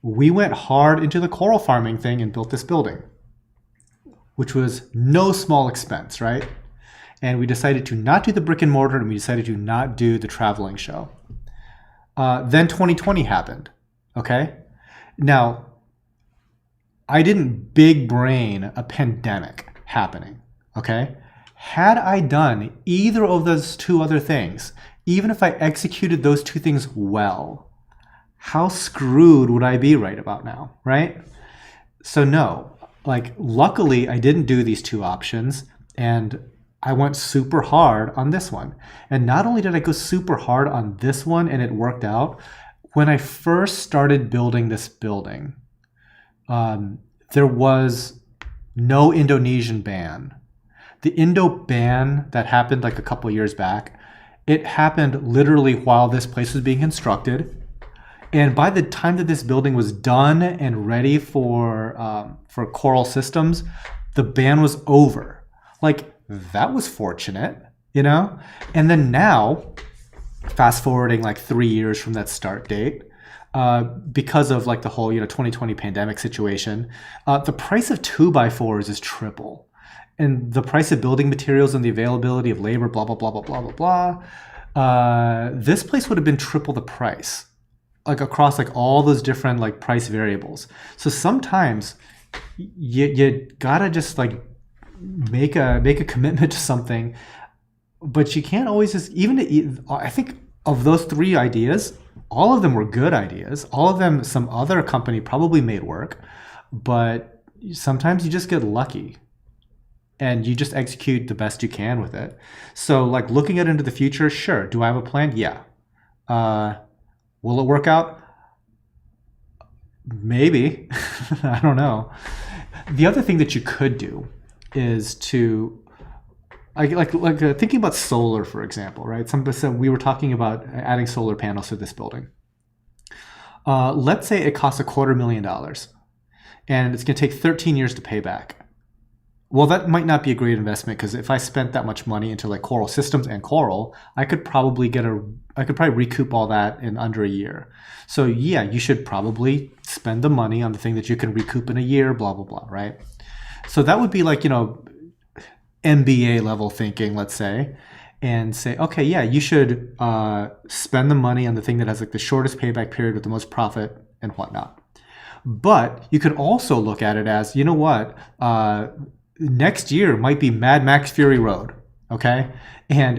we went hard into the coral farming thing and built this building, which was no small expense, right? And we decided to not do the brick and mortar, and we decided to not do the traveling show. Then 2020 happened, okay? Now, I didn't big brain a pandemic happening, okay? Had I done either of those two other things, even if I executed those two things well, how screwed would I be right about now, right? So no, like luckily I didn't do these two options, and I went super hard on this one. And not only did I go super hard on this one and it worked out, when I first started building this building, there was no Indonesian ban. The Indo ban that happened like a couple years back, it happened literally while this place was being constructed. And by the time that this building was done and ready for coral systems, the ban was over. Like, that was fortunate, you know? And then now, fast forwarding like 3 years from that start date, because of like the whole 2020 pandemic situation, the price of 2x4s is triple, and the price of building materials and the availability of labor, blah blah blah blah blah blah blah. This place would have been triple the price, like across like all those different like price variables. So sometimes you gotta just like make a commitment to something, but you can't always just I think of those three ideas, all of them were good ideas. All of them, some other company probably made work, but sometimes you just get lucky and you just execute the best you can with it. So like looking into the future, sure. Do I have a plan? Yeah. Will it work out? Maybe. I don't know. The other thing that you could do is to thinking about solar, for example, right? We were talking about adding solar panels to this building. Let's say it costs $250,000 and it's going to take 13 years to pay back. Well, that might not be a great investment, because if I spent that much money into like coral systems and coral, I could probably recoup all that in under a year. So yeah, you should probably spend the money on the thing that you can recoup in a year, blah, blah, blah, right? So that would be like, MBA level thinking, let's say, and say, okay, yeah, you should spend the money on the thing that has like the shortest payback period with the most profit and whatnot. But you could also look at it as, you know what, next year might be Mad Max Fury Road, okay? And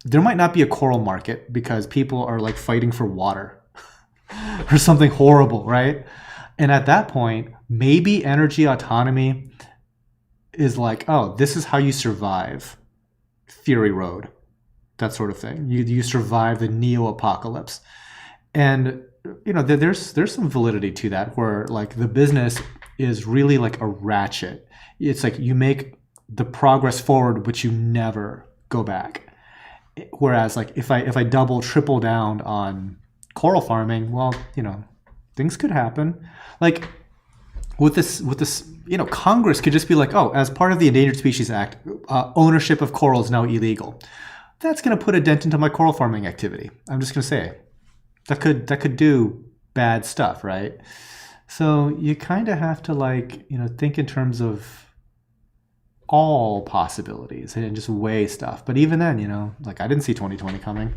there might not be a coral market because people are like fighting for water or something horrible, right? And at that point, maybe energy autonomy is like, oh, this is how you survive Fury Road, that sort of thing. You survive the neo-apocalypse. And you know, there's some validity to that, where like the business is really like a ratchet. It's like you make the progress forward, but you never go back. Whereas like if I double, triple down on coral farming, well, you know, things could happen. Like with this, you know, Congress could just be like, oh, as part of the Endangered Species Act, ownership of coral is now illegal. That's going to put a dent into my coral farming activity. I'm just going to say that could do bad stuff, right? So you kind of have to, like, you know, think in terms of all possibilities and just weigh stuff. But even then, you know, like I didn't see 2020 coming.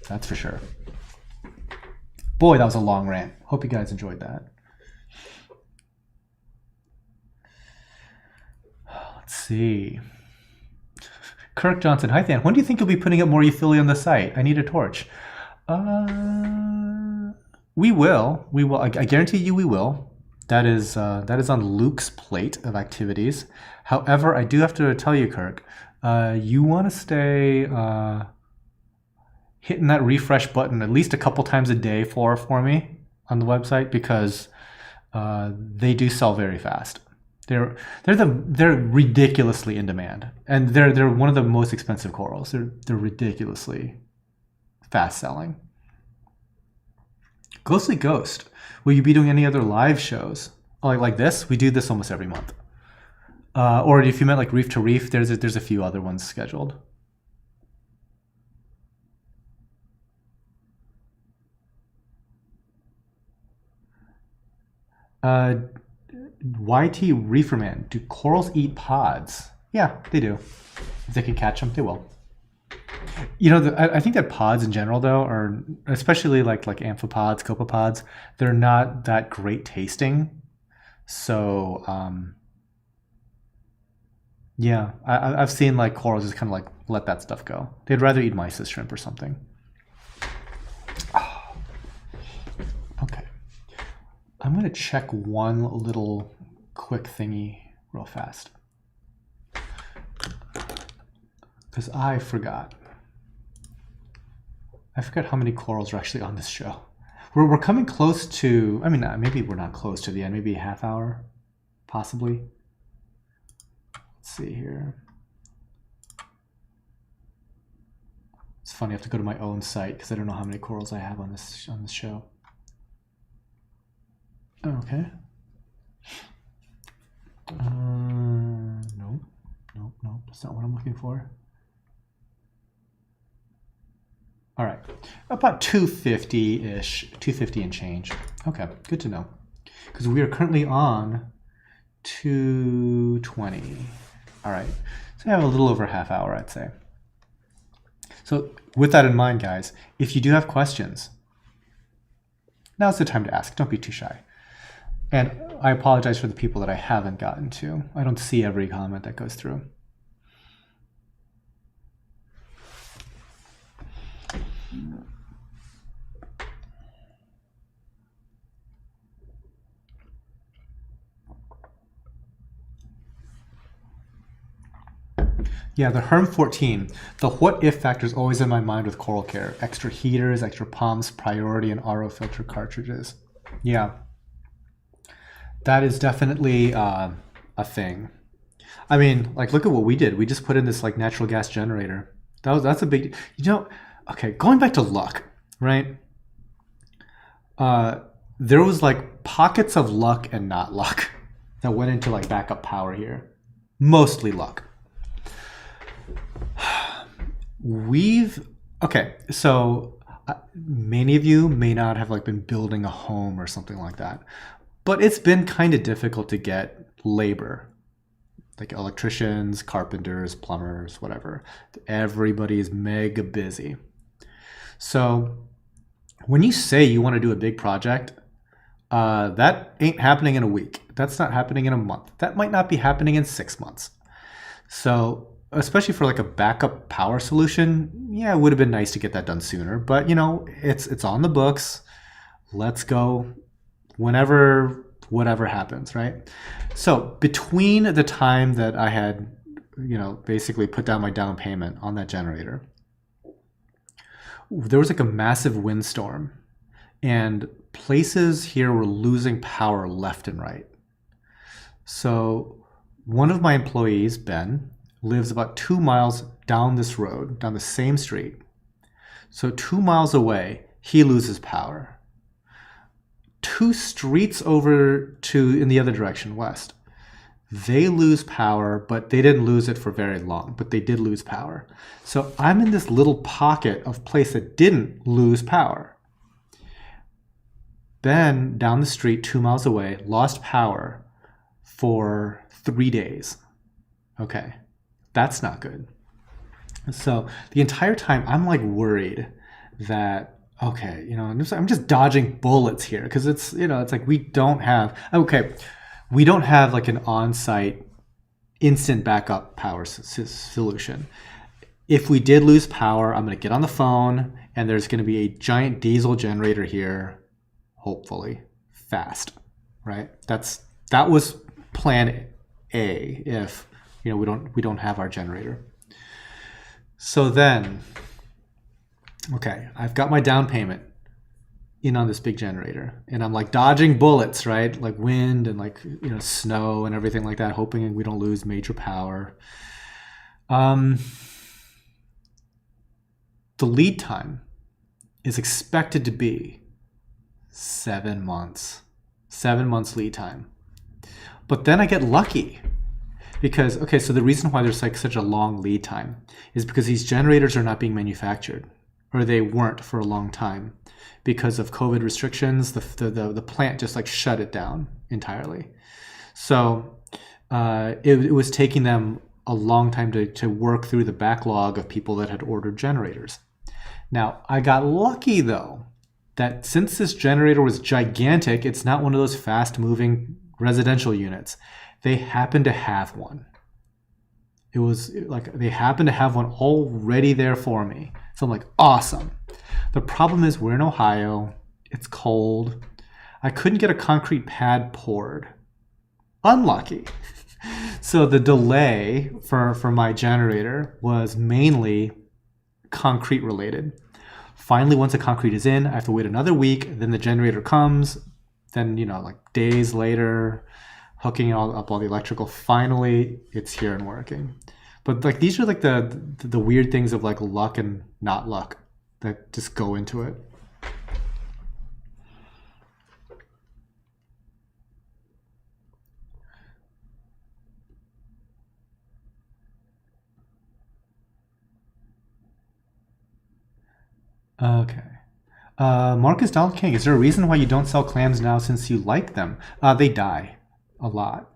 That's for sure. Boy, that was a long rant. Hope you guys enjoyed that. Let's see. Kirk Johnson, hi Than. When do you think you'll be putting up more euphyllia on the site? I need a torch. We will. We will. I guarantee you we will. That is on Luke's plate of activities. However, I do have to tell you, Kirk, you want to stay hitting that refresh button at least a couple times a day for me on the website, because they do sell very fast. They're ridiculously in demand, and they're one of the most expensive corals. They're ridiculously fast selling. Ghostly Ghost, will you be doing any other live shows like this? We do this almost every month. Or if you meant like Reef to Reef, there's a few other ones scheduled. YT Reeferman, do corals eat pods? Yeah, they do. If they can catch them, they will. You know, I think that pods in general, though, are, especially like amphipods, copepods, they're not that great tasting. So, yeah, I've seen like corals just kind of like let that stuff go. They'd rather eat mysis shrimp or something. Oh. Okay. I'm going to check one little quick thingy real fast, because I forgot how many corals are actually on this show. We're coming close to, I mean, maybe we're not close to the end, maybe a half hour, possibly. Let's see here. It's funny, I have to go to my own site because I don't know how many corals I have on this show. Okay. Nope, that's not what I'm looking for. All right, about 250-ish, 250 and change. Okay, good to know. Because we are currently on 220. All right, so we have a little over a half hour, I'd say. So with that in mind, guys, if you do have questions, now's the time to ask. Don't be too shy. And I apologize for the people that I haven't gotten to. I don't see every comment that goes through. Yeah, the Herm 14. The what if factor is always in my mind with coral care. Extra heaters, extra pumps, priority, and RO filter cartridges. Yeah, that is definitely a thing. I mean, like, look at what we did. We just put in this like natural gas generator. That's a big, you know. Okay, going back to luck, right? There was like pockets of luck and not luck that went into like backup power here. Mostly luck. Okay, so many of you may not have like been building a home or something like that, but it's been kind of difficult to get labor, like electricians, carpenters, plumbers, whatever. Everybody is mega busy. So when you say you want to do a big project, that ain't happening in a week. That's not happening in a month. That might not be happening in 6 months. So especially for like a backup power solution, yeah, it would have been nice to get that done sooner. But you know, it's on the books. Let's go whenever, whatever happens, right? So between the time that I had, you know, basically put down my down payment on that generator, there was like a massive windstorm, and places here were losing power left and right. So one of my employees, Ben, lives about 2 miles down this road, down the same street. So 2 miles away, he loses power. 2 streets over to in the other direction, west, they lose power, but they didn't lose it for very long, but they did lose power. So I'm in this little pocket of place that didn't lose power. Ben, down the street, 2 miles away, lost power for 3 days. Okay, that's not good. So the entire time I'm like worried that, okay, you know, I'm just dodging bullets here because it's, you know, it's like we don't have like an on-site instant backup power solution. If we did lose power, I'm going to get on the phone and there's going to be a giant diesel generator here, hopefully fast, right? That was plan A if, you know, we don't have our generator. So then, okay, I've got my down payment in on this big generator and I'm like dodging bullets, right? Like wind and like, you know, snow and everything like that, hoping we don't lose major power. The lead time is expected to be 7 months. 7 months lead time. But then I get lucky because, okay, so the reason why there's like such a long lead time is because these generators are not being manufactured, or they weren't for a long time. Because of COVID restrictions, the plant just like shut it down entirely. So it was taking them a long time to work through the backlog of people that had ordered generators. Now, I got lucky though, that since this generator was gigantic, it's not one of those fast-moving residential units. They happened to have one. It was like they happened to have one already there for me. So I'm like, awesome. The problem is we're in Ohio. It's cold. I couldn't get a concrete pad poured. Unlucky. So the delay for my generator was mainly concrete related. Finally, once the concrete is in, I have to wait another week. Then the generator comes. Then, you know, like days later, hooking up all the electrical. Finally, it's here and working. But like these are like the weird things of like luck and not luck that just go into it. Okay. Marcus Donald King, is there a reason why you don't sell clams now since you like them? They die a lot.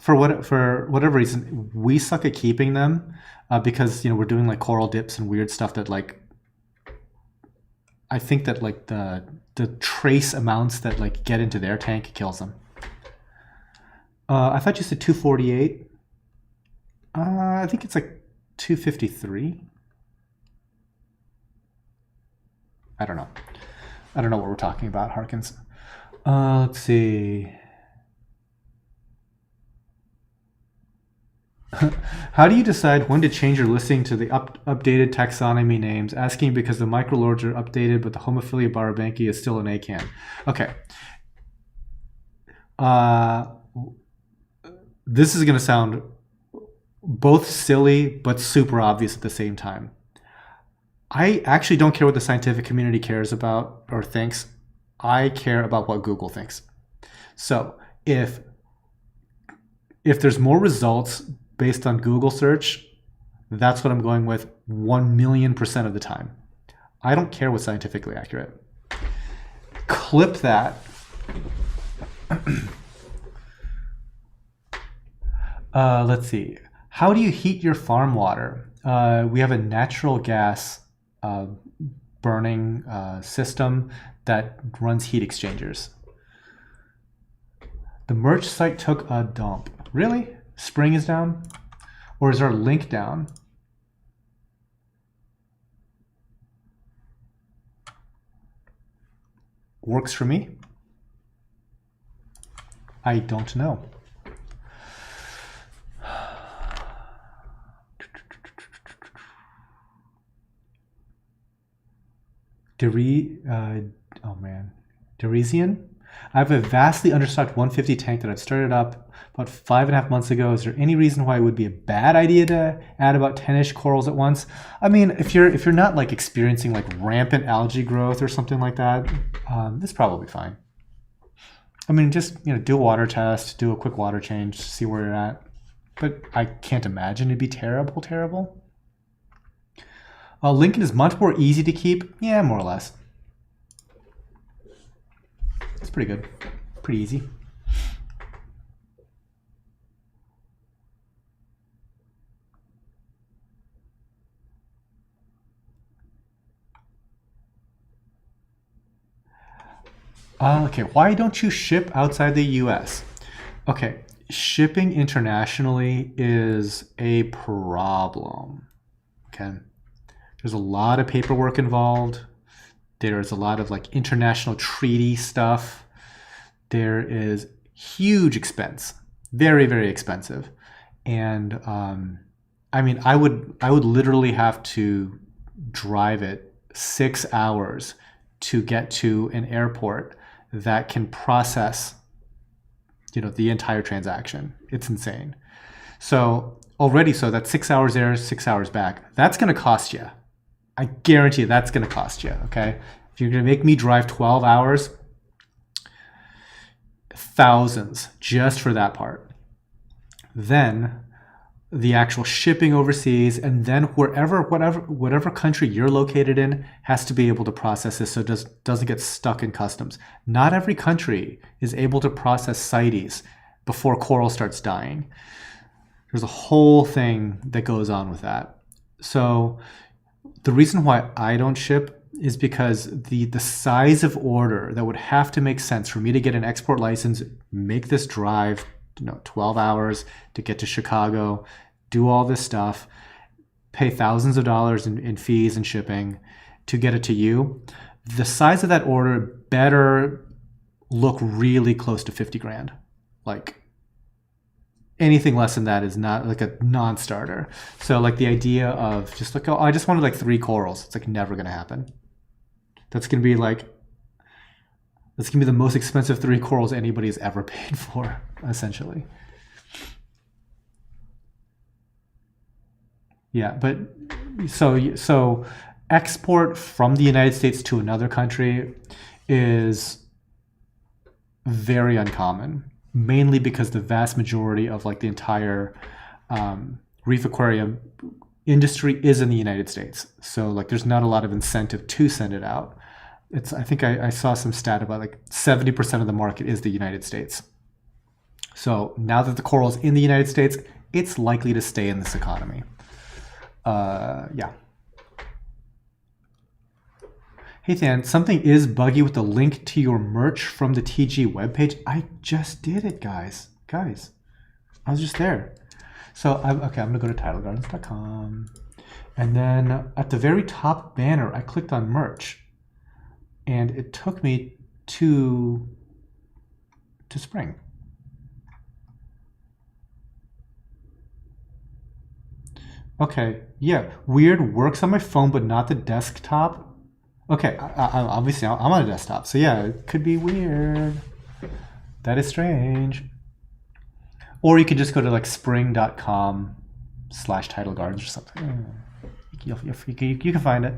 For whatever reason, we suck at keeping them because, you know, we're doing like coral dips and weird stuff that like, I think that like the trace amounts that like get into their tank kills them. I thought you said 248. I think it's like 253. I don't know. I don't know what we're talking about, Harkins. Let's see. How do you decide when to change your listing to the updated taxonomy names? Asking because the microlords are updated, but the Homophilia barabanki is still an ACAN. Okay. This is going to sound both silly but super obvious at the same time. I actually don't care what the scientific community cares about or thinks. I care about what Google thinks. So if there's more results based on Google search, that's what I'm going with 1,000,000% of the time. I don't care what's scientifically accurate. Clip that. Let's see. How do you heat your farm water? We have a natural gas burning system that runs heat exchangers. The merch site took a dump. Really? Spring is down? Or is our link down? Works for me. I don't know. DEERE, oh man. Deresian? I have a vastly understocked 150 tank that I've started up about 5.5 months ago. Is there any reason why it would be a bad idea to add about 10-ish corals at once? I mean, if you're not like experiencing like rampant algae growth or something like that, it's probably fine. I mean, just do a water test, do a quick water change, see where you're at. But I can't imagine it'd be terrible. Lincoln is much more easy to keep. Yeah, more or less. It's pretty good. Pretty easy. Okay, why don't you ship outside the US? Okay, shipping internationally is a problem. Okay. There's a lot of paperwork involved. There's a lot of like international treaty stuff. There is huge expense, very expensive. And I mean, I would literally have to drive it 6 hours to get to an airport that can process, the entire transaction. It's insane. So already, so that's 6 hours there, 6 hours back. That's going to cost you. I guarantee you that's going to cost you, okay? If you're going to make me drive 12 hours, thousands just for that part. Then the actual shipping overseas, and then whatever country you're located in has to be able to process this so it doesn't get stuck in customs. Not every country is able to process CITES before coral starts dying. There's a whole thing that goes on with that. So the reason why I don't ship is because the size of order that would have to make sense for me to get an export license, make this drive, 12 hours to get to Chicago, do all this stuff, pay thousands of dollars in fees and shipping to get it to you. The size of that order better look really close to 50 grand. Like anything less than that is not like a non-starter. So like the idea of just like, oh, I just wanted like 3 corals. It's like never going to happen. That's going to be the most expensive 3 corals anybody's ever paid for, essentially. Yeah, but so export from the United States to another country is very uncommon, mainly because the vast majority of like the entire reef aquarium industry is in the United States. So like there's not a lot of incentive to send it out. I think I saw some stat about like 70% of the market is the United States. So now that the coral's in the United States, it's likely to stay in this economy. Yeah. Hey Than, something is buggy with the link to your merch from the TG webpage. I just did it, guys. I was just there. So I'm gonna go to tidalgardens.com, and then at the very top banner, I clicked on merch, and it took me to Spring. Okay, yeah, weird, works on my phone, but not the desktop. Okay, obviously I'm on a desktop, so yeah, it could be weird. That is strange. Or you could just go to like spring.com/tidalgardens or something. You can find it.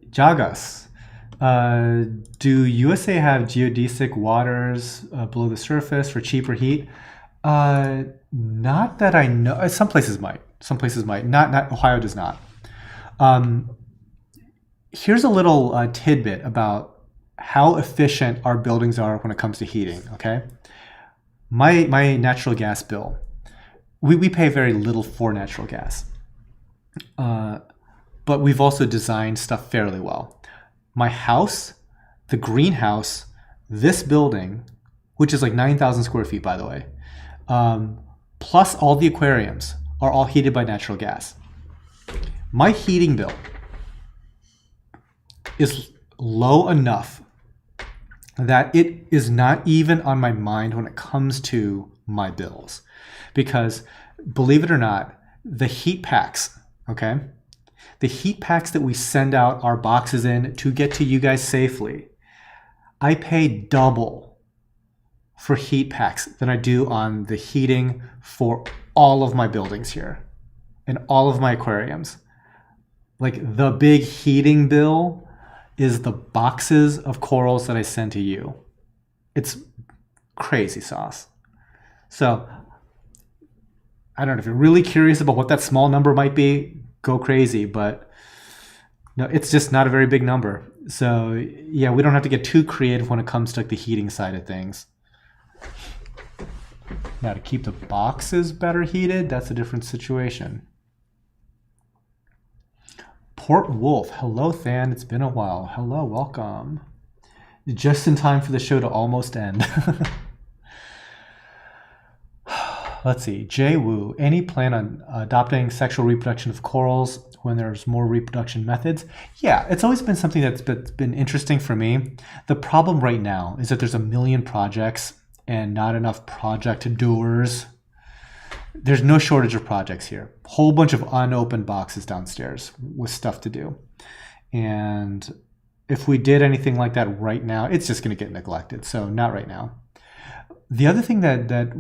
Jagas. Do USA have geodesic waters below the surface for cheaper heat? Not that I know. Some places might. Not Ohio does not. Here's a little tidbit about how efficient our buildings are when it comes to heating. Okay, my natural gas bill. We pay very little for natural gas, but we've also designed stuff fairly well. My house, the greenhouse, this building, which is like 9,000 square feet, by the way, plus all the aquariums are all heated by natural gas. My heating bill is low enough that it is not even on my mind when it comes to my bills, because believe it or not, the heat packs, okay? The heat packs that we send out our boxes in to get to you guys safely, I pay double for heat packs than I do on the heating for all of my buildings here and all of my aquariums. Like, the big heating bill is the boxes of corals that I send to you. It's crazy sauce. So I don't know, if you're really curious about what that small number might be, go crazy, but no, it's just not a very big number. So yeah, we don't have to get too creative when it comes to like the heating side of things. Now, to keep the boxes better heated, that's a different situation. Port Wolf, hello Than, it's been a while. Hello, welcome. Just in time for the show to almost end. Let's see, Jay Wu, any plan on adopting sexual reproduction of corals when there's more reproduction methods? Yeah, it's always been something that's been interesting for me. The problem right now is that there's a million projects and not enough project doers. There's no shortage of projects here. Whole bunch of unopened boxes downstairs with stuff to do. And if we did anything like that right now, it's just going to get neglected. So not right now. The other thing that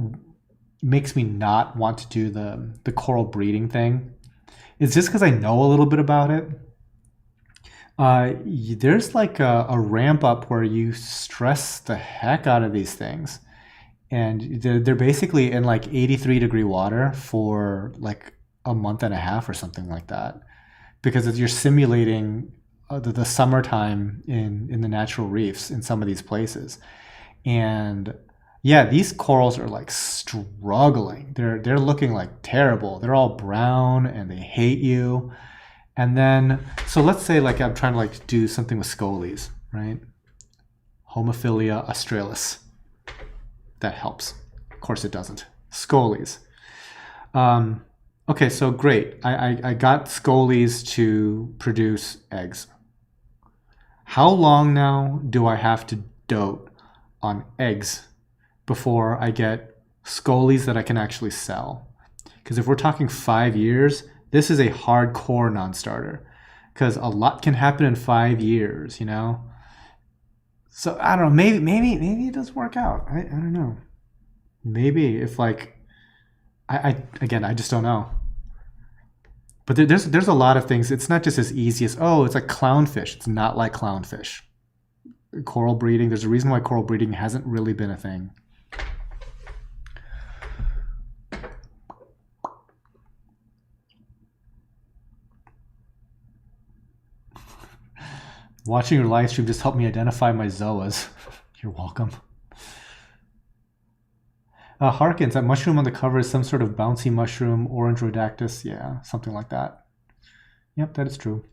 makes me not want to do the coral breeding thing is just because I know a little bit about it. There's like a ramp up where you stress the heck out of these things. And they're basically in like 83-degree water for like a month and a half or something like that. Because you're simulating the summertime in the natural reefs in some of these places. And yeah, these corals are like struggling. They're looking like terrible. They're all brown and they hate you. And then, so let's say like I'm trying to like do something with scolies, right? Homophilia australis. That helps. Of course it doesn't. Scolies. Okay, so great. I got scolies to produce eggs. How long now do I have to dote on eggs before I get scolies that I can actually sell? Because if we're talking 5 years, this is a hardcore non-starter. Because a lot can happen in 5 years, you know? So I don't know, maybe it does work out. I don't know. Maybe if like, again, I just don't know. But there's a lot of things. It's not just as easy as, oh, it's like clownfish. It's not like clownfish. Coral breeding, there's a reason why coral breeding hasn't really been a thing. Watching your live stream just helped me identify my zoas. You're welcome. Harkins, that mushroom on the cover is some sort of bouncy mushroom, orange rhodactis. Yeah, something like that. Yep, that is true.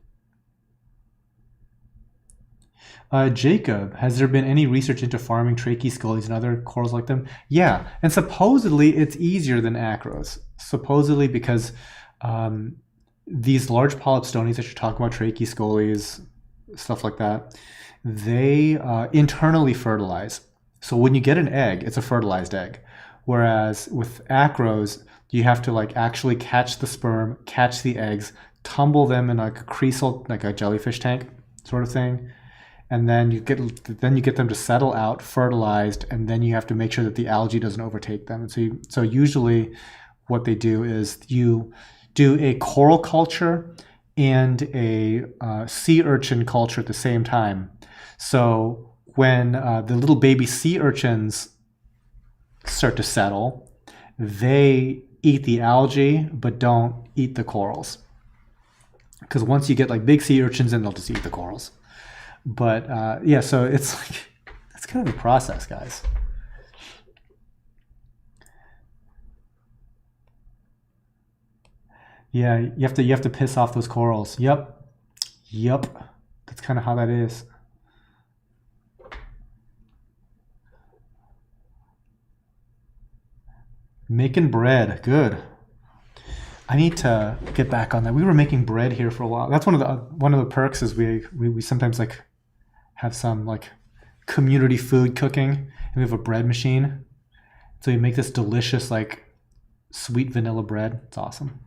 Jacob, has there been any research into farming Trachyscholies and other corals like them? Yeah, and supposedly it's easier than acros. Supposedly because these large polyp stonies that you're talking about, Trachyscholies, stuff like that, they internally fertilize. So when you get an egg, it's a fertilized egg. Whereas with acros, you have to like actually catch the sperm, catch the eggs, tumble them in like a creasel, like a jellyfish tank sort of thing. And then you get them to settle out, fertilized, and then you have to make sure that the algae doesn't overtake them. And so usually what they do is you do a coral culture and a sea urchin culture at the same time. So when the little baby sea urchins start to settle, they eat the algae but don't eat the corals. Because once you get like big sea urchins in, they'll just eat the corals. But yeah, so it's like, that's kind of the process, guys. Yeah, you have to piss off those corals. Yep. That's kind of how that is. Making bread, good. I need to get back on that. We were making bread here for a while. That's one of the perks is we sometimes like have some like community food cooking, and we have a bread machine. So we make this delicious like sweet vanilla bread. It's awesome.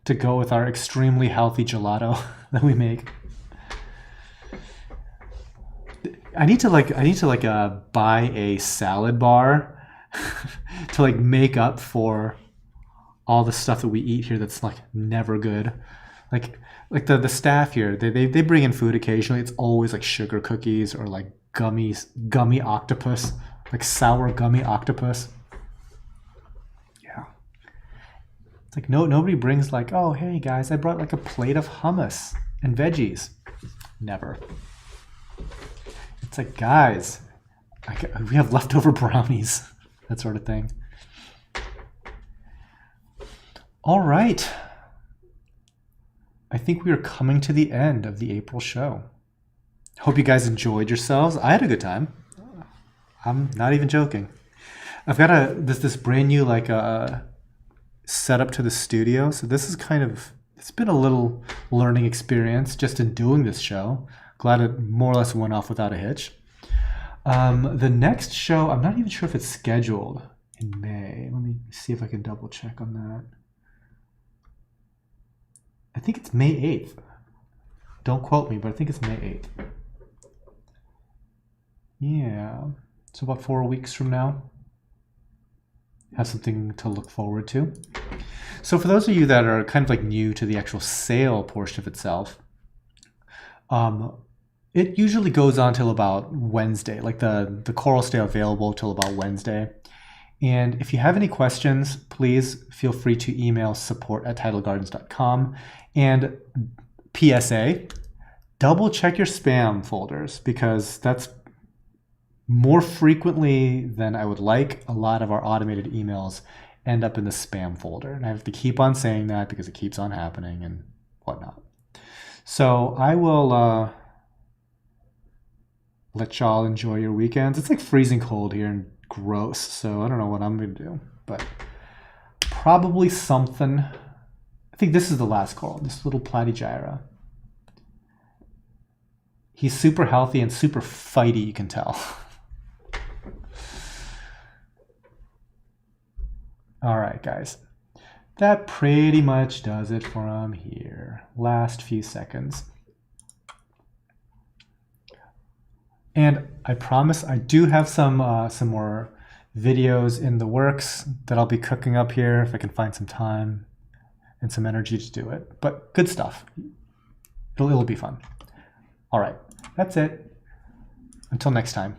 To go with our extremely healthy gelato that we make. I need to buy a salad bar to like make up for all the stuff that we eat here that's like never good. Like the staff here, they bring in food occasionally. It's always like sugar cookies or like gummy octopus, like sour gummy octopus. Yeah. It's like nobody brings like, oh hey guys, I brought like a plate of hummus and veggies. Never. It's like, guys, we have leftover brownies, that sort of thing. All right. I think we are coming to the end of the April show. Hope you guys enjoyed yourselves. I had a good time. I'm not even joking. I've got this brand new like setup to the studio. So this is it's been a little learning experience just in doing this show. Glad it more or less went off without a hitch. The next show, I'm not even sure if it's scheduled in May. Let me see if I can double check on that. I think it's May 8th. Don't quote me, but I think it's May 8th. Yeah, so about 4 weeks from now. Have something to look forward to. So for those of you that are kind of like new to the actual sale portion of itself, it usually goes on till about Wednesday. Like the corals stay available till about Wednesday. And if you have any questions, please feel free to email support@tidalgardens.com. And PSA, double check your spam folders, because that's more frequently than I would like. A lot of our automated emails end up in the spam folder. And I have to keep on saying that because it keeps on happening and whatnot. So I will let y'all enjoy your weekends. It's like freezing cold here and gross, so I don't know what I'm going to do. But probably something. I think this is the last coral, this little Platygyra. He's super healthy and super fighty, you can tell. All right, guys. That pretty much does it from here. Last few seconds. And I promise I do have some more videos in the works that I'll be cooking up here if I can find some time and some energy to do it. But good stuff. It'll be fun. All right, that's it. Until next time.